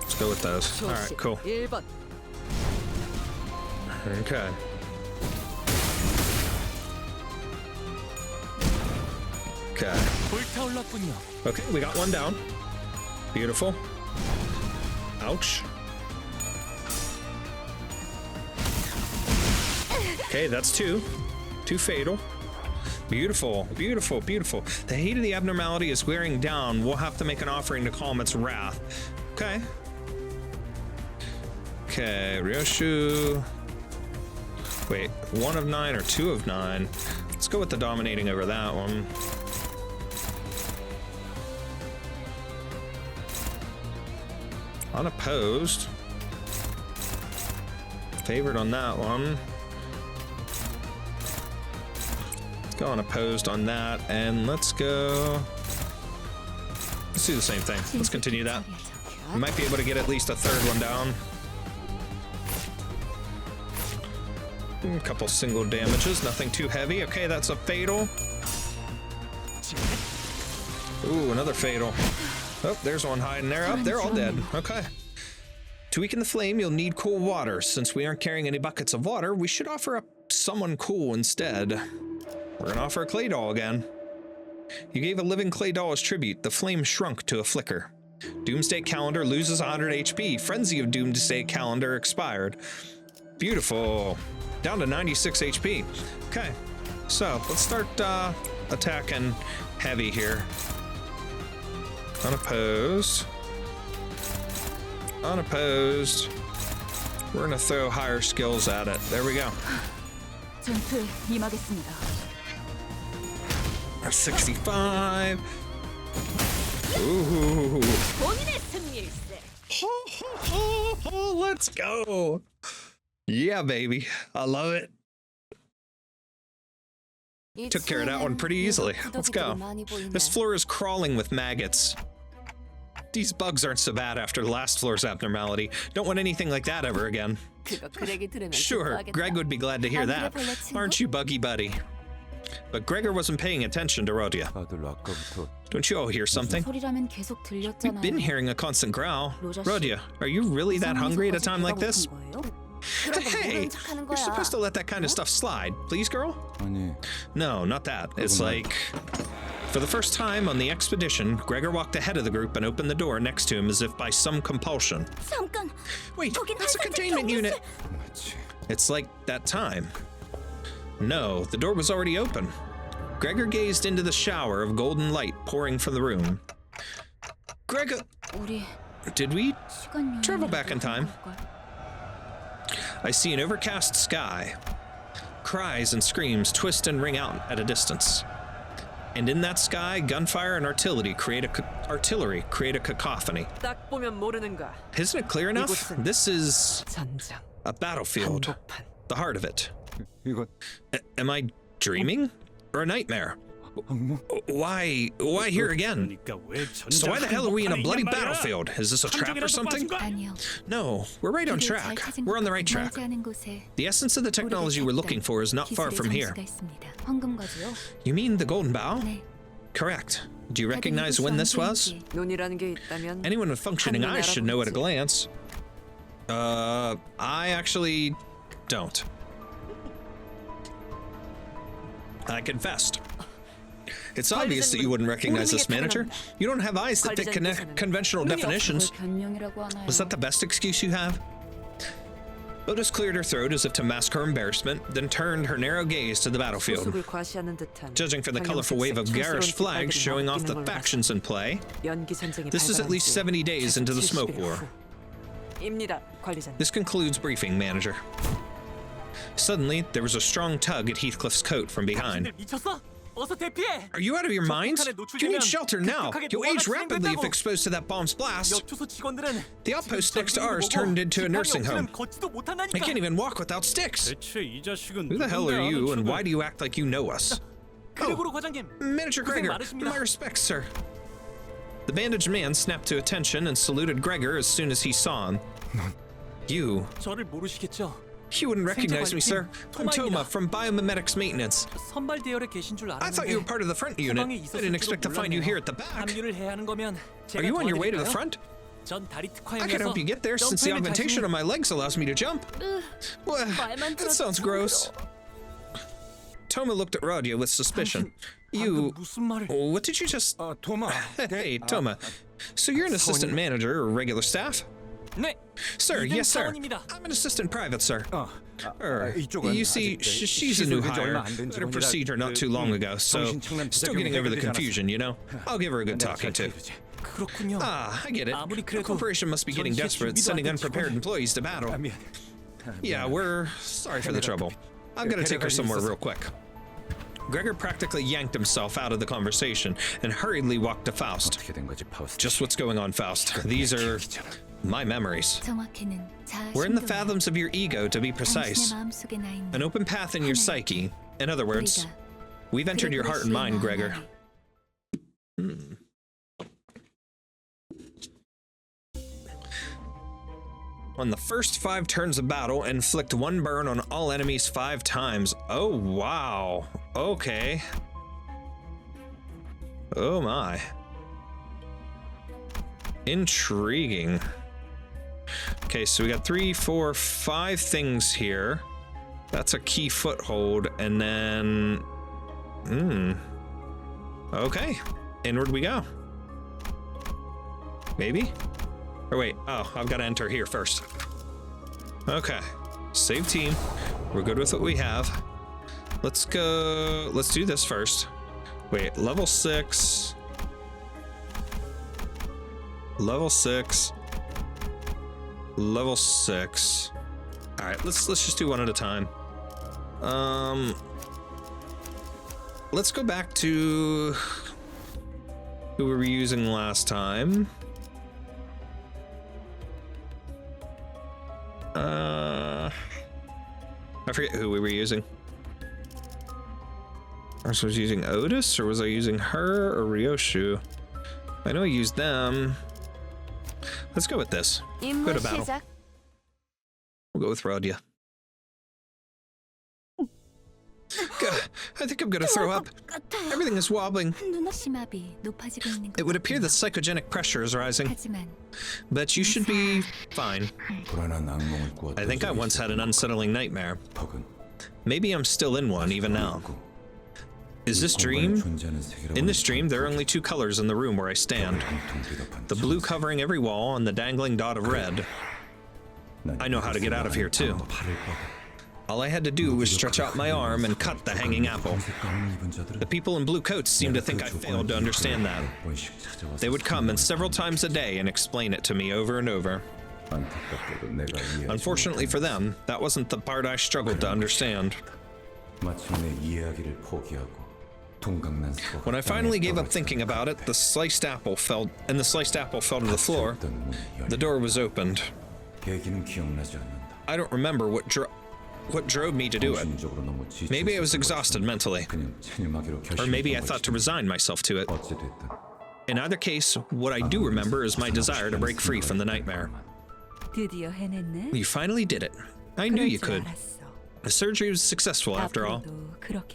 Let's go with those. All right, cool. Okay. Okay. Okay, we got one down. Beautiful. Ouch. Okay, that's 2. 2 fatal. Beautiful, beautiful, beautiful. The heat of the abnormality is wearing down. We'll have to make an offering to calm its wrath. Okay. Okay, Ryoshu. Wait, 1 of 9 or 2 of 9? Let's go with the dominating over that one. Unopposed. Favored on that one. Let's go unopposed on that, and let's go... Let's do the same thing. Let's continue that. We might be able to get at least a 3rd one down. A couple single damages, nothing too heavy. Okay, that's a fatal. Ooh, another fatal. Oh, there's one hiding there. Oh, they're all dead. Okay. To weaken the flame, you'll need cool water. Since we aren't carrying any buckets of water, we should offer up someone cool instead. We're gonna offer a clay doll again. You gave a living clay doll as tribute. The flame shrunk to a flicker. Doomsday Calendar loses 100 HP. Frenzy of Doomsday Calendar expired. Beautiful. Down to 96 HP. Okay. So let's start attacking heavy here. Unopposed. Unopposed. We're gonna throw higher skills at it. There we go. 전투에 임하겠습니다. 65. Ooh. 본인의 승리일세. Let's go. Yeah, baby. I love it. Took care of that one pretty easily. Let's go. This floor is crawling with maggots. These bugs aren't so bad after the last floor's abnormality. Don't want anything like that ever again. Sure, Greg would be glad to hear that. Aren't you, Buggy Buddy? But Gregor wasn't paying attention to Rodia. Don't you all hear something? 소리라면 계속 We've 들렸잖아요. been hearing a constant growl. Rodia, are you really that hungry at a time like this? Hey, you're supposed to let that kind of stuff slide. Please, girl? No, not that. It's like... For the first time on the expedition, Gregor walked ahead of the group and opened the door next to him as if by some compulsion. 잠깐. Wait, that's a containment unit! It's like that time. No, the door was already open. Gregor gazed into the shower of golden light pouring from the room. Gregor... 우리 Did we 시간 travel back in time? 걸걸? I see an overcast sky. Cries and screams twist and ring out at a distance. And in that sky, gunfire and artillery create a cacophony. 딱 보면 모르는가? Isn't it clear enough? 이곳은 This is 전장. a battlefield. 한복판. The heart of it. Am I dreaming? Or a nightmare? Why here again? 그러니까 왜 So why the hell are we in a bloody battlefield? Is this a trap or 함정이라도 something? 빠진 거 아니요. No, we're right on track. We're on the right track. 하는 곳에 The essence of the technology we're looking for is not far from here. 황금과지요? You mean the Golden Bow? 네. Correct. Do you recognize when this was? 눈이라는 게 있다면 Anyone with functioning eyes should know at a glance. I actually don't. I confessed. It's obvious that you wouldn't recognize this, manager. You don't have eyes that fit conventional definitions. 변명이라고 하나요? Was that the best excuse you have? Otis cleared her throat as if to mask her embarrassment, then turned her narrow gaze to the battlefield. 소속을 과시하는 듯한 Judging from the colorful wave of garish flags showing off the factions in play, 연기 전쟁이 this is at least 70 days into the smoke war. 입니다, 관리자님. This concludes briefing, manager. Suddenly, there was a strong tug at Heathcliff's coat from behind. 미쳤어? 어서 대피해. Are you out of your minds? You need shelter now. You'll age rapidly if exposed to that bomb's blast. 여초소 직원들은 The outpost next to ours turned into a nursing home. 걷지도 I 못한다니까. can't even walk without sticks. 대체 이 자식은 Who the hell are you, and why do you act like you know us? 그리고로 과장님. Manager 고생 Gregor, 많으십니다. my respects, sir. The bandaged man snapped to attention and saluted Gregor as soon as he saw him. You 저를 모르시겠죠? You wouldn't recognize me, sir. I'm Toma from Biomimetics Maintenance. 선발 대열에 계신 줄 I thought you were 알았는데. part of the front unit. I didn't expect to find you here at the back. 합류를 해야 하는 거면 Are you on your way to the 도와드릴까요? front? 전 다리 I can help you get there since the augmentation on my legs allows me to jump. What? 말만 That sounds 들어도 gross. Toma looked at Rodia with suspicion. You... 무슨 말을? What did you just... 도마. Hey, Toma. So you're an assistant manager or regular staff? 네. Sir, yes, sir. 사원입니다. I'm an assistant private, sir. 이쪽은 You see, 아직 she's a new 시술된 지 hire. 얼마 안된 Got her 직원이라 procedure not too long ago, so 정신청란 still 부작용이 getting over the 해결되지 confusion, you know? I'll give her a good 내가 talking to. 잘 그렇군요. Ah, I get it. 아무리 The 그래도 corporation must be getting 전시회 desperate, 준비도 sending 안 된 unprepared 직원을- employees to battle. 미안. Yeah, we're sorry for the trouble. I've got to take her somewhere real quick. Gregor practically yanked himself out of the conversation and hurriedly walked to Faust. 어떻게 된 거지, 파우스트? Just what's going on, Faust? These are my memories. 정확히는 We're in the fathoms of your ego, to be precise. 마음속에 나 있는 An open path in your psyche. In other words, we've entered your heart and mind, Gregor. On the first 5 turns of battle, inflict 1 burn on all enemies 5 times. Oh, wow. Okay. Oh my. Intriguing. Okay, so we got 3, 4, 5 things here. That's a key foothold, and then... Okay. Inward we go. Maybe? Or wait, oh, I've got to enter here first. Okay. Save team. We're good with what we have. Let's go. Let's do this first. Wait, level 6. Level 6. Level 6. All right, let's just do one at a time. Let's go back to who we were using last time. I forget who we were using. I was using Otis, or was I using her or Ryoshu? I know I used them. Let's go with this. Go to battle. We'll go with Rodya. I think I'm gonna throw up. Everything is wobbling. 심압이 높아지고 있는 것 It would appear that psychogenic pressure is rising, 하지만 but you should be fine. I think I once had an unsettling nightmare. Maybe I'm still in one even now. Is this dream? In this dream, there are only 2 colors in the room where I stand. The blue covering every wall and the dangling dot of red. I know how to get out of here too. All I had to do was stretch out my arm and cut the hanging apple. The people in blue coats seemed to think I failed to understand that. They would come and several times a day and explain it to me over and over. Unfortunately for them, that wasn't the part I struggled to understand. When I finally gave up thinking about it, the sliced apple fell to the floor. The door was opened. I don't remember what drove me to do it. Maybe I was exhausted mentally. Or maybe I thought to resign myself to it. In either case, what I do remember is my desire to break free from the nightmare. 드디어 해냈네. You finally did it. I knew you could. The surgery was successful after all.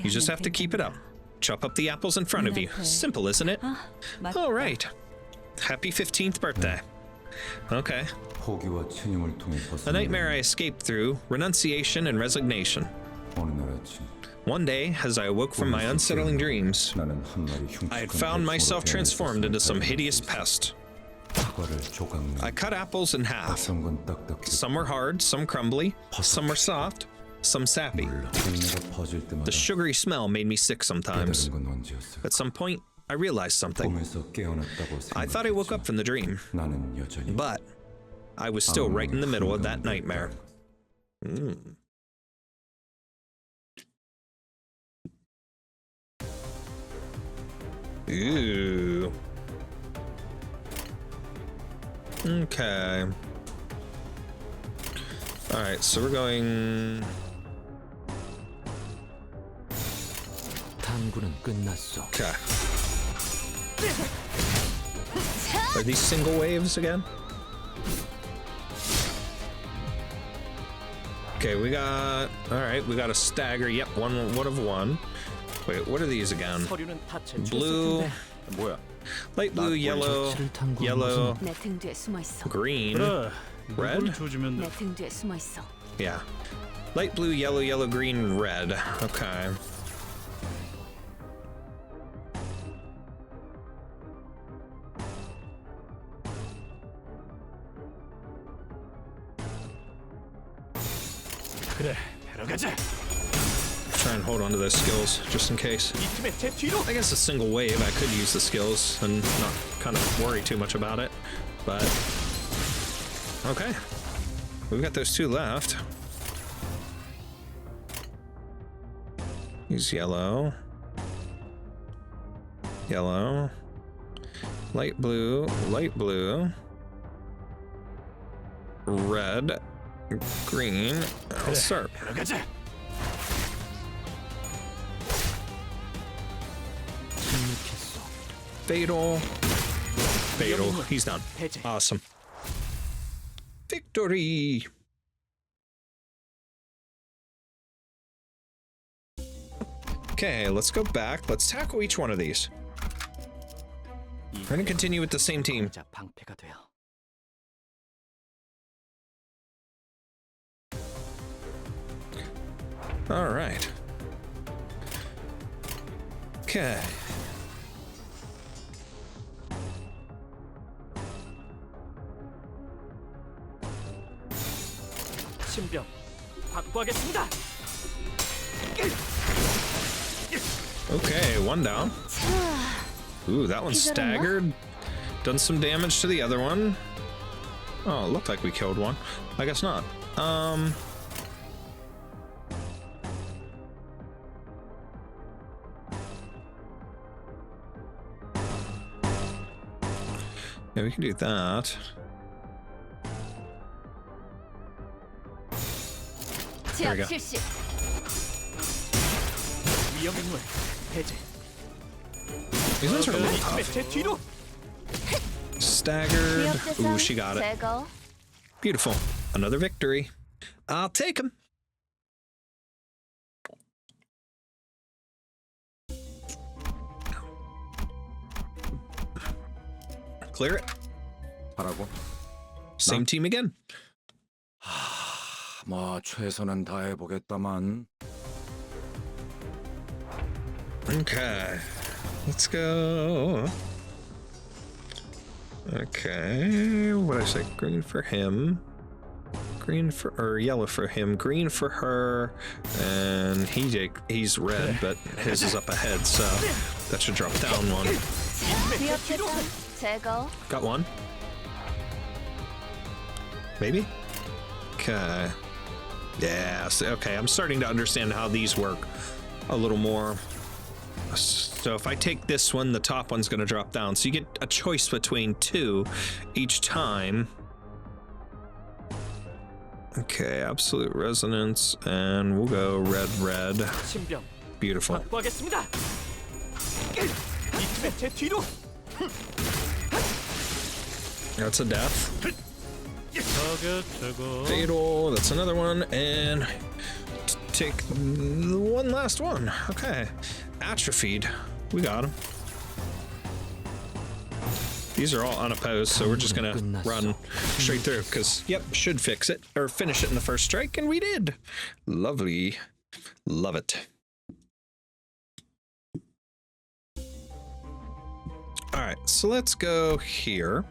You just have to keep it up. Chop up the apples in front of you. Simple, isn't it? All right. Happy 15th birthday. Okay. A nightmare I escaped through, renunciation and resignation. One day, as I awoke from my unsettling dreams, I had found myself transformed into some hideous pest. I cut apples in half. Some were hard, some crumbly, some were soft, some sappy. The sugary smell made me sick sometimes. At some point, I realized something. I thought I woke up from the dream, but I was still right in the middle of that nightmare. Ooh. Okay. Alright, so we're going... 탐구는 끝났어. Okay. Are these single waves again? Okay, we got... Alright, we got a stagger. Yep, one of one. Wait, what are these again? Blue... Light blue, yellow, yellow, 내 등 뒤에 숨어 있어. green, 그래. red? 물건을 조지면 내 등 뒤에 숨어 있어. Yeah. Light blue, yellow, yellow, green, red. Okay. 그래. 배로 가자. Try and hold on to those skills just in case. I guess a single wave, I could use the skills and not kind of worry too much about it. But okay, we've got those 2 left. Use yellow, yellow, light blue, red, green. I'll start. Fatal. He's done. Awesome. Victory. Okay, let's go back. Let's tackle each one of these. We're gonna continue with the same team. All right. Okay. 신병 확보하겠습니다. Okay, one down. Ooh, that one's staggered. Done some damage to the other one. Oh, it looked like we killed one. I guess not. Yeah, we can do that. There we go. These ones are really tough. Staggered. Ooh, she got it. Beautiful. Another victory. I'll take him. Clear it. 하라고? Same team again. 뭐 최선은 다해 보겠다만. Okay. Let's go. Okay. What did I say? Green for him. Green for, or yellow for him. Green for her. And he's red, but his is up ahead, so that should drop down one. Got one. Maybe? Okay. Yeah, okay, I'm starting to understand how these work a little more. So if I take this one, the top one's going to drop down. So you get a choice between two each time. Okay, absolute resonance, and we'll go red, red. Beautiful. That's a death. Fatal, that's another one, and take the one last one. Okay. Atrophied. We got him. These are all unopposed, so we're just gonna run straight through, because, yep, should fix it, or finish it in the first strike, and we did. Lovely. Love it. Alright, so let's go here.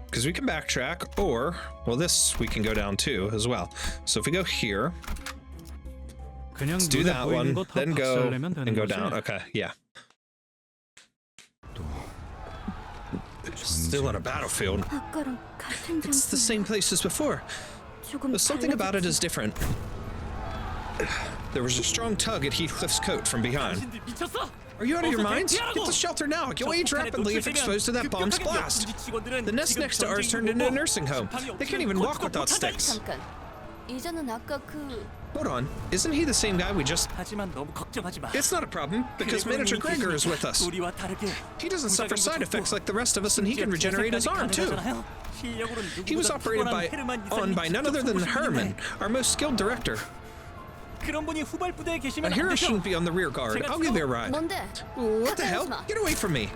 Because we can backtrack, or, well, this we can go down too as well. So if we go here, let's do that one, then go and go down. Okay, yeah. Still on a battlefield. It's the same place as before. But something about it is different. There was a strong tug at Heathcliff's coat from behind. Are you out of your minds? Get to shelter now. You'll age rapidly if exposed to that bomb's blast. The nest next to ours turned into a nursing home. They can't even walk without sticks. Hold on. Isn't he the same guy we just... It's not a problem, because Manager Gregor is with us. He doesn't suffer side effects like the rest of us, and he can regenerate his arm, too. He was operated on by none other than Herman, our most skilled director. A hero shouldn't be on the rear guard. I'll give you a ride. What the hell? Get away from me.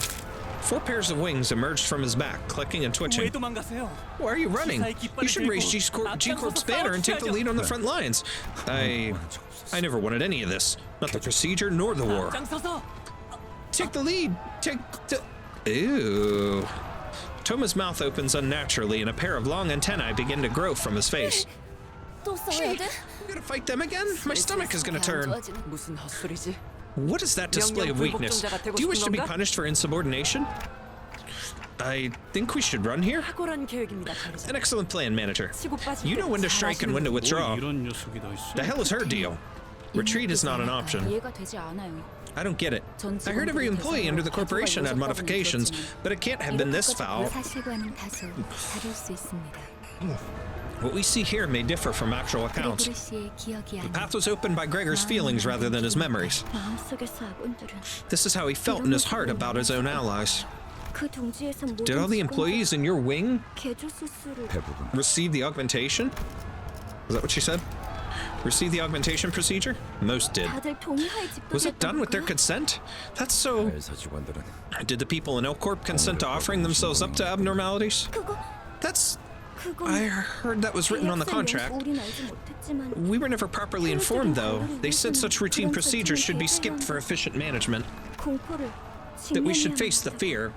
4 pairs of wings emerged from his back, clicking and twitching. Why are you running? You should raise G-Corp's banner and take the lead on the front lines. I never wanted any of this. Not the procedure, nor the war. Take the lead. Ew. Toma's mouth opens unnaturally, and a pair of long antennae begin to grow from his face. Shit, I'm gonna fight them again? My stomach is gonna turn. What is that display of weakness? Do you wish to be punished for insubordination? I think we should run here. An excellent plan, Manager. You know when to strike and when to withdraw. The hell is her deal? Retreat is not an option. I don't get it. I heard every employee under the corporation had modifications, but it can't have been this foul. What we see here may differ from actual accounts. The path was opened by Gregor's feelings rather than his memories. This is how he felt in his heart about his own allies. Did all the employees in your wing receive the augmentation? Is that what she said? Receive the augmentation procedure? Most did. Was it done with their consent? That's so... Did the people in L-Corp consent to offering themselves up to abnormalities? That's... I heard that was written on the contract. We were never properly informed, though. They said such routine procedures should be skipped for efficient management. That we should face the fear.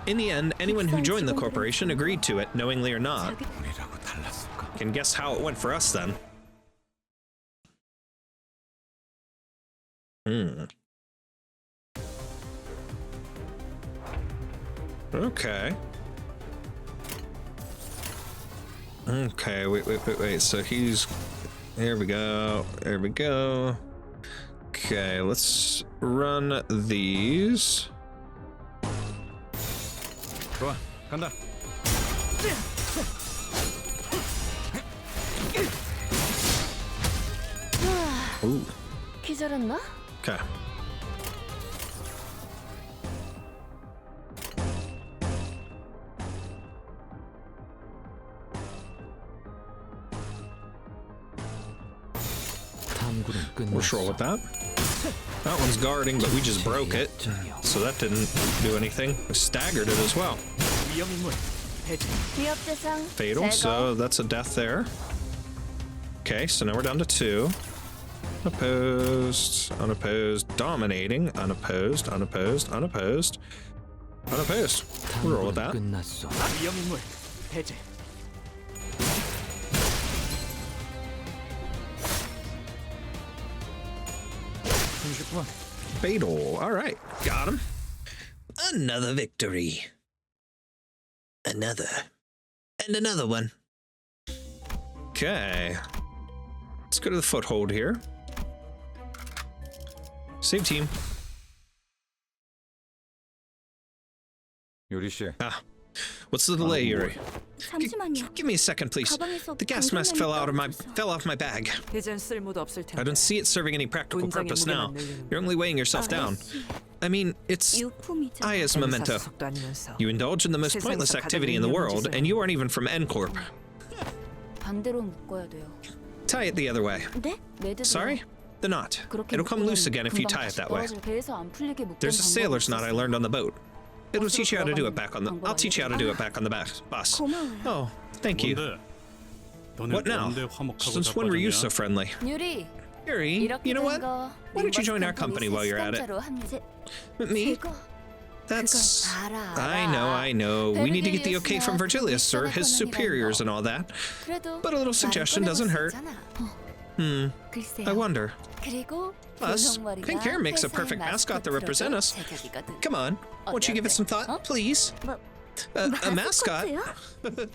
In the end, anyone who joined the corporation agreed to it, knowingly or not. Can guess how it went for us, then. Okay. Okay, wait. So he's... There we go. There we go. Okay, let's run these. 좋아, 간다. Ooh. 기절했나? Okay. We're sure with that. That one's guarding, but we just broke it. So that didn't do anything. We staggered it as well. 위협 대상 Fatal, so that's a death there. Okay, so now we're down to 2. Unopposed, unopposed, dominating, unopposed, unopposed, unopposed, unopposed. We'll roll with that. 끝났어. Fatal. All right, got him. Another victory. Another. And another one. Okay. Let's go to the foothold here. Save team. 유리 씨, Ah. What's the delay, Yuri? 잠시만요. Give me a second, please. The gas mask fell off my bag. 이젠 쓸모도 없을 텐데. I don't see it serving any practical 온장의 purpose now. 무게만 늘리는 You're only weighing yourself down. I mean, it's 유품이죠. Aya's memento. 속도 아니면서. You indulge in the most pointless activity in the world, and you aren't even from N-Corp. 반대로 묶어야 돼요. Tie it the other way. 네? 매듭을 Sorry? The knot. 그렇게 It'll come 묶으면 loose again if you 금방 tie it 다시 that way. 떨어질 배에서 안 풀리게 묶는 There's a 방법이 sailor's knot I 있었어요. learned on the boat. It'll teach you how to do it back on the. I'll teach you how to do it back on the bus. 고마워요. Oh, thank you. 뭔데? 너네 What now? 뭔데 화목하고 Since when were you 자빠졌냐? so friendly? 유리, Yuri, 이렇게 you know 된 what? 거 Why don't you 림버스 join our 컴퍼니 company while you're at it? 수감자로 합류해. Me? 제거 That's. 알아, I know. We need to get the okay from Vergilius Vergilius or his superiors and all that. 그래도 But a little suggestion 말을 doesn't 꺼내볼 hurt. 수 있잖아. 글쎄요. I wonder. 그리고 Plus, 분홍머리가 pink hair makes a 회사의 perfect mascot to represent us. 마스코트로도 Come on, won't you give it some thought, please? A mascot? 마스코트요?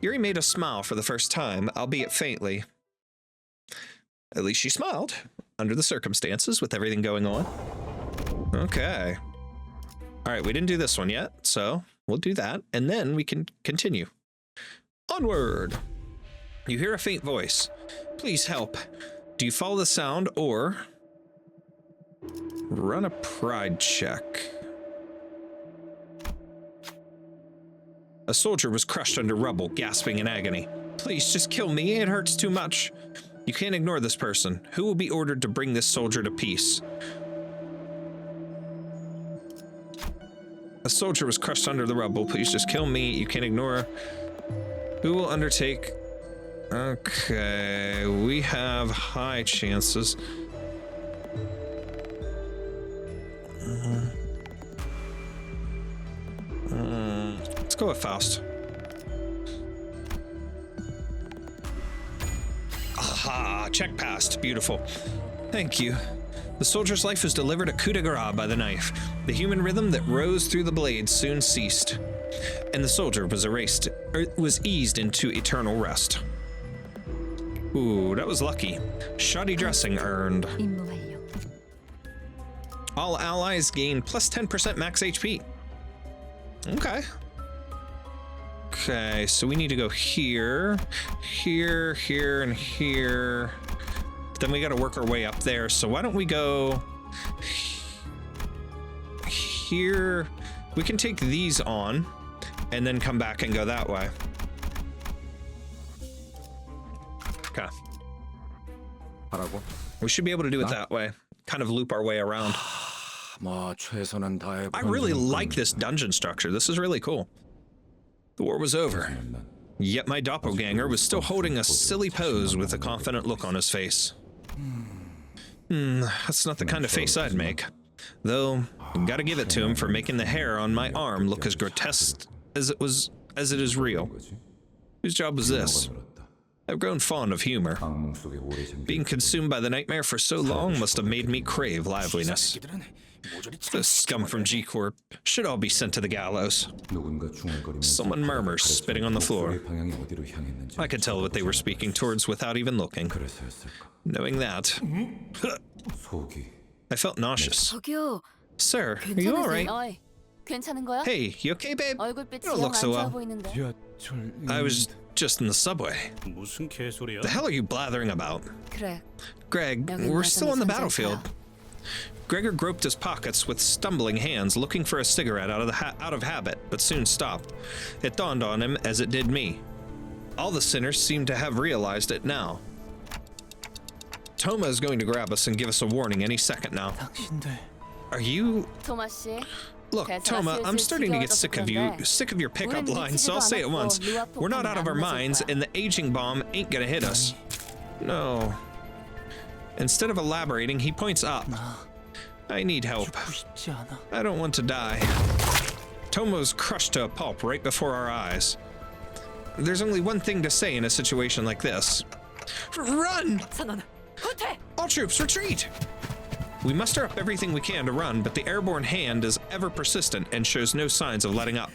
Yuri made us smile for the first time, albeit faintly. At least she smiled, under the circumstances, with everything going on. Okay. All right, we didn't do this one yet, so we'll do that, and then we can continue. Onward! You hear a faint voice. Please help. Do you follow the sound, or run a pride check? A soldier was crushed under rubble, gasping in agony. Please, just kill me. It hurts too much. You can't ignore this person. Who will be ordered to bring this soldier to peace? A soldier was crushed under the rubble. Please just kill me. You can't ignore. Who will undertake? Okay, we have high chances. Let's go with Faust. Aha, check passed. Beautiful. Thank you. The soldier's life was delivered a coup de grace by the knife. The human rhythm that rose through the blade soon ceased, and the soldier was eased into eternal rest. Ooh, that was lucky. Shoddy dressing earned. 임무 완료. All allies gain plus 10% max HP. Okay. Okay, so we need to go here, here, here, and here. Then we gotta work our way up there. So why don't we go here? We can take these on and then come back and go that way. Okay. 하라고? We should be able to do it that way. Kind of loop our way around. 뭐 최선은 다해. I really like this dungeon structure. This is really cool. The war was over. Yet my doppelganger was still holding a silly pose with a confident look on his face. That's not the kind of face I'd make. Though, gotta give it to him for making the hair on my arm look as grotesque as it is real. Whose job was this? I've grown fond of humor. Being consumed by the nightmare for so long must have made me crave liveliness. Those scum from G-Corp should all be sent to the gallows. Someone murmurs, spitting on the floor. I could tell what they were speaking towards without even looking. Knowing that, I felt nauseous. 저기요. Sir, are you alright? 어이, 괜찮은 거야? Hey, you okay, babe? 얼굴빛이 You don't 영 look 안 so 좋아 well. 보이는데. I was just in the subway. 무슨 개소리야? The hell are you blathering about? 그래. Greg, 여긴 we're still on the 여전히 battlefield. 전쟁터야. Gregor groped his pockets with stumbling hands, looking for a cigarette out of habit, but soon stopped. It dawned on him as it did me. All the sinners seemed to have realized it now. Toma is going to grab us and give us a warning any second now. Are you... 토마 씨. Look, Toma, I'm starting to get sick of your pickup lines, so I'll say it once. We're not out of our minds, and the aging bomb ain't gonna hit us. No. Instead of elaborating, he points up. I need help. I don't want to die. Toma was crushed to a pulp right before our eyes. There's only one thing to say in a situation like this. Run! 선언, 후퇴! All troops, retreat! We muster up everything we can to run, but the airborne hand is ever persistent and shows no signs of letting up.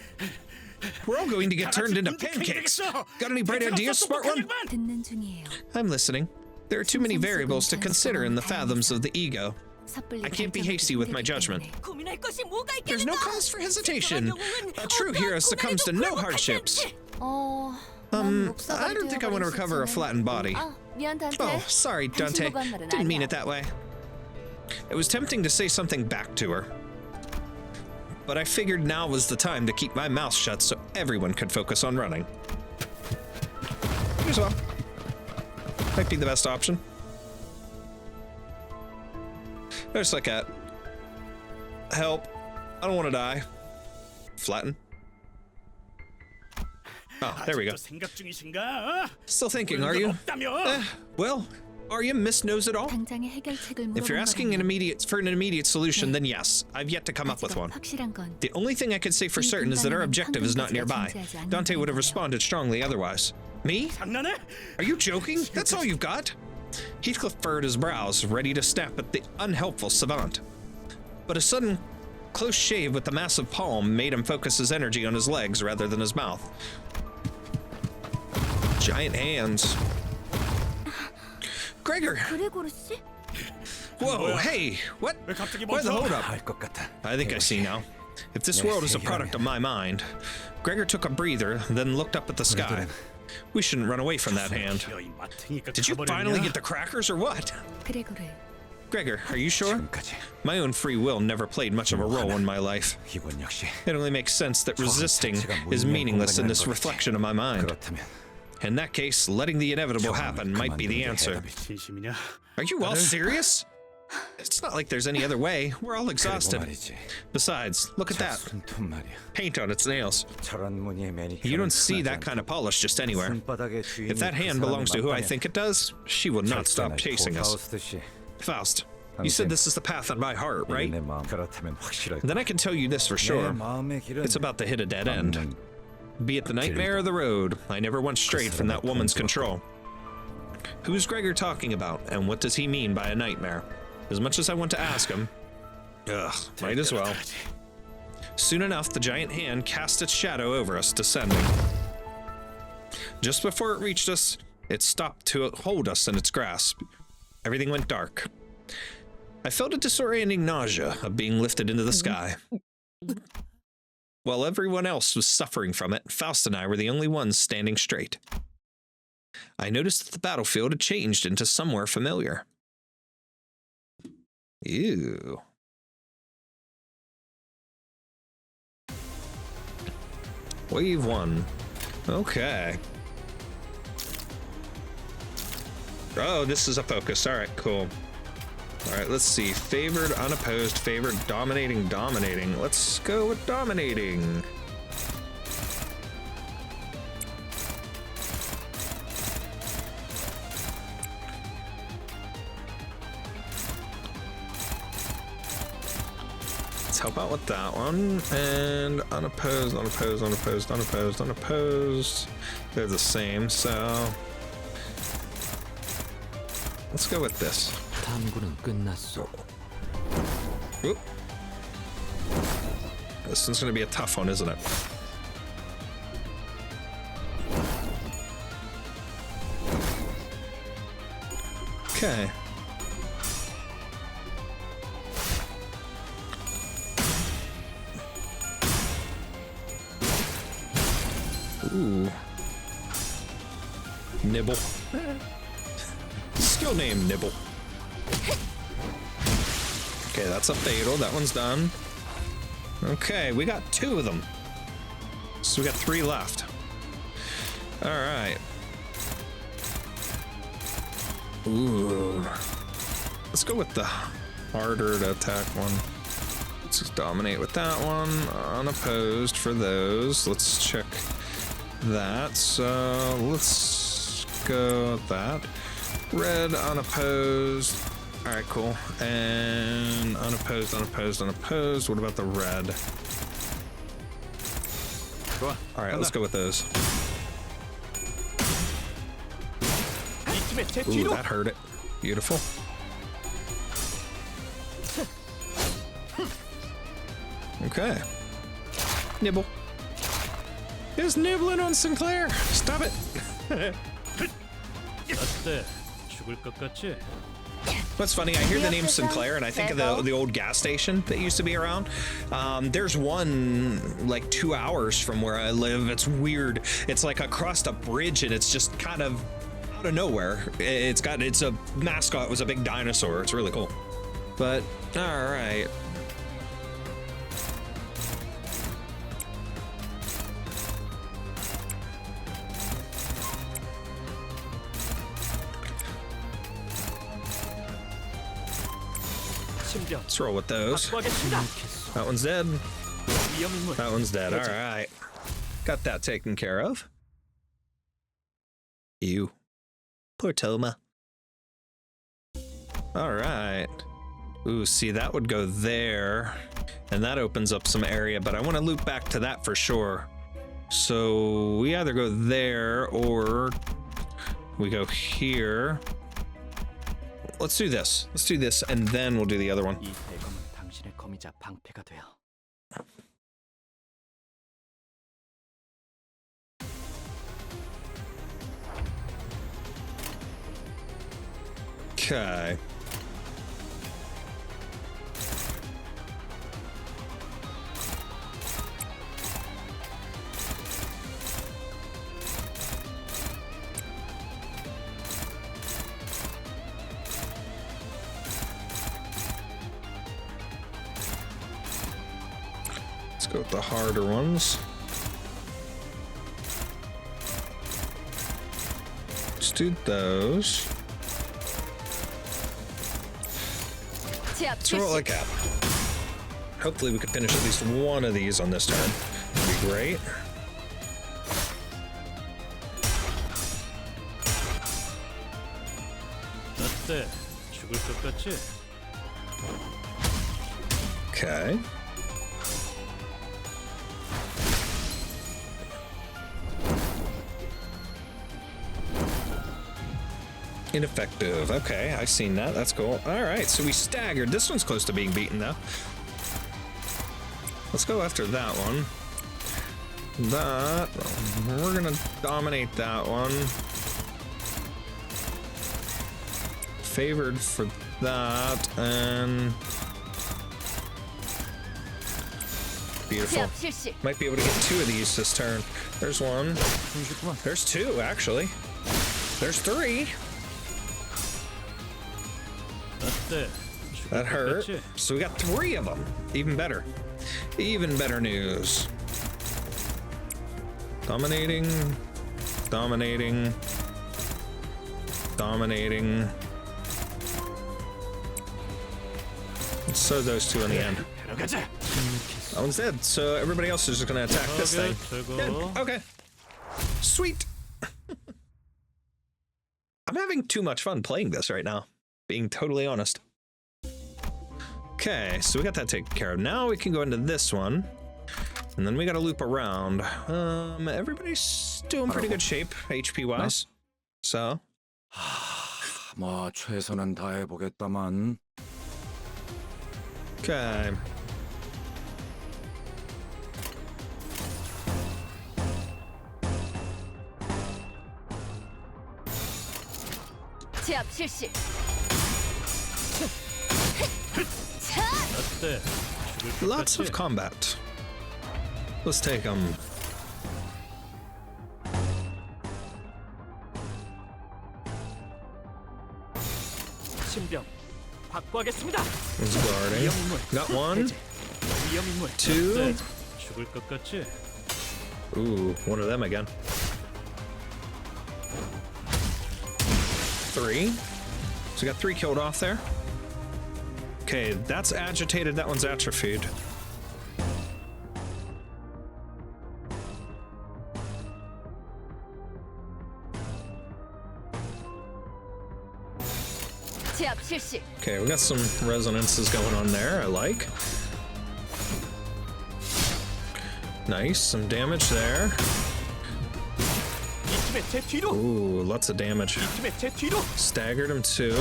We're all going to get turned into pancakes. Got any bright ideas, smart one? 듣는 중이에요. I'm listening. There are too many variables to consider in the fathoms of the ego. 삿불리 I can't be hasty with my judgment. 고민할 것이 뭐가 있겠는가? There's no cause for hesitation. A true hero succumbs to no hardships. I don't think I want to recover a flattened body. 아, 미안 단테. Oh, sorry, Dante. Didn't mean it that way. It was tempting to say something back to her, but I figured now was the time to keep my mouth shut so everyone could focus on running. Might as well. Might be the best option. Just like that. Help. I don't want to die. Flatten. Oh, there we go. 생각 중이신가? Still thinking, are you? Well, are you Miss Knows It All? 당장의 해결책을 If you're asking an immediate solution, then yes, I've yet to come up with one. 확실한 건 The only thing I can say for certain is that our objective is not nearby. Dante would have responded strongly otherwise. Me? 장난해? Are you joking? That's all you've got? Heathcliff furrowed his brows, ready to snap at the unhelpful savant. But a sudden close shave with the massive palm made him focus his energy on his legs rather than his mouth. Giant hands. Gregor! 그레고르 씨? Whoa, hey, what? Why the hold up? I think I see now. If this world is a product of my mind. Gregor took a breather, then looked up at the sky. We shouldn't run away from that hand. Did you finally get the crackers or what? 그레고르. Gregor, are you sure? My own free will never played much of a role in my life. It only makes sense that resisting is meaningless in this reflection of my mind. In that case, letting the inevitable happen might be the answer. 진심이냐? Are you all serious? It's not like there's any other way. We're all exhausted. Besides, look at that. Paint on its nails. You don't see that kind of polish just anywhere. If that hand belongs to who I think it does, she will not stop chasing us. Faust, you said this is the path of my heart, right? Then I can tell you this for sure. It's about to hit a dead end. Be it the nightmare or the road, I never once strayed from that woman's control. Who's Gregor talking about, and what does he mean by a nightmare? As much as I want to ask him, might as well. Soon enough, the giant hand cast its shadow over us, descending. Just before it reached us, it stopped to hold us in its grasp. Everything went dark. I felt a disorienting nausea of being lifted into the sky. While everyone else was suffering from it, Faust and I were the only ones standing straight. I noticed that the battlefield had changed into somewhere familiar. Ew. Wave 1. Okay. Oh, this is a focus. All right, cool. All right, let's see. Favored, unopposed, favored, dominating, dominating. Let's go with dominating. Let's help out with that one. And unopposed, unopposed, unopposed, unopposed, unopposed. They're the same, so Let's go with this. 탐구는 끝났소. Oop. This one's gonna be a tough one, isn't it? Okay. Ooh. Nibble. Skill name Nibble. Okay, that's a fatal. That one's done. Okay, we got 2 of them. So we got 3 left. All right. Ooh. Let's go with the harder to attack one. Let's just dominate with that one. Unopposed for those. Let's check that. So let's go with that. Red, unopposed. All right, cool. And unopposed, unopposed, unopposed. What about the red? All right, let's go with those. Ooh, that hurt it. Beautiful. Okay. Nibble. It's nibbling on Sinclair. Stop it. 어때? 죽을 것 같지? What's funny, I hear the name Sinclair and I think of the old gas station that used to be around. There's one like 2 hours from where I live. It's weird. It's like across a bridge and it's just kind of out of nowhere. It's a mascot. It was a big dinosaur. It's really cool. But all right. Let's roll with those. That one's dead. That one's dead. All right. Got that taken care of. Ew. Poor Toma. All right. Ooh, see, that would go there. And that opens up some area, but I want to loop back to that for sure. So we either go there or we go here. Let's do this. Let's do this, and then we'll do the other one. 이 대검은 당신의 검이자 방패가 되어 Okay. Let's go with the harder ones. Let's do those. Let's roll like that. Hopefully we can finish at least one of these on this turn. That'd be great. 어때? 죽을 것 같지? Okay. Ineffective. Okay, I've seen that. That's cool. All right, so we staggered. This one's close to being beaten, though. Let's go after that one. That. We're going to dominate that one. Favored for that, and... Beautiful. Might be able to get 2 of these this turn. There's one. There's 2, actually. There's 3. That hurt. So we got 3 of them. Even better. Even better news. Dominating. Dominating. Dominating. So those 2 in the end. That one's dead. So everybody else is just going to attack this thing. Dead. Okay. Sweet. I'm having too much fun playing this right now. Being totally honest. Okay, so we got that taken care of. Now we can go into this one. And then we got to loop around. Everybody's still in pretty good shape, HP-wise. So. 뭐 최선은 다해보겠다만. Okay. 제압 실시. 어때? 죽을 것 Lots 같지? of combat. Let's take them. 신병 확보하겠습니다. Who's guarding? 위험인물 Got one, 해제. 위험인물 two. 어때? 죽을 것 같지? Ooh, one of them again. 3. So we got 3 killed off there. Okay, that's agitated. That one's atrophied. 제압 실시. Okay, we got some resonances going on there. I like. Nice, some damage there. 이 팀의 제 뒤로. Ooh, lots of damage. 이 팀의 제 뒤로. Staggered him too.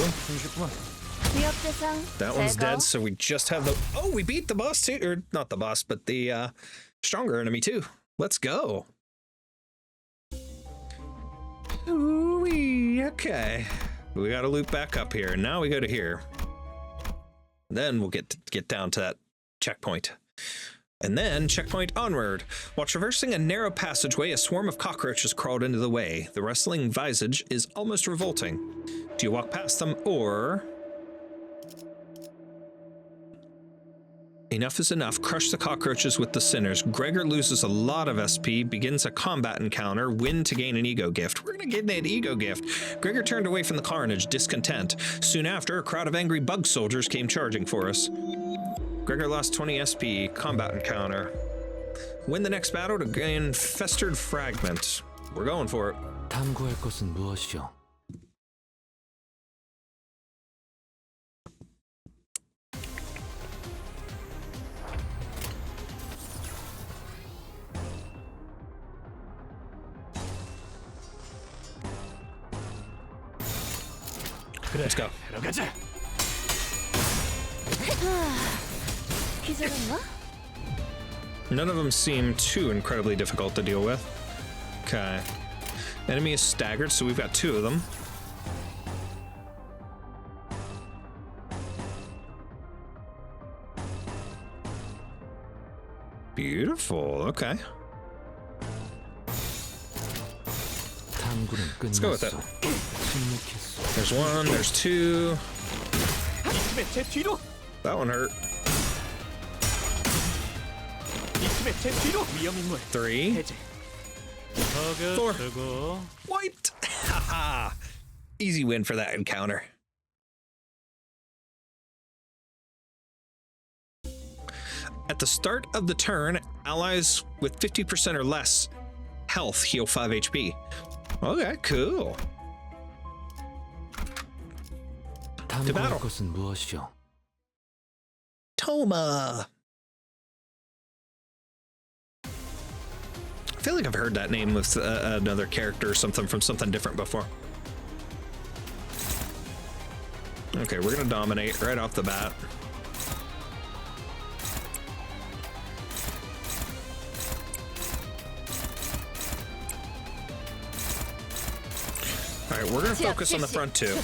위협 대상 That one's 제거. dead, so we just have the... Oh, we beat the boss too. Or not the boss, but the stronger enemy too. Let's go. Ooh-wee, okay. We gotta loop back up here. Now we go to here. Then we'll get down to that checkpoint. And then checkpoint onward. While traversing a narrow passageway, a swarm of cockroaches crawled into the way. The rustling visage is almost revolting. Do you walk past them or... Enough is enough. Crush the cockroaches with the sinners. Gregor loses a lot of SP, begins a combat encounter, win to gain an ego gift. We're gonna get that ego gift. Gregor turned away from the carnage, discontent. Soon after, a crowd of angry bug soldiers came charging for us. Gregor lost 20 SP, combat encounter. Win the next battle to gain festered fragment. We're going for it. 탐구할 것은 무엇이오? Let's go. 들어가자. 기절했나? None of them seem too incredibly difficult to deal with. Okay. Enemy is staggered, so we've got 2 of them. Beautiful. Okay. 탐구는 Let's go with it. 끝났소. 침묵했소. There's 1, there's 2. 이 팀의 제 뒤로. That one hurt. 이 팀의 제 뒤로. 위험인물 3. 해제. 타겟 Four. 제거. Wiped! Haha! Easy win for that encounter. At the start of the turn, allies with 50% or less health heal 5 HP. Okay, cool. 탐구할 battle. 것은 무엇이오? Toma! I feel like I've heard that name with another character or something from something different before. Okay, we're gonna dominate right off the bat. All right, we're gonna focus on the front two.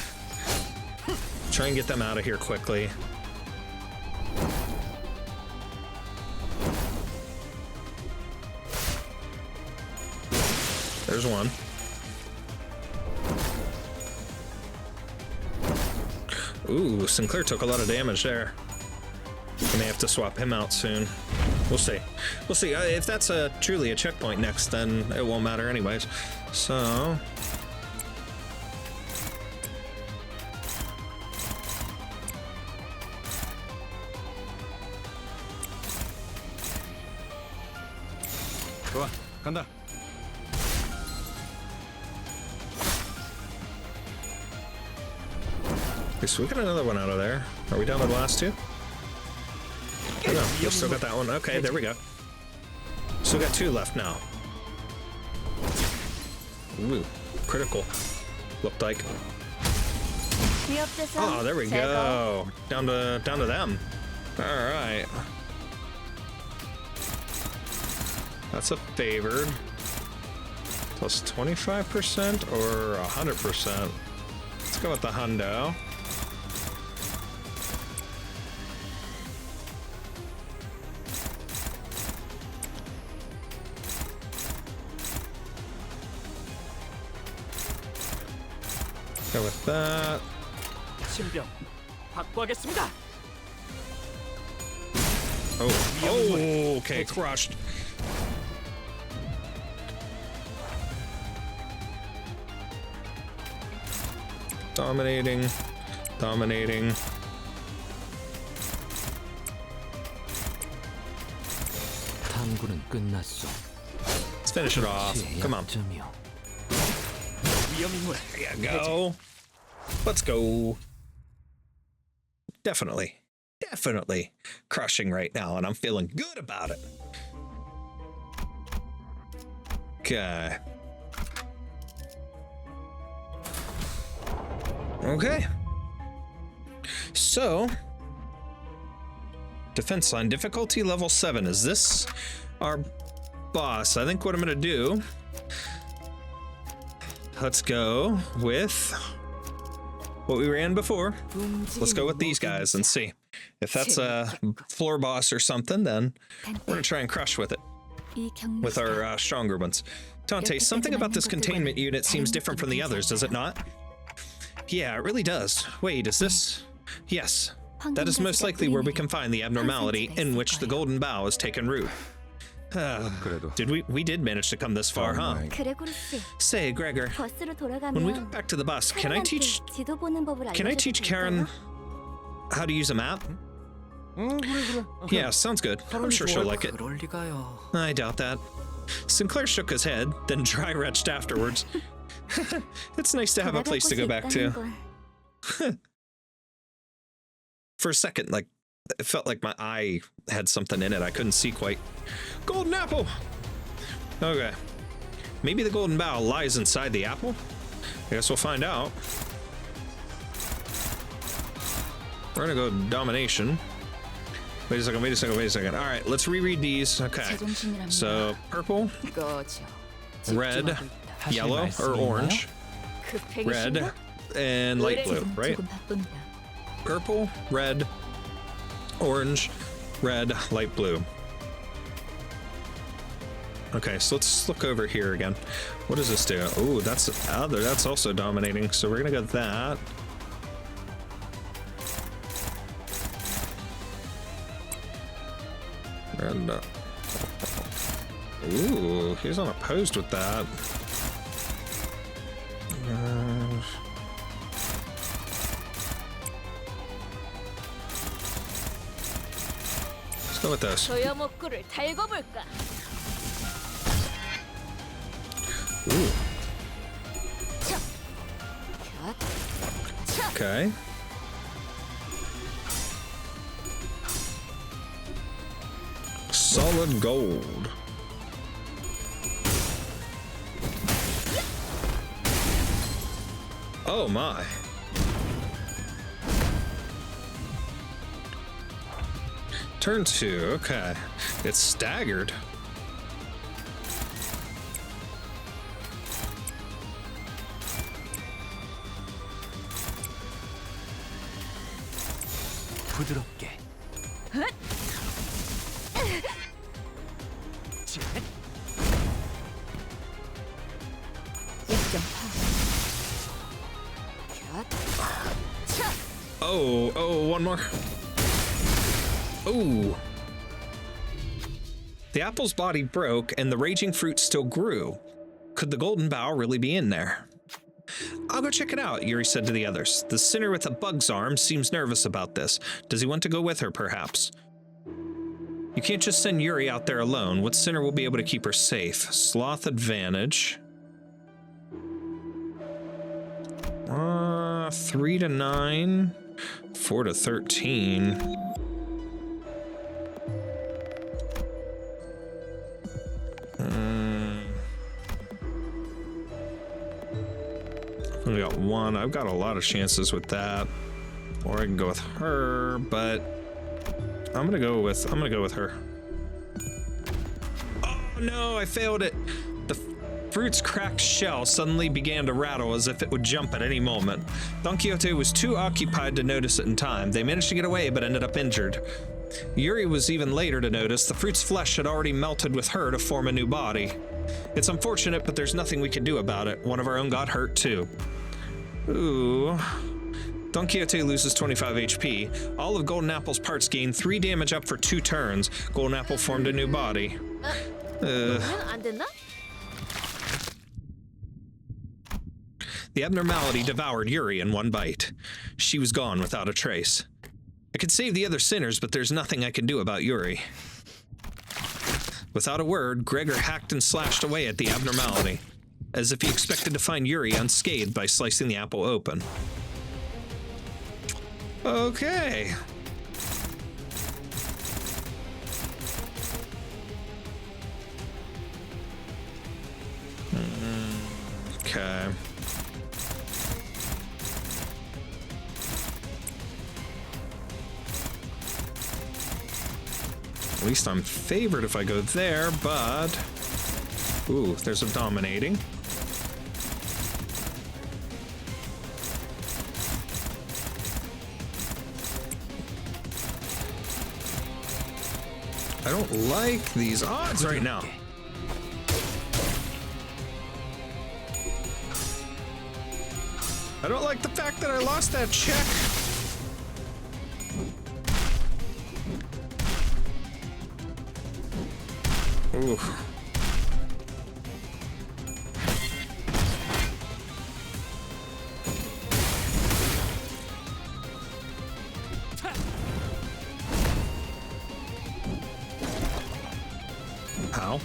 Try and get them out of here quickly. There's one. Ooh, Sinclair took a lot of damage there. We may have to swap him out soon. We'll see. We'll see. If that's truly a checkpoint next, then it won't matter anyways. So... 좋아, 간다. Okay, so we got another one out of there. Are we down to the last 2? Oh, no, we still got that one. Okay, there we go. Still got 2 left now. Ooh, critical. Looked like. 위협 대상 Oh, there we 제거. go. Down to them. All right. That's a favored. Plus 25% or 100%. Let's go with the hundo. Go with that. 신병 확보하겠습니다. Oh, okay, crushed. Dominating. 탐구는 끝났어. Let's finish it off. Come on. 약점이요. 위험 인물. There you go. Let's go. Definitely crushing right now, and I'm feeling good about it. Okay. So, defense line difficulty level 7. Is this our boss? I think what I'm gonna do, let's go with what we ran before. Let's go with these guys and see. If that's a floor boss or something, then we're gonna try and crush with it, with our stronger ones. Dante, something about this containment unit seems different from the others, does it not? Yeah, it really does. Wait, is this? Yes, that is most likely where we can find the abnormality in which the golden bough has taken root. We did manage to come this far, huh? 그레고르스, Say, Gregor, 버스로 when we go 돌아가면 back to the bus, can I teach 지도 보는 법을 알려줘도 Karen 될까요? how to use a map? Yeah, sounds good. I'm sure she'll like it. 그럴 리가요. I doubt that. Sinclair shook his head, then dry retched afterwards. It's nice to have a place to go back to. For a second, like, it felt like my eye had something in it I couldn't see quite. Golden apple! Okay. Maybe the golden bough lies inside the apple? I guess we'll find out. We're gonna go domination. Wait a second. All right, let's reread these. Okay. So, purple, 꺼져. red, yellow, or orange, red, and light blue, right? Purple, red, orange, red, light blue. Okay, so let's look over here again. What does this do? Oh, that's also dominating. So we're gonna go with that. And ooh, he's unopposed with that. Let's go with this. 소여목구를 달고 볼까? Ooh. Okay. Solid gold. Oh my. Turn 2, okay. It's staggered. 부드럽게. Oh, one more. Oh. The apple's body broke and the raging fruit still grew. Could the golden bough really be in there? I'll go check it out, Yuri said to the others. The sinner with a bug's arm seems nervous about this. Does he want to go with her, perhaps? You can't just send Yuri out there alone. What sinner will be able to keep her safe? Sloth advantage. 3 to 9. 4 to 13. We got one. I've got a lot of chances with that. Or I can go with her, but I'm gonna go with her. Oh no, I failed it. The fruit's cracked shell suddenly began to rattle as if it would jump at any moment. Don Quixote was too occupied to notice it in time. They managed to get away, but ended up injured. Yuri was even later to notice the fruit's flesh had already melted with her to form a new body. It's unfortunate, but there's nothing we can do about it. One of our own got hurt too. Ooh. Don Quixote loses 25 HP. All of Golden Apple's parts gain 3 damage up for 2 turns. Golden Apple formed a new body. 안 됐나? The abnormality devoured Yuri in one bite. She was gone without a trace. I could save the other sinners, but there's nothing I can do about Yuri. Without a word, Gregor hacked and slashed away at the abnormality, as if he expected to find Yuri unscathed by slicing the apple open. Okay. Okay. At least I'm favored if I go there, but... Ooh, there's a dominating. I don't like these odds right now. I don't like the fact that I lost that check. Ooh. How?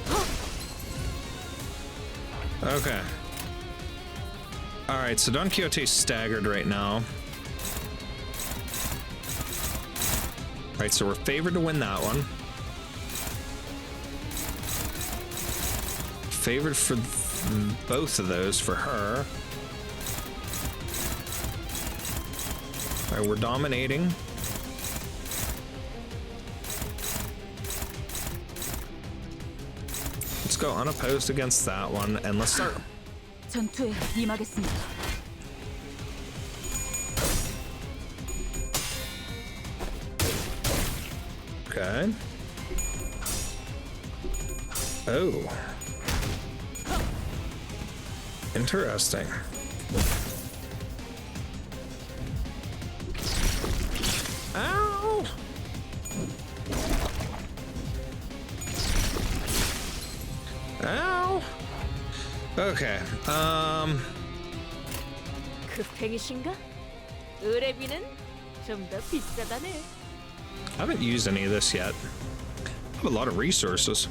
Okay. Alright, so Don Quixote's staggered right now. Alright, so we're favored to win that one. Favored for both of those for her. Alright, we're dominating. Let's go unopposed against that one, and let's start. 전투에 임하겠습니다. Okay. Oh. Interesting. Ow! Ow! Okay, 급행이신가? 의뢰비는 좀 더 비싸다네. I haven't used any of this yet. I have a lot of resources.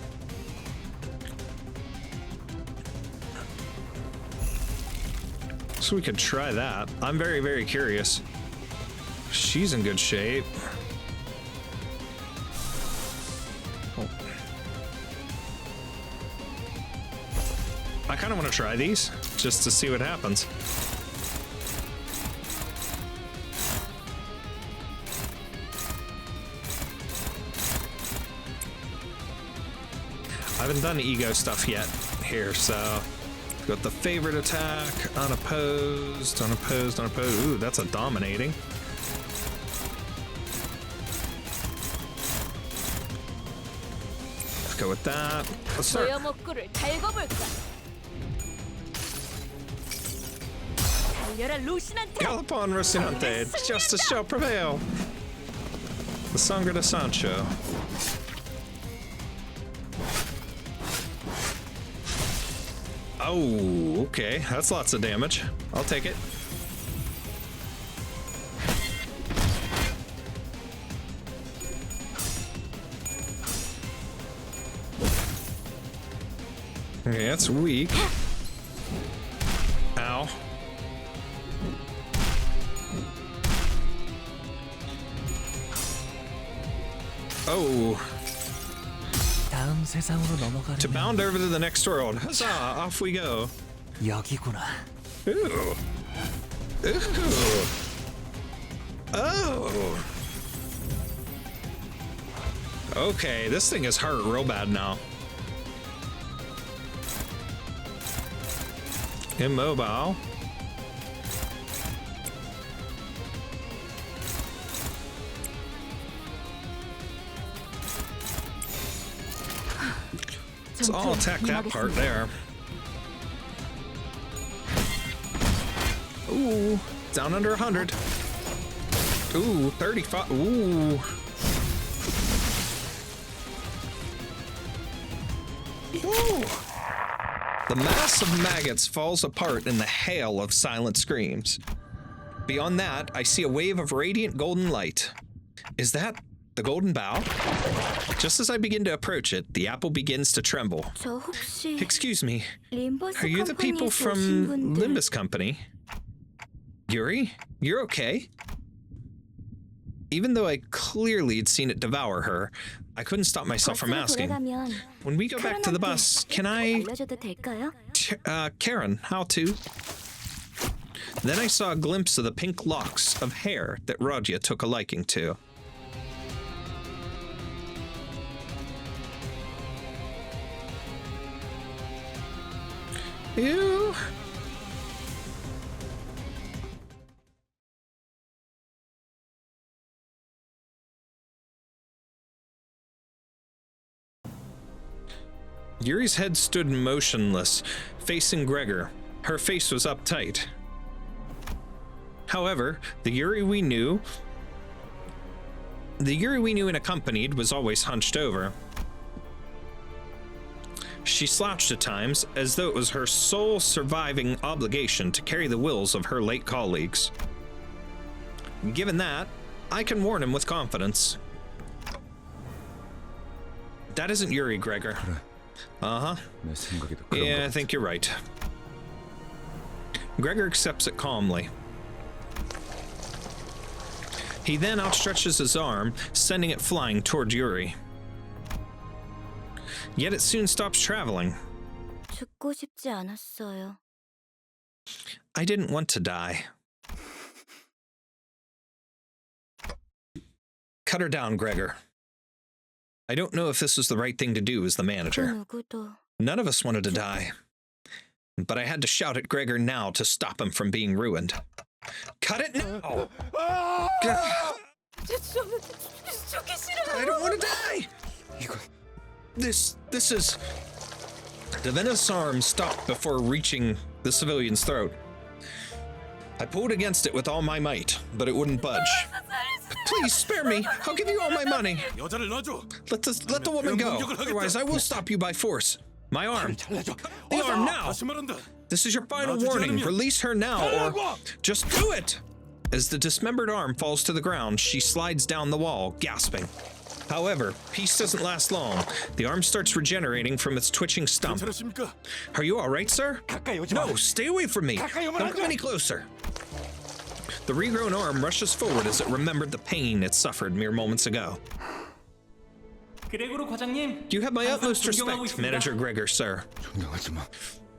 So we could try that. I'm very, very curious. She's in good shape. Oh. I kind of want to try these just to see what happens. I haven't done ego stuff yet here, so got the favorite attack, unopposed, unopposed, unopposed. Ooh, that's a dominating. Let's go with that. Let's start. 소여목구를 달궈볼까? 달려라 루시난테! Gallop on, Rocinante. Justice shall prevail. The Sangre de Sancho. Oh, okay. That's lots of damage. I'll take it. Okay, that's weak. Ow. Oh. 다음 세상으로 넘어가는 To bound over to the next world. Huzzah! Off we go. 여기구나. Ooh. Ooh. Oh. Okay, this thing is hurt real bad now. Immobile. Let's all attack that part there. Ooh, down under 100. Ooh, 35. Ooh. Ooh. The mass of maggots falls apart in the hail of silent screams. Beyond that, I see a wave of radiant golden light. Is that the golden bough? Just as I begin to approach it, the apple begins to tremble. 저 혹시 Excuse me, 림버스 are you the people 컴퍼니에서 from 오신 분들 Limbus Company? Yuri, you're okay? Even though I clearly had seen it devour her, I couldn't stop myself from 버스로 asking. 돌아가면 When we go back to the bus, can I... 알려줘도 될까요? Karen, how to? Then I saw a glimpse of the pink locks of hair that Rodya took a liking to. Ew. Yuri's head stood motionless, facing Gregor. Her face was uptight. However, the Yuri we knew and accompanied was always hunched over. She slouched at times, as though it was her sole surviving obligation to carry the wills of her late colleagues. Given that, I can warn him with confidence. That isn't Yuri, Gregor. Uh-huh. Yeah, I think you're right. Gregor accepts it calmly. He then outstretches his arm, sending it flying toward Yuri. Yet it soon stops traveling. 죽고 싶지 않았어요. I didn't want to die. Cut her down, Gregor. I don't know if this was the right thing to do as the 그 manager. 누구도 None of us wanted to die. But I had to shout at Gregor now to stop him from being ruined. Cut it now! I don't want to die! This is... The venomous arm stopped before reaching the civilian's throat. I pulled against it with all my might, but it wouldn't budge. Please spare me. I'll give you all my money. Let the woman go. Otherwise, I will stop you by force. My arm. The arm now. This is your final warning. Release her now, or just do it. As the dismembered arm falls to the ground, she slides down the wall, gasping. However, peace doesn't last long. The arm starts regenerating from its twitching stump. Are you all right, sir? No, stay away from me. Don't come any closer. The regrown arm rushes forward as it remembered the pain it suffered mere moments ago. You have my utmost respect, Manager Gregor, sir.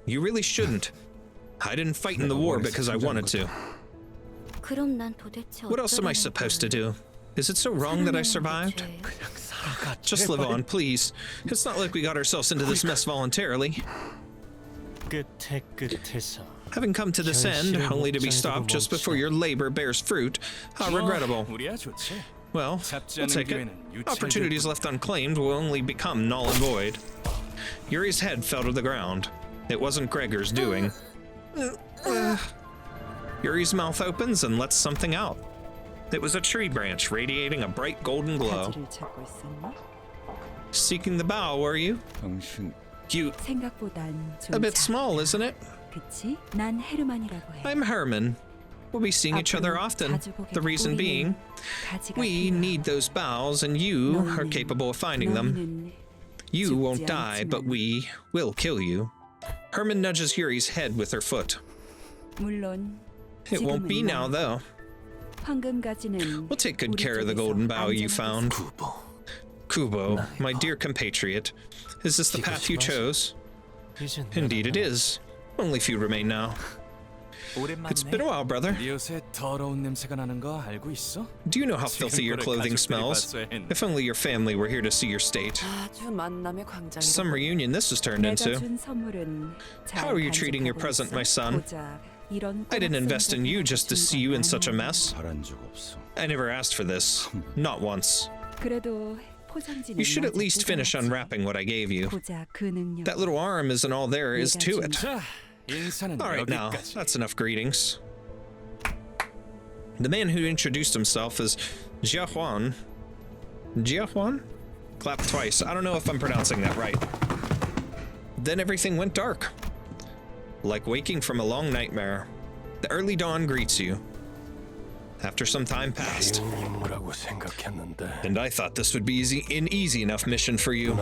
You really shouldn't. I didn't fight in the war because I wanted to. 그럼 난 도대체 What else am I supposed to do? Is it so wrong that I survived? Just live on, please. It's not like we got ourselves into this mess voluntarily. 끝에 끝에서 Having come to this end, only to be stopped just before your labor bears fruit, how regrettable. Well, we'll take it. Opportunities left unclaimed will only become null and void. Yuri's head fell to the ground. It wasn't Gregor's doing. Yuri's mouth opens and lets something out. It was a tree branch radiating a bright golden glow. 가지를 찾고 있었나? Seeking the bough, were you? You... 생각보단 좀 A bit 작다. small, isn't it? 그치? 난 헤르만이라고 해. I'm Herman. We'll be seeing each other often. The reason being, we need those boughs and you are capable of finding them. You won't die, but we will kill you. Herman nudges Yuri's head with her foot. 물론 It won't be now, though. 황금가지는 We'll take good care of the golden bough you found. Kubo, my dear compatriot, is this the path you chose? Indeed it is. Only few remain now. It's been a while, brother. 네 옷에 더러운 냄새가 나는 거 알고 있어? Do you know how filthy your clothing smells? If only your family were here to see your state. 아주 만남의 광장이다. Some reunion this has turned 내가 into. 준 선물은 잘 How are you treating your 간직하고 present, 있어? my son? 고작 이런 I didn't invest in you just to see you in such a 건 mess. 바란 적 없어. I never asked for this. Not once. 그래도 포장지는 You should at 먼저 least finish 뜯어야지. unwrapping what I gave you. 고작 그 능력. That little arm isn't all there is to it. 자, 인사는 All right, now, 여기까지. that's enough greetings. The man who introduced himself is Jia Huan. Jia Huan? Clap twice. I don't know if I'm pronouncing that right. Then everything went dark. Like waking from a long nightmare. The early dawn greets you. After some time passed. And I thought this would be an easy enough mission for you.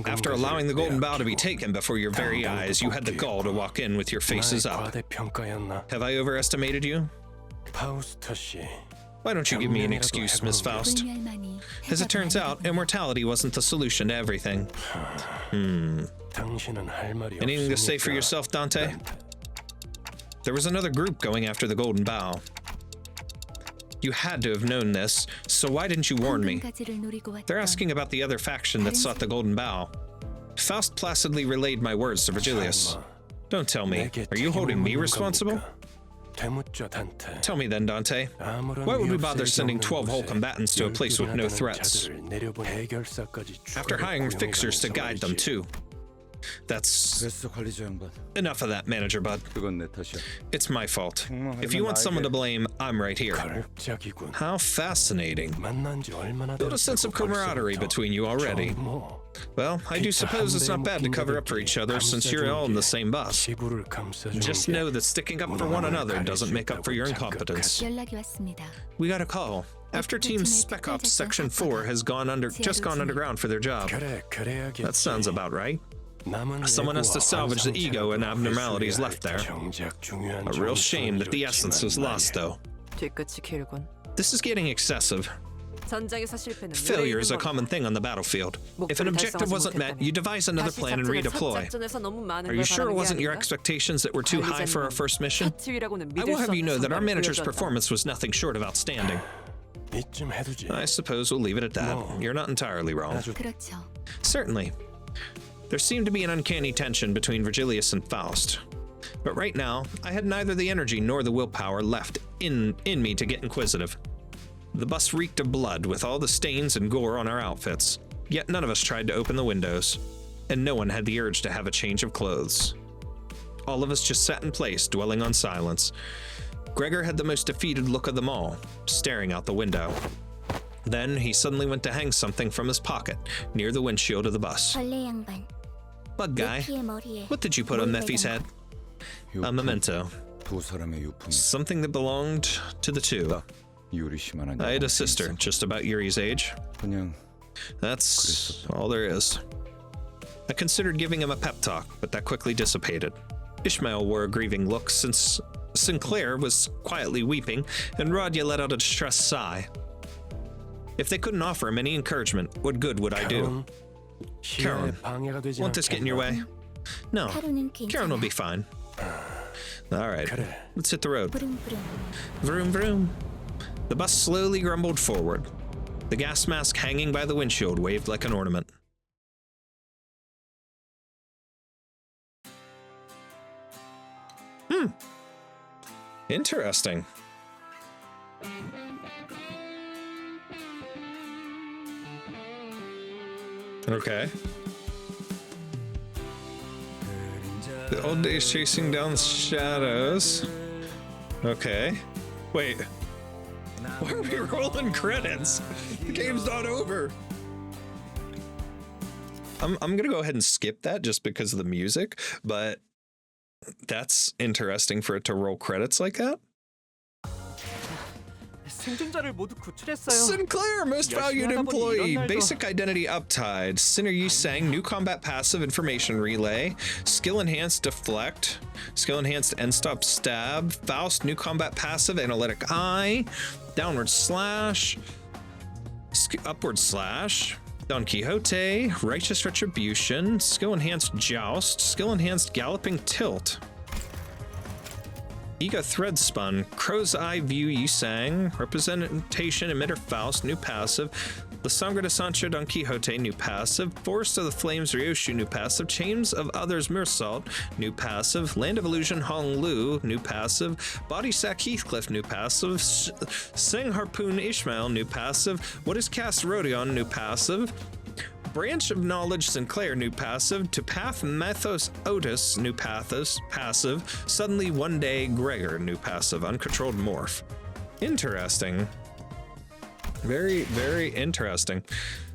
After allowing the golden bough to be taken before your very eyes, you had the gall to walk in with your faces up. Have I overestimated you? Why don't you give me an excuse, Miss Faust? As it turns out, immortality wasn't the solution to everything. Anything to say for yourself, Dante? There was another group going after the golden bough. You had to have known this, so why didn't you warn me? They're asking about the other faction that sought the golden bough. Faust placidly relayed my words to Virgilius. Don't tell me, are you holding me responsible? Tell me then, Dante. Why would we bother sending 12 whole combatants to a place with no threats? After hiring fixers to guide them, too. That's enough of that, Manager Bud. It's my fault. If you want someone to blame, I'm right here. How fascinating. Build a sense of camaraderie between you already. Well, I do suppose it's not bad to cover up for each other since you're all in the same bus. Just know that sticking up for one another doesn't make up for your incompetence. We got a call. After Team Spec Ops Section 4 has just gone underground for their job. That sounds about right. Someone has to salvage the ego and abnormalities left there. A real shame that the essence was lost, though. This is getting excessive. Failure is a common thing on the battlefield. If an objective wasn't met, you devise another plan and redeploy. Are you sure it wasn't your expectations that were too high for our first mission? I will have you know that our manager's performance was nothing short of outstanding. I suppose we'll leave it at that. You're not entirely wrong. Certainly. There seemed to be an uncanny tension between Virgilius and Faust. But right now, I had neither the energy nor the willpower left in me to get inquisitive. The bus reeked of blood with all the stains and gore on our outfits, yet none of us tried to open the windows, and no one had the urge to have a change of clothes. All of us just sat in place, dwelling on silence. Gregor had the most defeated look of them all, staring out the window. Then he suddenly went to hang something from his pocket near the windshield of the bus. Bug guy, what did you put on Mephi's head? A memento. Something that belonged to the two. I had a sister just about Yuri's age. That's all there is. I considered giving him a pep talk, but that quickly dissipated. Ishmael wore a grieving look since Sinclair was quietly weeping, and Rodya let out a distressed sigh. If they couldn't offer him any encouragement, what good would I do? Karen, won't this get in your way? No, Karen will be fine. All right, let's hit the road. Vroom, vroom. The bus slowly grumbled forward. The gas mask hanging by the windshield waved like an ornament. Interesting. Okay. The old days chasing down the shadows. Okay. Wait. Why are we rolling credits? The game's not over. I'm gonna go ahead and skip that just because of the music, but that's interesting for it to roll credits like that. 생존자를 모두 구출했어요. Sinclair, most valued employee. Basic identity uptied. Sinner Yi Sang, new combat passive information relay. Skill enhanced deflect. Skill enhanced end stop stab. Faust, new combat passive analytic eye. Downward slash. Upward slash. Don Quixote. Righteous retribution. Skill enhanced joust. Skill enhanced galloping tilt. Ego Thread Spun, Crow's Eye View Yusang, Representation Emitter Faust, new passive, La Sangre de Sancho Don Quixote, new passive, Forest of the Flames Ryoshu, new passive, Chains of Others Mirasalt, new passive, Land of Illusion Hong Lu, new passive, Body Sack Heathcliff, new passive, Sing Harpoon Ishmael, new passive, What is Cast Rodion, new passive, Branch of Knowledge Sinclair, new passive, To Path Mythos Otis, new passive, Suddenly One Day Gregor, new passive, Uncontrolled Morph. Interesting. Very, very interesting.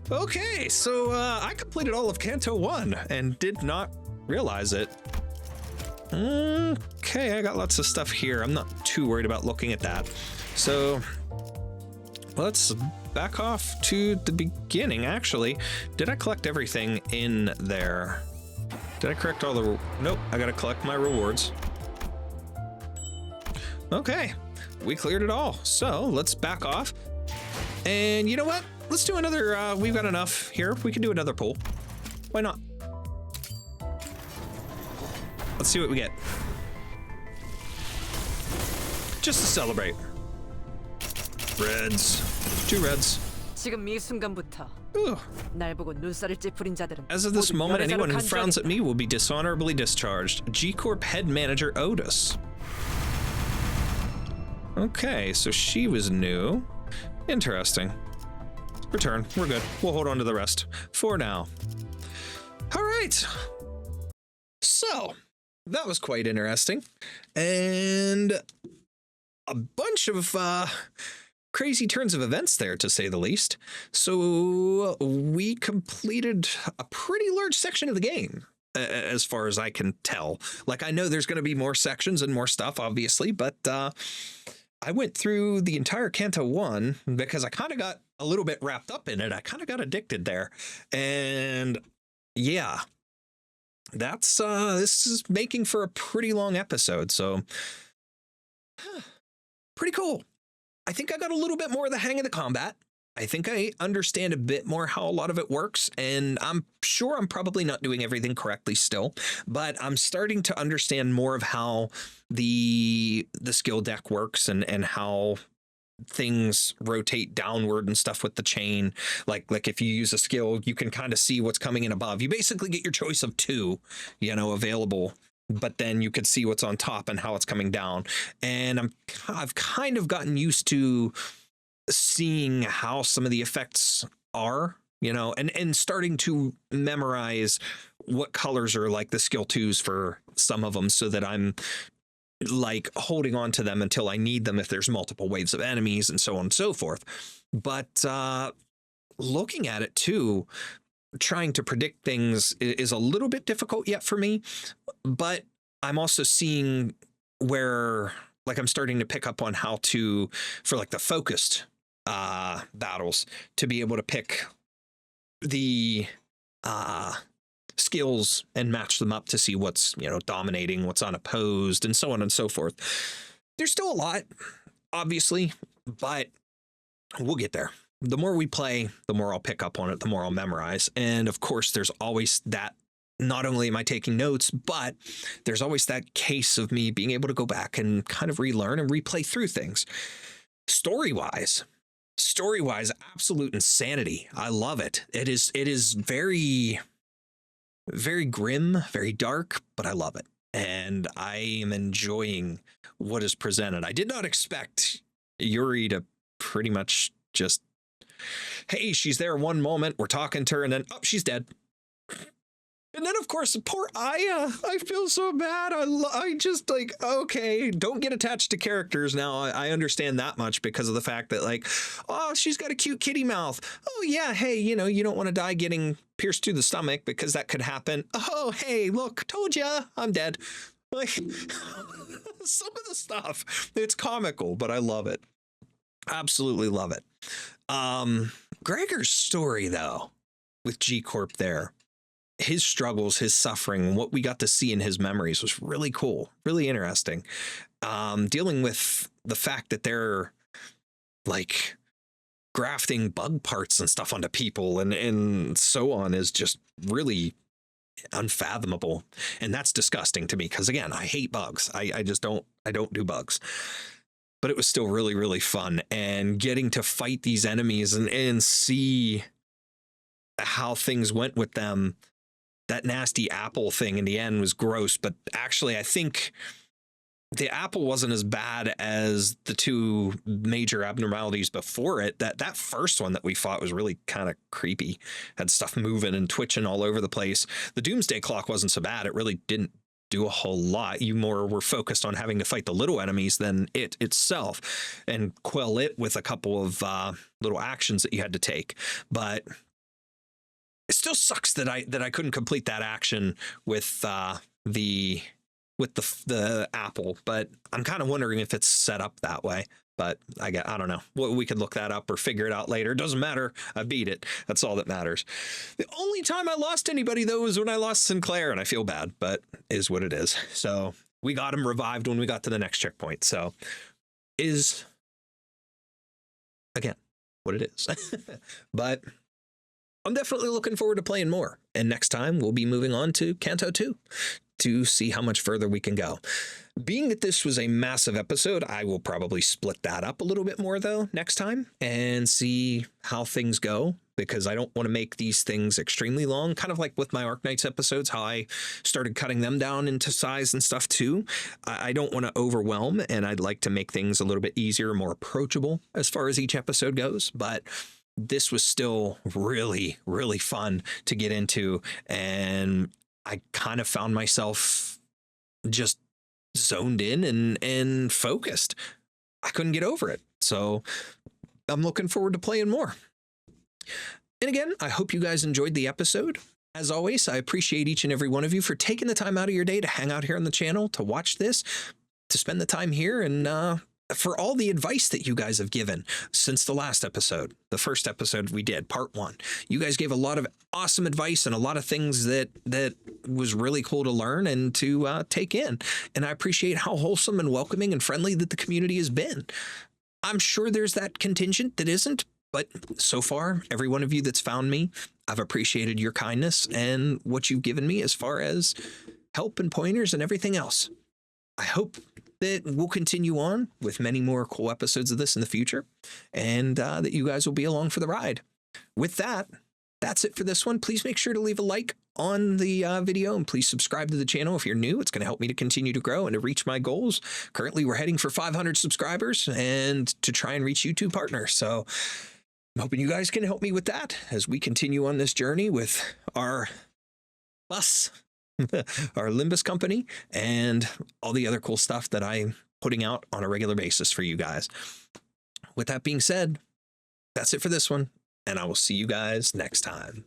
Okay, so I completed all of Canto 1 and did not realize it. Okay, I got lots of stuff here. I'm not too worried about looking at that. So let's back off to the beginning. Actually, did I collect everything in there? Did I collect all the... Nope, I gotta collect my rewards. Okay, we cleared it all. So let's back off. And you know what? Let's do another, we've got enough here. We can do another pull. Why not? Let's see what we get. Just to celebrate. Reds. 2 reds. 지금 이 순간부터 Ooh. 날 보고 눈살을 찌푸린 자들은 As of this 모두 moment, 열애자로 anyone who frowns 간주하겠다. at me will be dishonorably discharged. G-Corp head manager Otis. Okay, so she was new. Interesting. Return. We're good. We'll hold on to the rest for now. All right. So that was quite interesting. And a bunch of crazy turns of events there, to say the least. So we completed a pretty large section of the game, as far as I can tell. Like, I know there's going to be more sections and more stuff, obviously, but I went through the entire Canto 1 because I kind of got a little bit wrapped up in it. I kind of got addicted there. And yeah, that's this is making for a pretty long episode. So pretty cool. I think I got a little bit more of the hang of the combat. I think I understand a bit more how a lot of it works, and I'm sure I'm probably not doing everything correctly still, but I'm starting to understand more of how the skill deck works and how things rotate downward and stuff with the chain. Like if you use a skill, you can kind of see what's coming in above. You basically get your choice of 2, available, but then you could see what's on top and how it's coming down. And I've kind of gotten used to seeing how some of the effects are, and starting to memorize what colors are like the skill 2s for some of them, so that I'm like holding on to them until I need them if there's multiple waves of enemies and so on and so forth. But looking at it too, trying to predict things is a little bit difficult yet for me, but I'm also seeing where, like, I'm starting to pick up on how to, for like the focused battles, to be able to pick the skills and match them up to see what's, dominating, what's unopposed, and so on and so forth. There's still a lot, obviously, but we'll get there. The more we play, the more I'll pick up on it, the more I'll memorize. And of course, there's always that, not only am I taking notes, but there's always that case of me being able to go back and kind of relearn and replay through things. Story-wise, absolute insanity. I love it. It is very, very grim, very dark, but I love it. And I am enjoying what is presented. I did not expect Yuri to pretty much just, hey, she's there one moment, we're talking to her, and then, oh, she's dead. And then, of course, poor Aya. I feel so bad. I just, like, okay, don't get attached to characters now. I understand that much because of the fact that, like, oh, she's got a cute kitty mouth. Oh, yeah, hey, you don't want to die getting pierced through the stomach because that could happen. Oh, hey, look, told ya, I'm dead. Like, some of the stuff, it's comical, but I love it. Absolutely love it. Gregor's story, though, with G-Corp there, his struggles, his suffering, what we got to see in his memories was really cool, really interesting. Dealing with the fact that they're like grafting bug parts and stuff onto people and so on is just really unfathomable. And that's disgusting to me because, again, I hate bugs. I just don't do bugs. But it was still really, really fun. And getting to fight these enemies and see how things went with them. That nasty apple thing in the end was gross. But actually, I think the apple wasn't as bad as the two major abnormalities before it. That first one that we fought was really kind of creepy. Had stuff moving and twitching all over the place. The Doomsday clock wasn't so bad. It really didn't do a whole lot. You more were focused on having to fight the little enemies than it itself and quell it with a couple of little actions that you had to take. But it still sucks that I couldn't complete that action with the apple, but I'm kind of wondering if it's set up that way. But I don't know. We could look that up or figure it out later. It doesn't matter. I beat it. That's all that matters. The only time I lost anybody, though, was when I lost Sinclair, and I feel bad, but is what it is. So we got him revived when we got to the next checkpoint. So is, again, what it is. But I'm definitely looking forward to playing more. And next time we'll be moving on to Canto 2 to see how much further we can go. Being that this was a massive episode, I will probably split that up a little bit more, though, next time and see how things go, because I don't want to make these things extremely long, kind of like with my Arknights episodes, how I started cutting them down into size and stuff, too. I don't want to overwhelm, and I'd like to make things a little bit easier, more approachable as far as each episode goes, but this was still really, really fun to get into, and I kind of found myself just zoned in and focused. I couldn't get over it. So I'm looking forward to playing more. And again, I hope you guys enjoyed the episode. As always, I appreciate each and every one of you for taking the time out of your day to hang out here on the channel, to watch this, to spend the time here, and for all the advice that you guys have given since the last episode, the first episode we did, part 1. You guys gave a lot of awesome advice and a lot of things that was really cool to learn and to take in. And I appreciate how wholesome and welcoming and friendly that the community has been. I'm sure there's that contingent that isn't, but so far, every one of you that's found me, I've appreciated your kindness and what you've given me as far as help and pointers and everything else. I hope that we'll continue on with many more cool episodes of this in the future, and that you guys will be along for the ride. With that, that's it for this one. Please make sure to leave a like on the video, and please subscribe to the channel if you're new. It's going to help me to continue to grow and to reach my goals. Currently, we're heading for 500 subscribers and to try and reach YouTube partners. So I'm hoping you guys can help me with that as we continue on this journey with our bus. Our Limbus company, and all the other cool stuff that I'm putting out on a regular basis for you guys. With that being said, that's it for this one, and I will see you guys next time.